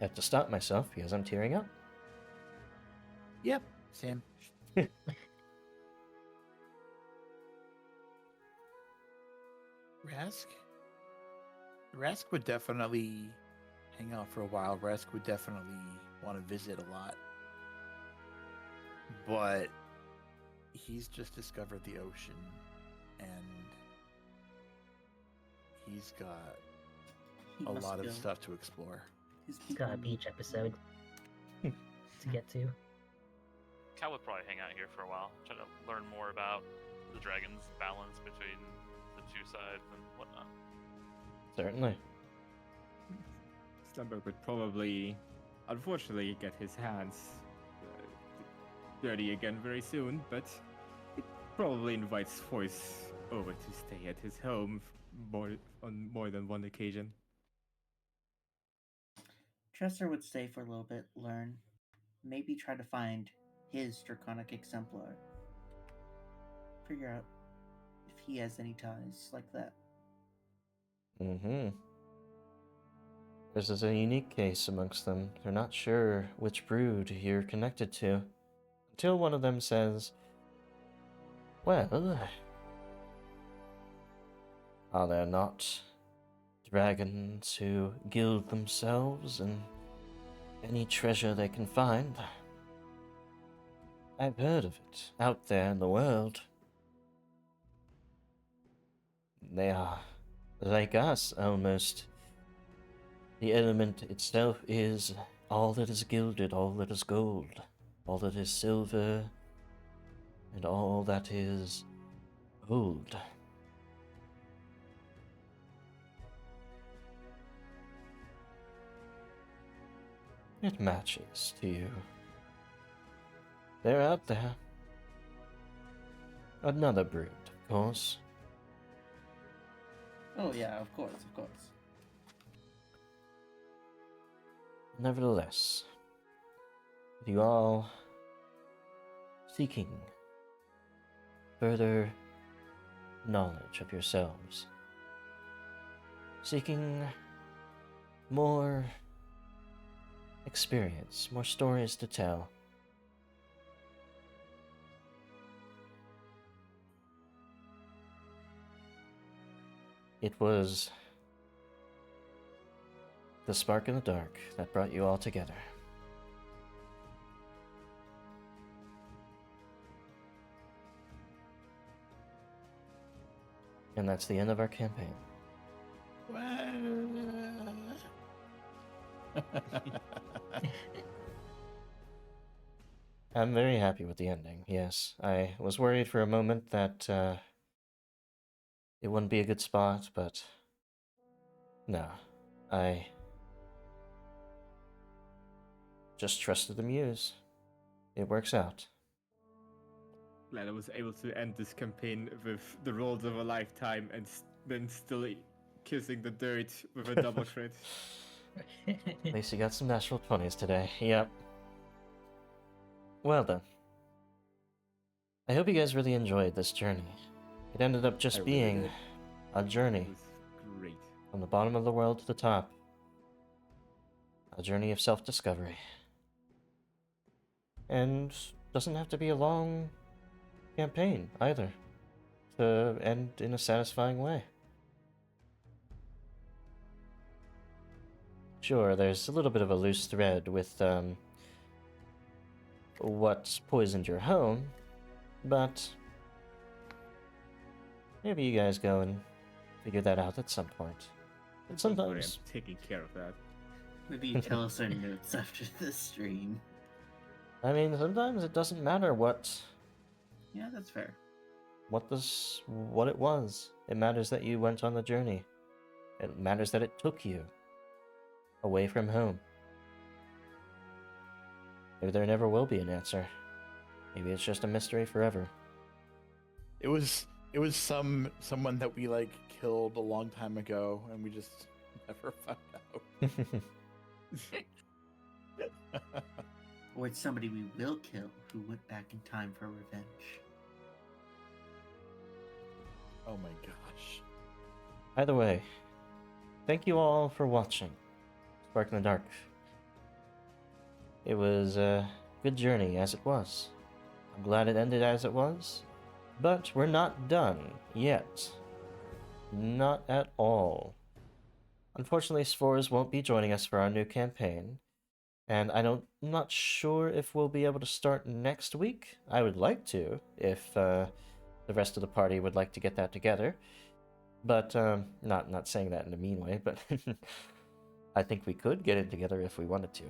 I have to stop myself because I'm tearing up. Yep, Sam. Rask would definitely hang out for a while. Rask would definitely want to visit a lot. But he's just discovered the ocean and he's got He a must lot of go. stuff to explore. His It's got a people beach episode to get to. Cal would probably hang out here for a while, try to learn more about the dragon's balance between the two sides and whatnot. Certainly. Slumber would probably, unfortunately, get his hands dirty again very soon, but he probably invites Sfors over to stay at his home on more than one occasion. Chester would stay for a little bit, learn, maybe try to find his draconic exemplar. Figure out if he has any ties like that. Mm-hmm. This is a unique case amongst them. They're not sure which brood you're connected to, until one of them says, well, are there not dragons who gild themselves in any treasure they can find? I've heard of it out there in the world. They are like us, almost. The element itself is all that is gilded, all that is gold, all that is silver, and all that is gold. It matches to you. They're out there. Another brood, of course. Oh yeah, of course, of course. Nevertheless, with you all seeking further knowledge of yourselves, seeking more experience, more stories to tell, it was the spark in the dark that brought you all together. And that's the end of our campaign. I'm very happy with the ending, yes. I was worried for a moment that it wouldn't be a good spot, but no. I just trusted the muse. It works out. Glad I was able to end this campaign with the rolls of a lifetime and then still kissing the dirt with a double crit. At least you got some natural 20s today. Yep. Well then. I hope you guys really enjoyed this journey. It ended up I just really being did. a journey It was great. from the bottom of the world to the top. A journey of self-discovery. And doesn't have to be a long campaign either to end in a satisfying way. Sure, there's a little bit of a loose thread with what's poisoned your home, but maybe you guys go and figure that out at some point. And Don't worry, sometimes, I'm taking care of that. Maybe you tell us our notes after the stream. I mean, sometimes it doesn't matter what Yeah, that's fair. what it was. It matters that you went on the journey. It matters that it took you away from home. Maybe there never will be an answer. Maybe it's just a mystery forever. It was someone that we like killed a long time ago, and we just never found out. Or it's somebody we will kill who went back in time for revenge. Oh my gosh. Either way, thank you all for watching Spark in the Dark. It was a good journey as it was. I'm glad it ended as it was, but we're not done yet. Not at all. Unfortunately, Sfors won't be joining us for our new campaign, and I'm not sure if we'll be able to start next week. I would like to, if the rest of the party would like to get that together. But not saying that in a mean way, but I think we could get it together if we wanted to.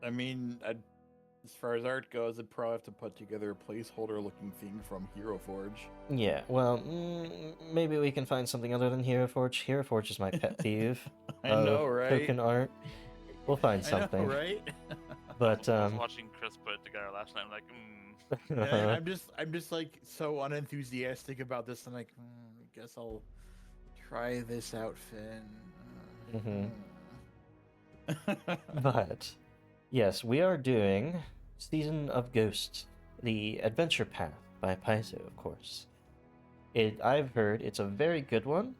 I mean, as far as art goes, I'd probably have to put together a placeholder-looking thing from Hero Forge. Yeah, well, maybe we can find something other than Hero Forge. Hero Forge is my pet peeve. I of know, right? Token art. We'll find I know, something. right? But I was watching Chris put it together last night. I'm like, And I'm just like so unenthusiastic about this. I'm like, I guess I'll try this outfit. But yes, we are doing Season of Ghosts, the adventure path by Paizo, of course. I've heard it's a very good one,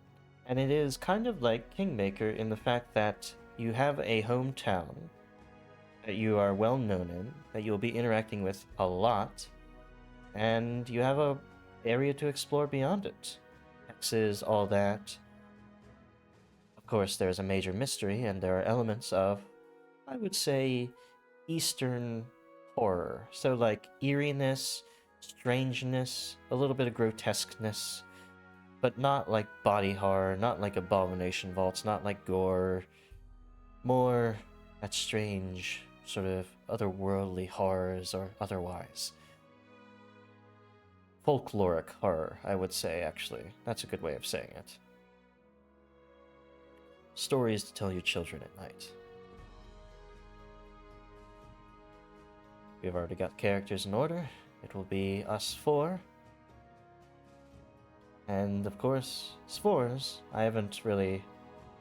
and it is kind of like Kingmaker in the fact that you have a hometown that you are well known in, that you'll be interacting with a lot, and you have a area to explore beyond it. Hexes, all that. Of course, there's a major mystery, and there are elements of, I would say, Eastern horror. So, like, eeriness, strangeness, a little bit of grotesqueness, but not like body horror, not like Abomination Vaults, not like gore. More that strange, sort of otherworldly horrors or otherwise. Folkloric horror, I would say, actually. That's a good way of saying it. Stories to tell your children at night. We've already got characters in order. It will be us four. And of course, Sfors. I haven't really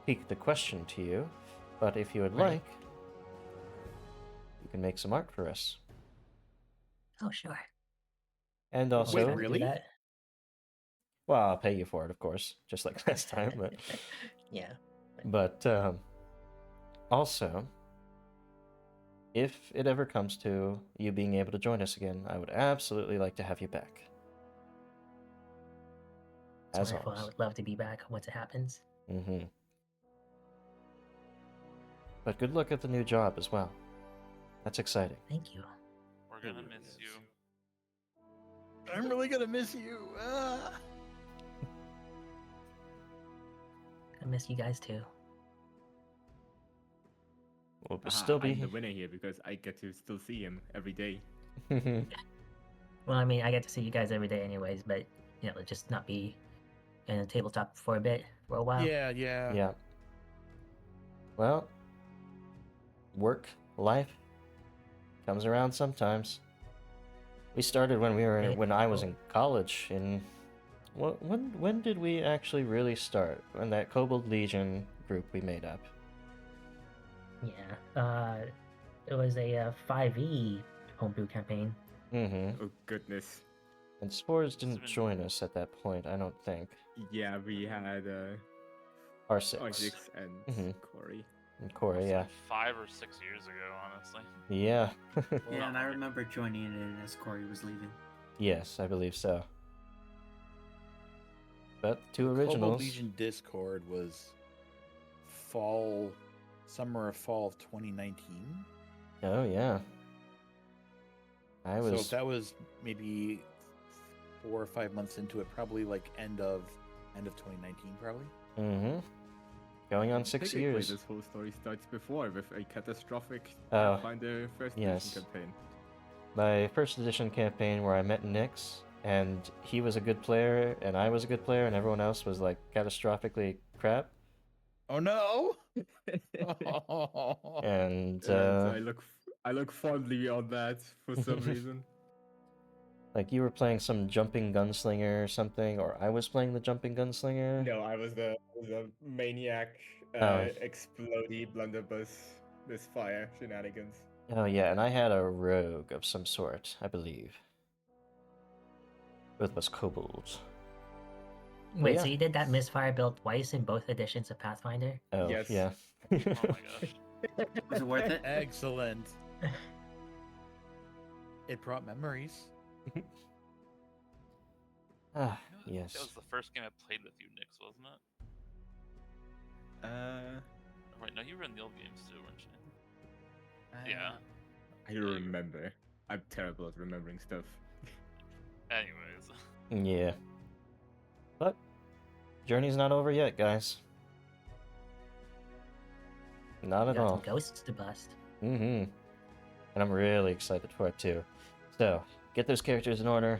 peeked the question to you, but if you would like, you can make some art for us. Oh, sure. And I'll also, try to do really? that. well, I'll pay you for it, of course, just like last time. But, Yeah. but also, if it ever comes to you being able to join us again, I would absolutely like to have you back. It's As wonderful. I always. would love to be back once it happens. But good luck at the new job as well. That's exciting. Thank you. we're gonna miss you. I'm really gonna miss you. I miss you guys too. We'll Haha, still I'm the be. winner here because I get to still see him every day. Well, I mean, I get to see you guys every day, anyways, but just not be in a tabletop for a while. Yeah. Yeah. Well, work, life comes around sometimes. We started when I was in college. When did we actually really start? When that Kobold Legion group we made up. Yeah. It was a 5e homebrew campaign. Mm-hmm. Oh goodness. And Sfors didn't been- join us at that point, I don't think. Yeah, we had R6. Isaacs and Mhm. Corey. And Corey, Must yeah. have been 5 or 6 years ago, honestly. Yeah. Yeah, and I remember joining in as Corey was leaving. Yes, I believe so. But two Kobold originals. Legion Discord was summer or fall of 2019. Oh, yeah. I So was... if that was maybe 4 or 5 months into it, probably like end of 2019, probably. Mm-hmm. Going on 6 Technically, years. This whole story starts before with a catastrophic Oh, Pathfinder first yes. edition campaign. My first edition campaign where I met Nyx, and he was a good player, and I was a good player, and everyone else was like catastrophically crap. Oh no! And I look fondly on that for some reason. like you were playing some jumping gunslinger or something, or I was playing the jumping gunslinger. No, I was the maniac, Oh. explodey blunderbuss misfire shenanigans. Oh yeah, and I had a rogue of some sort, I believe. Both was kobolds. Wait, yeah. so you did that misfire build twice in both editions of Pathfinder? Oh Yes. yeah. Oh my gosh. Was it worth it? Excellent. It brought memories. Ah, That yes. was the first game I played with you, Nyx, wasn't it? Wait, no, you were in the old games too, weren't you? Yeah. I remember. I'm terrible at remembering stuff. Anyways. Yeah. But journey's not over yet, guys. Not You at got all. some ghosts to bust. Mm-hmm. And I'm really excited for it too. So, get those characters in order.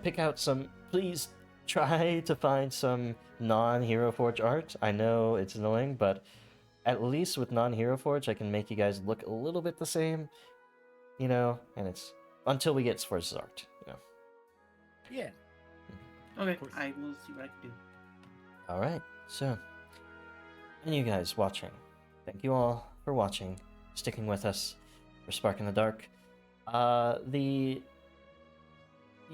Pick out some... Please try to find some non-Hero Forge art. I know it's annoying, but at least with non-Hero Forge, I can make you guys look a little bit the same. You know, and it's... Until we get Sfors' art, you know. Yeah. Okay, course. I will see what I can do. Alright, so... And you guys watching. Thank you all for watching, sticking with us for Spark in the Dark. The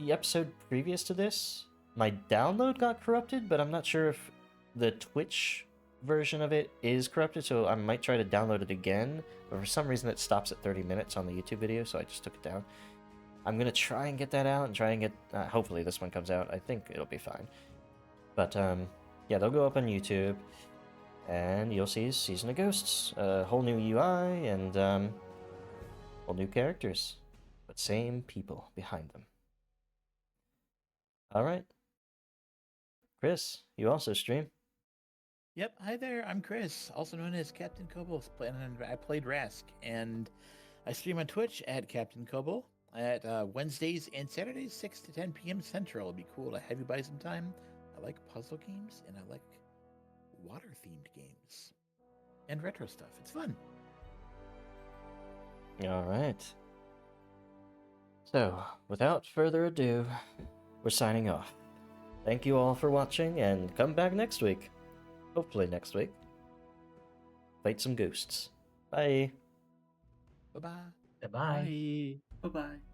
episode previous to this, my download got corrupted, but I'm not sure if the Twitch version of it is corrupted, so I might try to download it again, but for some reason it stops at 30 minutes on the YouTube video, so I just took it down. I'm gonna try and get that out and try and get... hopefully this one comes out. I think it'll be fine. But, yeah, they'll go up on YouTube, and you'll see Season of Ghosts. A whole new UI, and, whole new characters. But same people behind them. Alright. Chris, you also stream? Yep. Hi there. I'm Chris, also known as Captain Kobold. I played Rask, and I stream on Twitch at Captain Kobold at Wednesdays and Saturdays, 6 to 10 p.m. Central. It'd be cool to have you by sometime. I like puzzle games, and I like water-themed games and retro stuff. It's fun. Alright. So, without further ado, we're signing off. Thank you all for watching, and come back next week. Hopefully next week. Fight some ghosts. Bye. Bye-bye. Goodbye. Bye-bye.